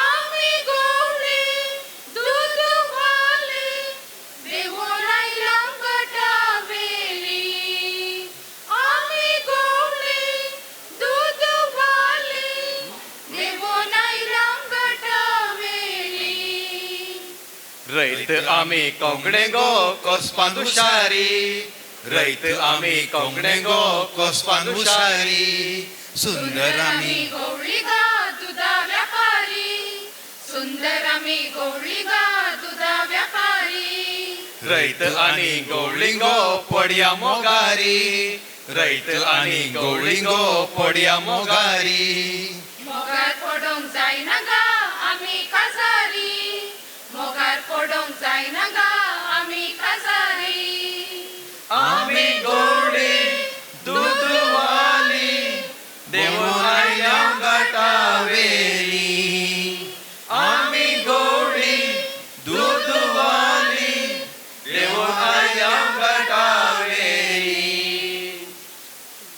आमी गवळी दूद वाली देवोन आयल्या गटा वेली आमी गवळी दूद वाली देवोन आयल्या गटा वेली रैत आमी कोंकणे गो कोसपान हुशारी रैत आमी कोंकणे गो कोसपान हुशारी सुंदर आमी गवळी गा दुदा व्यापारी सुंदर आमी गवळी गा दुदा व्यापारी रैत आनी गवळी गो पडया मोगारी रैत आनी गवळिंगो पडया मोगारी मोगार पडोंक जायना गा आमी काजारी मोगार पडोंक जायना गा आमी काजारी आमी गवळी दूदवाली देवून आयल्या गाटावेली आमी गवळी दूदवाली देवून आयल्या गाटावेली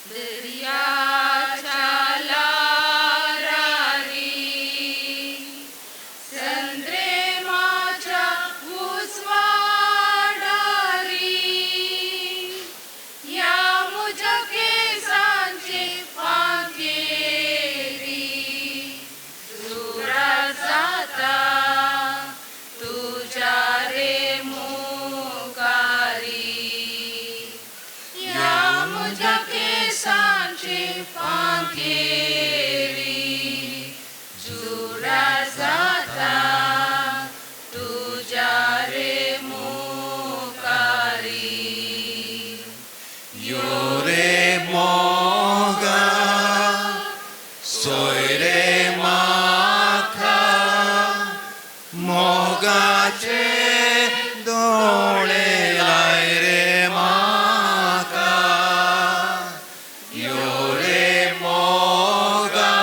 दर्याच्या लारारी संद्रेमाच्या उसवाडारी या मुझ्या केसांचे पांकेरी दुरा जाता तुझ्या रे मुखारी या मुझ्या केसांचे पांकेरी जुरा जाता तुझ्या रे मुखारी यो रे मोगा सोय रे माखा मोगाचे दोळे लाय रे माका यो रे मोगा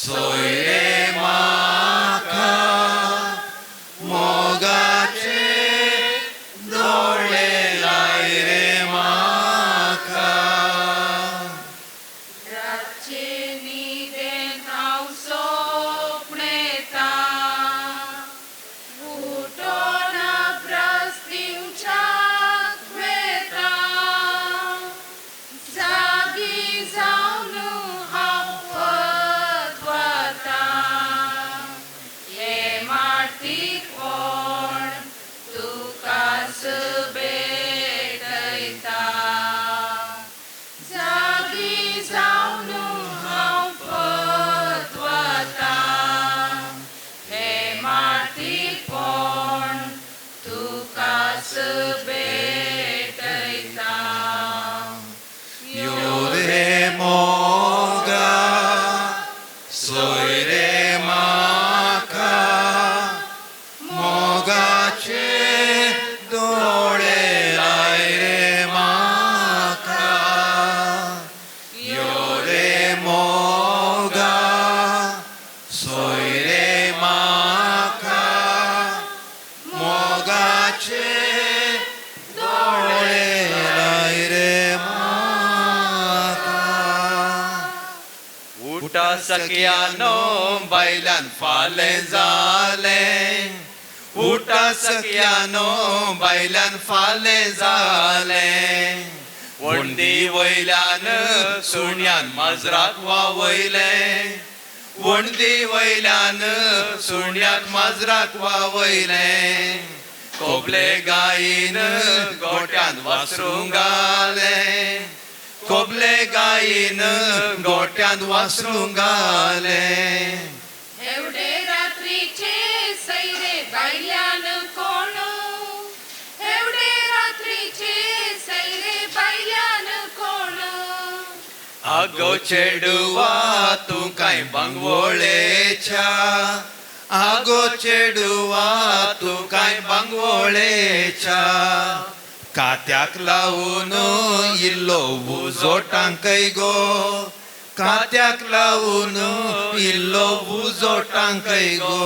सोय रे माखा मोगाचे दोळे लाय रे माका रातचे न्हिदेंत हांव सोपणेता उठोन ब्रस्तींच्याक वेता जागी जावन हांव वता हे मातीक कोण तुकाच भेटयता जागी जावन हांव वता हे मातीक कोण तुकाच भेटयता यो रे मोगा सोय रे माखा मोगाचे दोळे लाय रे माका यो रे मोगा सोय रे माखा मोगाचे दोळे लाय रे माका उठा सख्यानो बायलान फाले जाले उठा सख्यानो बायलान फाले जाले वंडी वयल्यान सुण्यान माजराक वावयले वंडी वयल्यान सुण्याक माजराक वावयले कोबले गायीन गोट्यान वासरूंक घाले कोबले गायीन गोट्यान वासरूंक घाले एवढे रात्रीचे सैरे बायल्यान कोण एवढे रात्रीचे सैरे बायल्यान कोण आगो चेडुवा तू काय बांगवळेच्या आगो चेडुवा तू काय बांगवळेच्या कात्याक लावून इल्लो उजोटांकय गो कात्याक लावून इल्लो उजोटांकय गो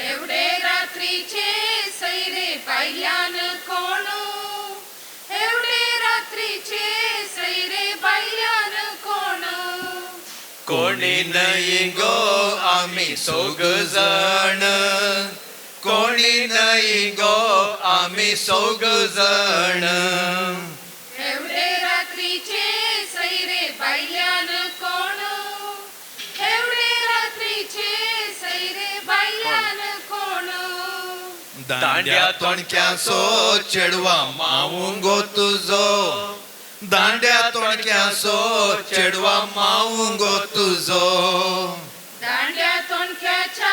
एवढे रात्रीचे सैरे बायल्यान कोण एवढे रात्रीचे सैरे बायल्यान कोण कोणी नाही गो आम्ही सोग जण कोणी नाही गो आम्ही सोग जण एवढे रात्रीचे सैरे बायल्यान कोण एवढे रात्रीचे सैरे बायल्यान कोण दांड्या तोणक्या सो चेडवा मावूंगो तुझो दांड्या तोणक्या सो चेडवा मावूंगो तुझो दांड्या तोणक्याच्या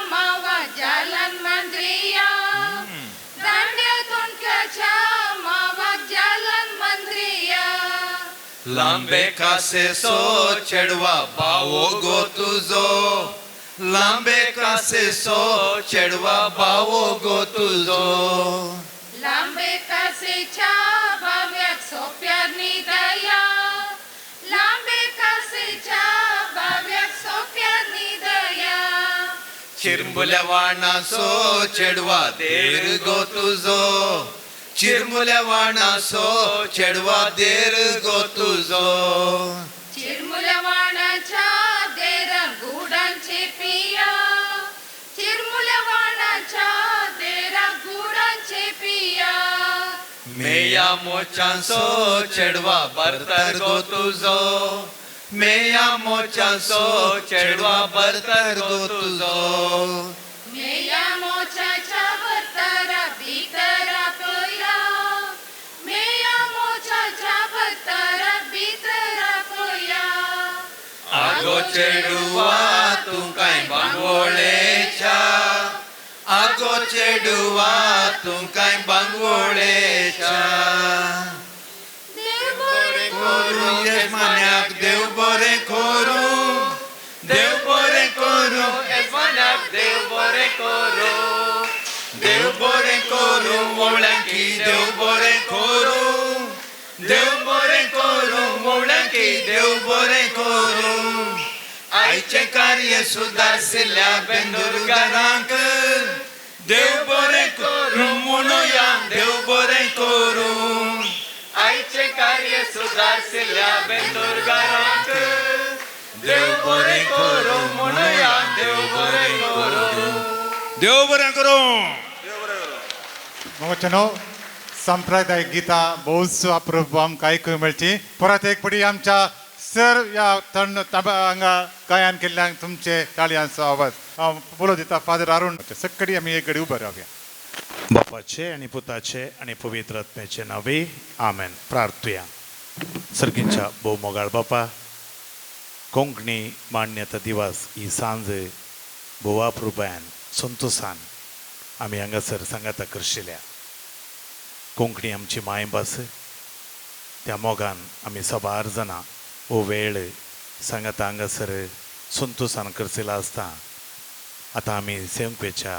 मावा जालन मंद्रिया दांड्या तोणक्याच्या मावा जालन मंद्रिया लांबे कासे सो चेडवा बावो गो तुझो लांबे कासे सो चेडवा बावो गो तुझो लांबे कासेच्या भाव्याक सोप्यार निदया लांबे कासेच्या भाव्याक सोप्यार निदया चिरमुल्या वाणा सो चेडवा देर गो तुझो चिरमुल्या वाणा सो चेडवा देर गो तुझो चिरमुल्या वाणाच्या देरा गुडांचे पिया चिरमुल्या वाणाच्या देरा गुडांचे पिया मेया मोचां सो चेडवा बरतर गो तुझो मेया मोचां सो चेडवा बरतर गो तुझो मेया मोचाच्या भतरा भितरा पया मेया मोचाच्या भतरा भितरा पया आगो चेडुवा तूं कांय बांगवळेच्या आगो चेडुवा तूं कांय बांगवळेच्या देव बरें करूं येजमान्याक देव बरें करूं देव बरें करूं येजमान्याक देव बरें करूं देव बरें करूं वळ्यांकी देव बरें करूं देव बरें करूं वळ्यांकी देव बरें करूं आयचें कार्य सुदारसिल्ल्या बेंदूरकारांक देव बरें करूं म्हणुया देव बरें करूं आयचें कार्य सुदारसिल्ल्या बेंदूरकारांक देव बरें करूं म्हणुया देव बरें करूं देव बरें करूं मोचनो सांप्रदायिक गितां बहुत अप्रूप आमकां आयकूंक मेळची परत एक पटी आमच्या सर या तण हांगा गायन केल्ल्यांक तुमचे ताळयांचो आवाज हांव बोलो दिता फादर अरुण सक्कडी आमी एक घडी उबे रावया बापाचे आणि पुताचे आणि पवित्र आत्म्याचे नावे आमेन प्रार्थुया सर्गींच्या भोव मोगाळ बापा कोंकणी मान्यता दिवस ही सांज भोव अप्रुपान संतोषान आमी हांगासर सांगाता करशिल्ल्या कोंकणी आमची मायभास त्या मोगान आमी सबार जाणां हो वेळ सांगाता हांगासर संतोषान करसिला आसता आतां आमी सेवंकेच्या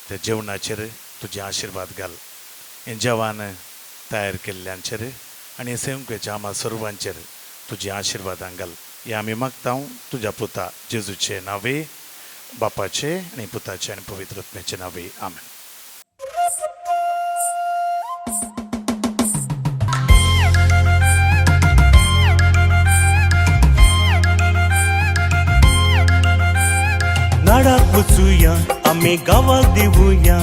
त्या जेवणाचेर तुजे आशिर्वाद घाल हें जेवण तयार केल्ल्यांचेर आनी सेवंकेच्या आमा सर्वांचेर तुजे आशिर्वादां घाल हे आमी मागता तुज्या पुता जेजूचे नावे बापाचे आनी पुताचे आनी पवित्र आत्म्याचे नावे आमेन नाडाक वचूया आमी गावाक देवुया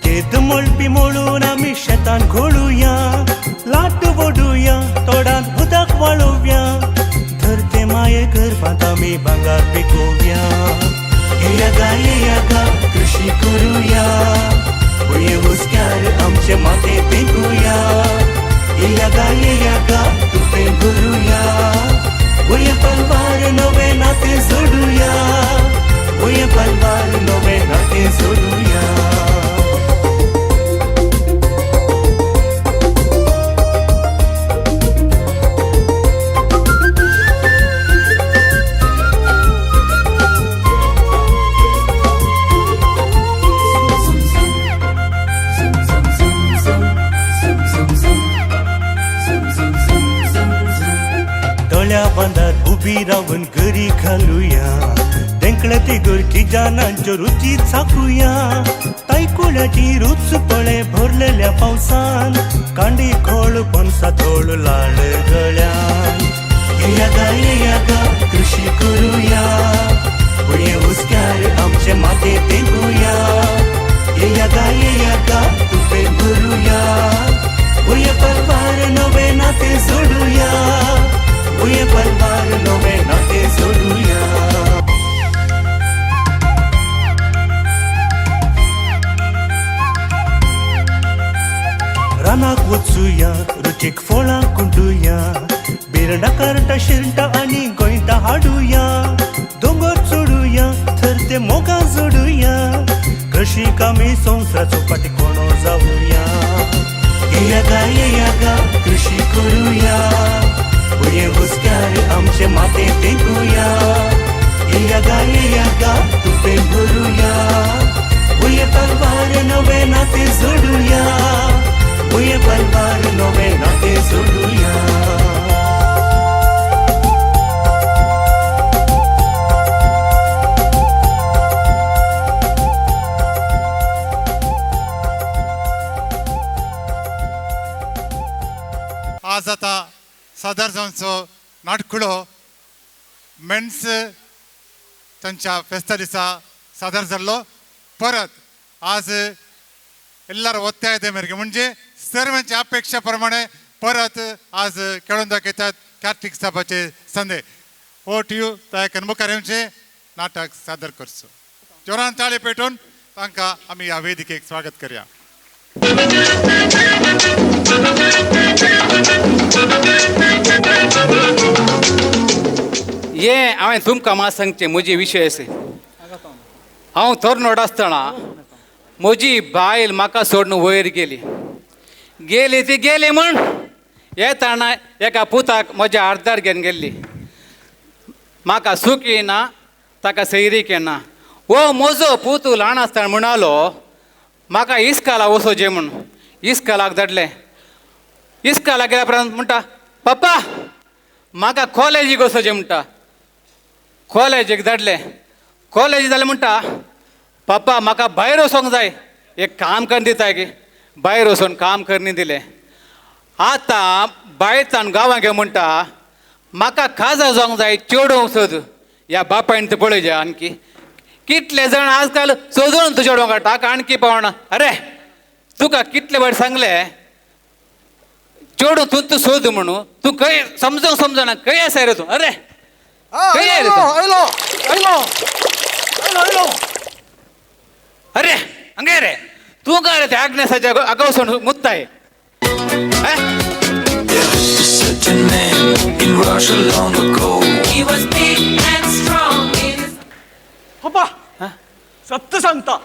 केद मळपी मोळून आमी शेतान घोळुया लाट वडुया तोडान उदक वाळोवया धरते माये गर्भांत आमी भांगार पिकोवया येया गा कृषी करुया भुये हुस्क्यार आमचे माते पेकुया येया गा तुपें भरुया भुये पलवार नवे नाते जोडुया भुये पलवार नवे नाते जोडुया बांदार उभी रावून गरी घालुया तेंकळे ती गोरकी जानांच्यो रुची चाखुया तायकुळ्याची रूच पळे भरलेल्या पावसान कांडी खोळ पणसा थोळ लाळ गळ्यान येया गा कृषी करुया भुये हुस्क्यार आमचे माते पेंगुया येया गा तुपें भरुया भुये पलवार नवे नाते जोडुया भुये पलवार नवे नाते जोडुया रानाक वचुया रुचीक फळां कुंडुया बिरडा कारटा शिरटा आनी गोंयटा हाडुया दोंगर चोडुया थर ते मोगा जोडुया कशी कामी संवसाराचो पाठीकोणो जावुया येया गा कृषी करुया नाते जोडूया भुये पलवार नवे नाते जोडूया आज आता सादर जावचो नाटकुळो मेन्स तांच्या फेस्ता दिसा सादर जाल्लो परत आज ಎಲ್ಲರ ಒತ್ತಾಯದ ಮೇರೆಗೆ म्हणजे सर्वांच्या अपेक्षेप्रमाणे परत आज खेळून दाखयतात कार्तिक साबाचे संदे ओट यू तायकन मुखार येवचे नाटक सादर करचो जोरान ताळे पेटून तांकां आमी ह्या वेदिकेक स्वागत करया ये हांवें तुमकां मात सांगचें म्हजे विशय अशे हांव तरणाटो आसतना म्हजी बायल म्हाका सोडून वयर गेली ती गेली म्हण येताना एका पुताक म्हज्या अर्दार घेवन गेल्ली म्हाका सूख येना ताका सैरीक येना हो म्हजो पुतू ल्हान आसतना म्हणालो म्हाका इस्काला वचोचें म्हूण इस्कालाक धाडलें इस्कालाक गेल्या उपरांत म्हणटा पप्पा म्हाका कॉलेजीक वचोचें म्हणटा कॉलेजीक धाडलें कॉलेजी जालें म्हणटा पप्पा म्हाका भायर वचोंक जाय एक काम करून दिताय गे भायर वचोन काम करनी दिलें आतां भायरच्यान गांवां घे म्हणटा म्हाका काजार जावंक जाय चेडूं सोद ह्या बापायन तूं पळय आणकी कितले जाण आजकाल सोदून तूं चेडूं काडटा आणकी पावना अरे तुका कितले फावट सांगलें चेडूं तूं सोद म्हणून तूं खंय समजना खंय आसा रे तूं अरे खंय रे अरे हंगे रे तूं काय रे त्या आग्नेसाच्या आगावसून मुत्ताय पप्पा सत्य सांगता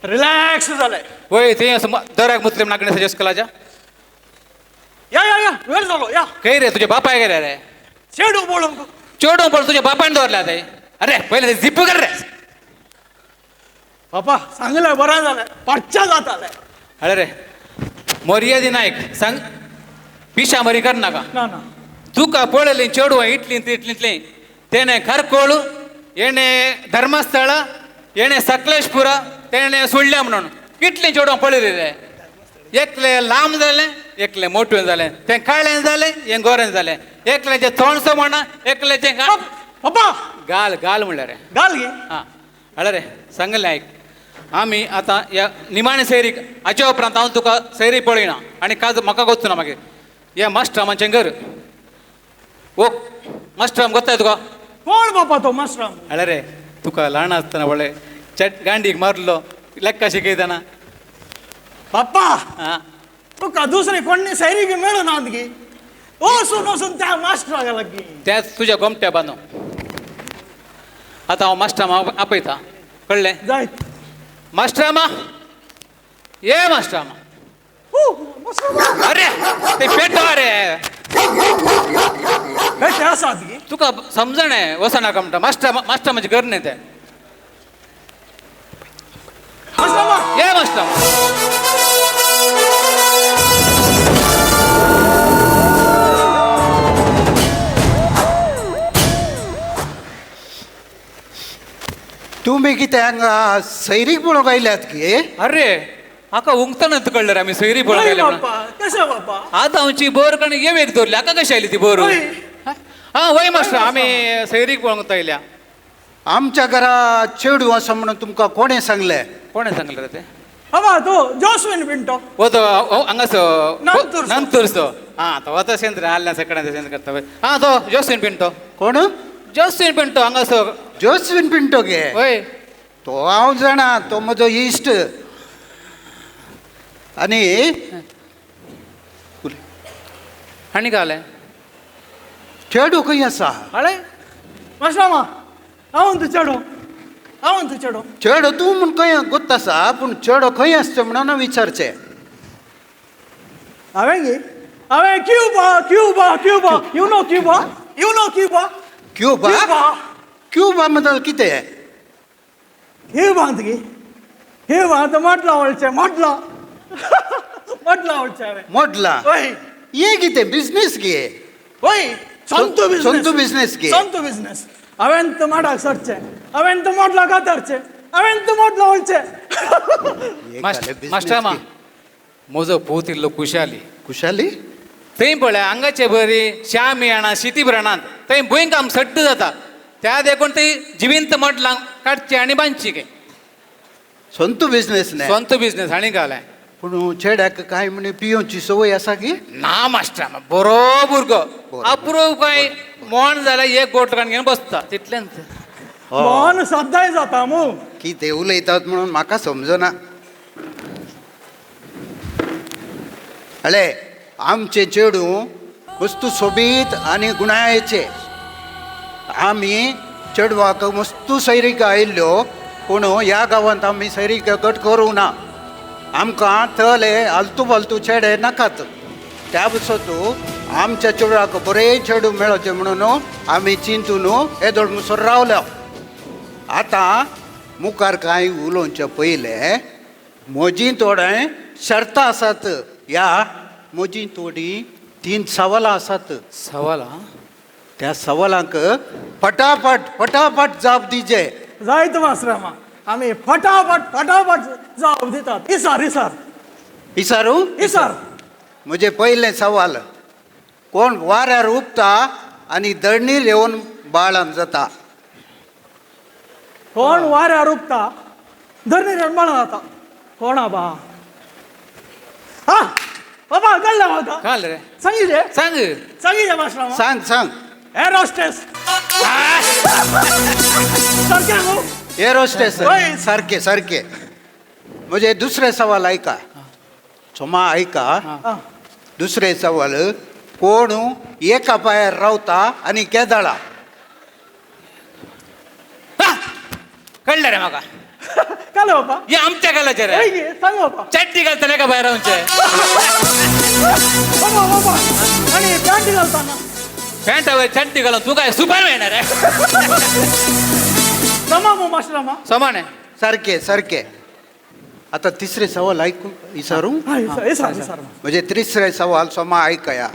रिलॅक्स झालंय वय ते दराक मुस्लिम नागणेसाच्या स्कलाच्या या वेळ झालो या खंय रे तुझे बापाय गेले रे चेडू बोलून चेडूं पळय तुझ्या बापायन दवरल्या ते अरे पहिले ते झिप्प कर रे पप्पा सांगलंय बरं झालंय पाठच्या जात आलाय अरे रे मर्यादी नायक सांग पिशा मरी कर नाका ना ना तुका पळयलें चेडूं इटलींतलें तेणें खरकोळ येणे धर्मस्थळ येणे सकलेशपुर तेणें सोडल्या म्हणून कितलें चेडूं पळयलें रे एकलें लांब जालें एकलें मोठें जालें तें काळें जालें हें गोरें जालें एकल्याचें थोणसो म्हणा एकल्याचें पप्पा गाल गाल म्हणल्यार रे गाल घे हां अरे रे सांगलें आयक आमी आतां ह्या निमाणे सैरीक हाच्या उपरांत हांव तुका सैरी पळयना आनी काज म्हाका गोचना मागीर ह्या मास्टरामाचें घर ओ मास्टराम गोताय तुका कोण बापा तो मास्टराम अरे रे तुका ल्हान आसतना वळे गांडीक मारलो लेक्का शिकयतना पप्पा हां तुका दुसरे कोणी सैरी बी मेळून ना गे वसून त्या मास्टराक लागीं त्याच तुज्या गोमट्या बांदूं आतां हांव मास्टरामा आपयता कळ्ळें जाय मास्टरामा ये मास्टरामा अरे ते पेटो रे पेटे आसात गे तुका समजणें वचनाका म्हणटा मास्टरामाचें घर न्ही तें ये मास्टरामा तुम्ही कितें हांगा सैरीक पळोवंक आयल्यात गे अरे हाका उंगतनाच कळलें रे आमी सैरी पळोवंक आयले म्हणून कशें बापा आतां हांवची बोर कणी येवेक दवरली हाका कशी आयली ती बोर हां वय मास्टर आमी सैरीक पळोवंक आयल्या आमच्या घरा चेडूं आसा म्हणून तुमकां कोणें सांगलें कोणें सांगलें रे तें बाबा तो जोस्विन पिंटो वो तो हांगासो नंतुरसो. नंतुरसो हां तो वता सेंद्र आल्ल्या सकाळीं सेंद्र करता पळय हां तो जोस्विन पिंटो कोण जोस्विन पिंटो हांगासो जोस्विन पिंटो गे वय तो हांव जाणा तो म्हजो इश्ट आनी आनी काय जालें चेडूं खंय आसा अळे मास्टरामा हांव तूं चेडो चेडो तूं म्हूण खंय गोत आसा पूण चेडो खंय आसचो म्हणून विचारचें हांवें Cuba you know Cuba Cuba Cuba म्हणल्यार कितें क्यूबा गे हे वाद मोडला वळचे मोडला मोडला वळचे मोडला होय ये किते बिझनेस घे होय संतो बिझनेस संतो बिझनेस घे संतो बिझनेस हांवें तो माडाक सरचे हांवें तो मोडला कातरचे हांवें तो मोडला वळचे मास्टर मा म्हजो पोत इल्लो कुशाली कुशाली थंय पळय आंगाचे बरी श्याम येणा शिती भरणात थंय भंय काम सट्ट जाता त्या देखून थंय जिविंत मडलांक काडचे आनी बांदची काय संतो बिझनेस ने स्ವಂತ बिझनेस आनी घालाय पूण चेड्याक काय म्हणे पियोची सवय आसा की ना मास्टर बरो भुरगो अप्रूप काय मोण जाल्यार एक गोटकान घेवन बसता तितल्यान मन सदांय जाता मू कितें उलयतात म्हणून म्हाका समजना हले आमचे चेडू मस्त सोबीत आनी गुणायेचे आमी चेडवाक मस्त सैरीक आयिल्ल्यो पूण ह्या गांवांत आमी सैरीक गट करूं ना आमकां तले आलतू फालतू चेडे नाकात त्या बसतू आमच्या चेडवाक बरे चेडू मेळचे म्हणून आमी चिंतून येदोळ मुसोर रावल्या आतां मुखार कांय उलोवचे पयले म्हजीं थोडे शर्तां आसात ह्या म्हजीं थोडी 3 सवालां आसात सवालां त्या सवालांक फटाफट जाप दिजे जायत मास्टरामा आमी फटाफट जाप दितात इसार इसारू इसार म्हजे पयलें सवाल कोण वाऱ्यार उपता आनी दळणीर येवन बाळान जाता कोण वाऱ्यार उपता धरणी निर्माण जाता कोणा बा हा बाबा कळलं म्हाका काल रे सांगिजे सांग मास्टरामा सांग एअर हॉस्टेस सारकें न्हू एअर हॉस्टेस सारके म्हणजे दुसरे सवाल ऐका सोमा ऐका दुसरे सवाल कोण एका पायार रावता आनी केदाळा कळलं रे म्हाका कळलं बाबा हे आमच्या गालाचे रे सांग बाबा चड्डी घालतले का भायर रावचे बाबा आणि पॅन्ट घालताना पॅन्टावर चड्डी घालून तू काय सुपरमॅन रे समामू मास्टरामा समान आहे सारके आता तिसरे सवाल ऐकू विचारू म्हणजे तिसरे सवाल सोमा ऐकया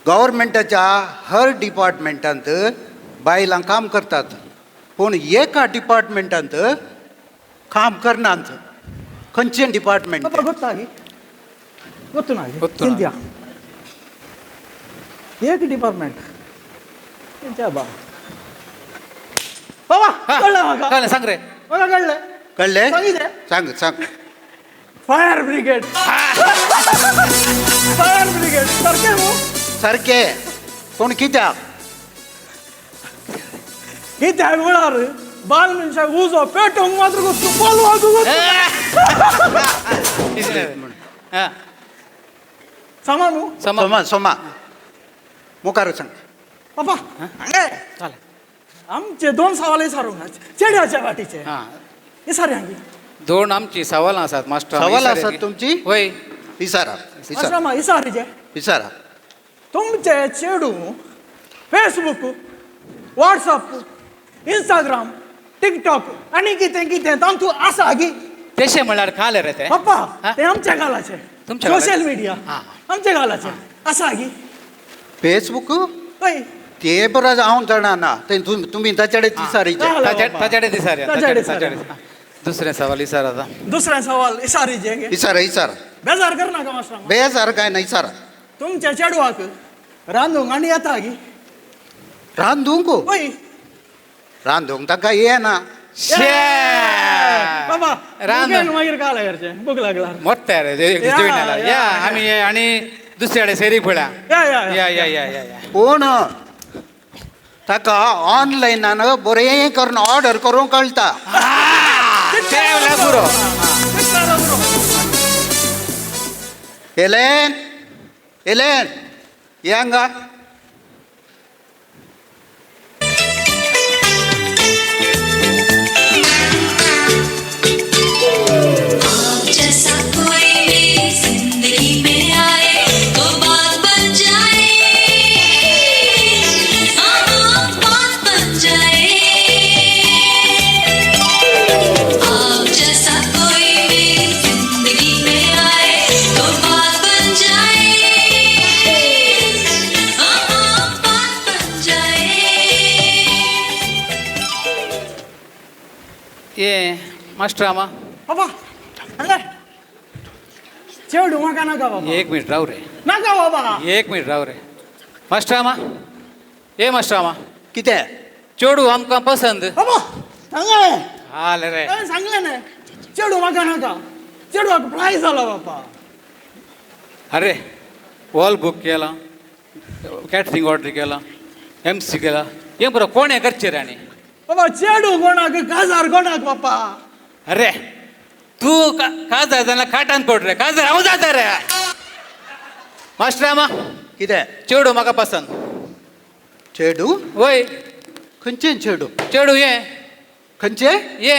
गव्हर्मेंटाच्या हर डिपार्टमेंटांत बायलां काम करतात पूण एका डिपार्टमेंटांत काम करनात खंयचें डिपार्टमेंट इंडिया एक डिपार्टमेंट बाबा कळलं म्हाका सांग रे म्हाका कळले सांगितले सांग फायर ब्रिगेड सारकें न्हू सारके पूण कित्याक कित्याक म्हळ्यार बाल मनशाक उजो पेटोवंक मात्र गोश्ट बोलवाक समा न्हू सोमा मुखार सांग बाबा हांगे आमचे 2 सवाल विचारूंक चेड्याच्या वाटीचे विचार हांगे 2 आमची सवालां आसात मास्टर सवाल आसात तुमची होय विचारा विचारा तुमचे चेडू फेसबुक व्हॉट्सअप इंस्टाग्राम टिकटॉक आनी कितें तांतू आसा गी तशें म्हळ्यार काल रे ते पप्पा ते आमच्या गालाचे सोशल मिडिया आमच्या गालाचे आसा गी फेसबूक हय ते बरो हांव जाणा तुमी ताचेडे ताचेडे दुसरे सवाल विचार आता दुसरे सवाल विचारा बेजार करनाका मास्टर बेजार काय नाही विचारा तुमच्या चेडवाक रांदूंक आनी येता गी रांदूंक हय रांदूंक ताका येना बाबा रांदून मागीर काल करचे भूक लागला मोठ्या रे या आमी आनी दुसरे कडेन सेरी पळया या पूण ताका ऑनलायनान बरें करून ऑर्डर करूंक कळटा पुरो एलेन ये हांगा जाए मास्टर आमा बाबा अरे चेडू म्हाका नाका बाबा 1 मिनिट राव रे नाका बाबा 1 मिनिट राव रे मास्टर आमा ए मास्टर आमा कितें चेडू आमकां पसंद बाबा सांगा हाल रे सांगले न्ही चेडू म्हाका नाका चेडवाक प्रायज जाला बाबा अरे हॉल बुक केला कॅटरिंग ऑर्डर केला MC केला हे बरं कोण आहे करचे रे आणि बाबा चेडू कोणाक काजार कोणाक बापा अरे तू काजार जाणा खाटान पड रे काजार हांव जाता रे मास्टर आमा कितें चेडू म्हाका पसंद चेडू वय खंयचे चेडू चेडू ये खंयचे ये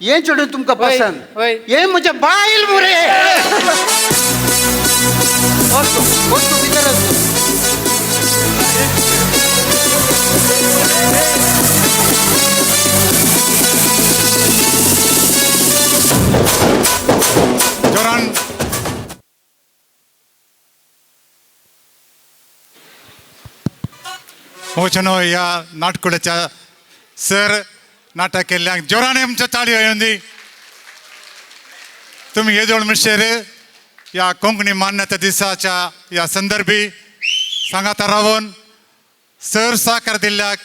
हे चेडू तुमकां वय, पसंद वय हे म्हज्या बायल मुरे वस्तू भितर जोरान वचनो ह्या नाटकुड्याच्या सर नाटक केल्ल्याक जोरान आमच्या ताळी येऊंदी तुम्ही हे जोड मिशेर या कोंकणी मान्यता दिसाच्या या संदर्भी सांगाता रावून सर साकार दिल्ल्याक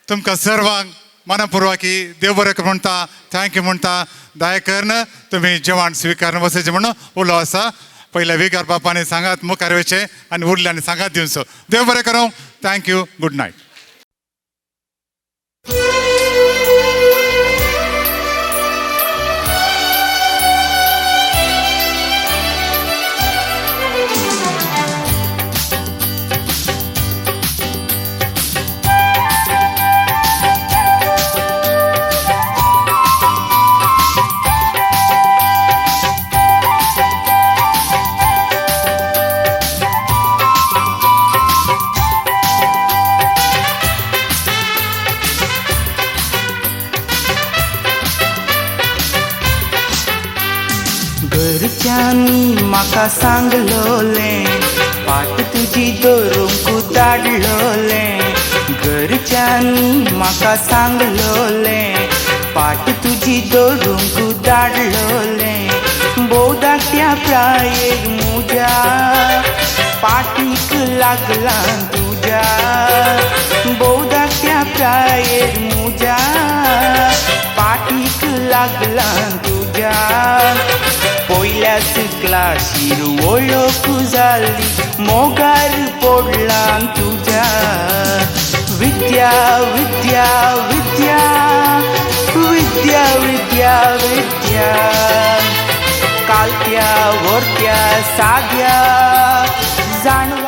तुमकां सर्वांक मनपूर्वकी देव बरें कर म्हणटा थँक्यू म्हणटा दयाकरन तुम्ही जेवण स्वीकारून वचचे म्हणून उलो आसा पयल्या विकार बापाने सांगात मुखार वयचे आनी उरल्यांनी सांगात दिवचो देव बरें करूं थँक्यू गुड नायट घरच्यांनी म्हाका सांगलोलें पाट तुजी धरूंक धाडलोलें घरच्यांनी म्हाका सांगलोलें पाट तुजी धरूंक धाडलोलें बोवदाट्या प्रायेक म्हज्या पाटीक लागलां तुज्या बोवदाट्या प्रायेक म्हज्या पाटीक लागलां तुज्या पयल्याच क्लासीर वळख जाली मोगार पडलां तुज्या विद्या विद्या विद्या विद्या विद्या विद्या कालत्या व्हरत्या साद्या जाण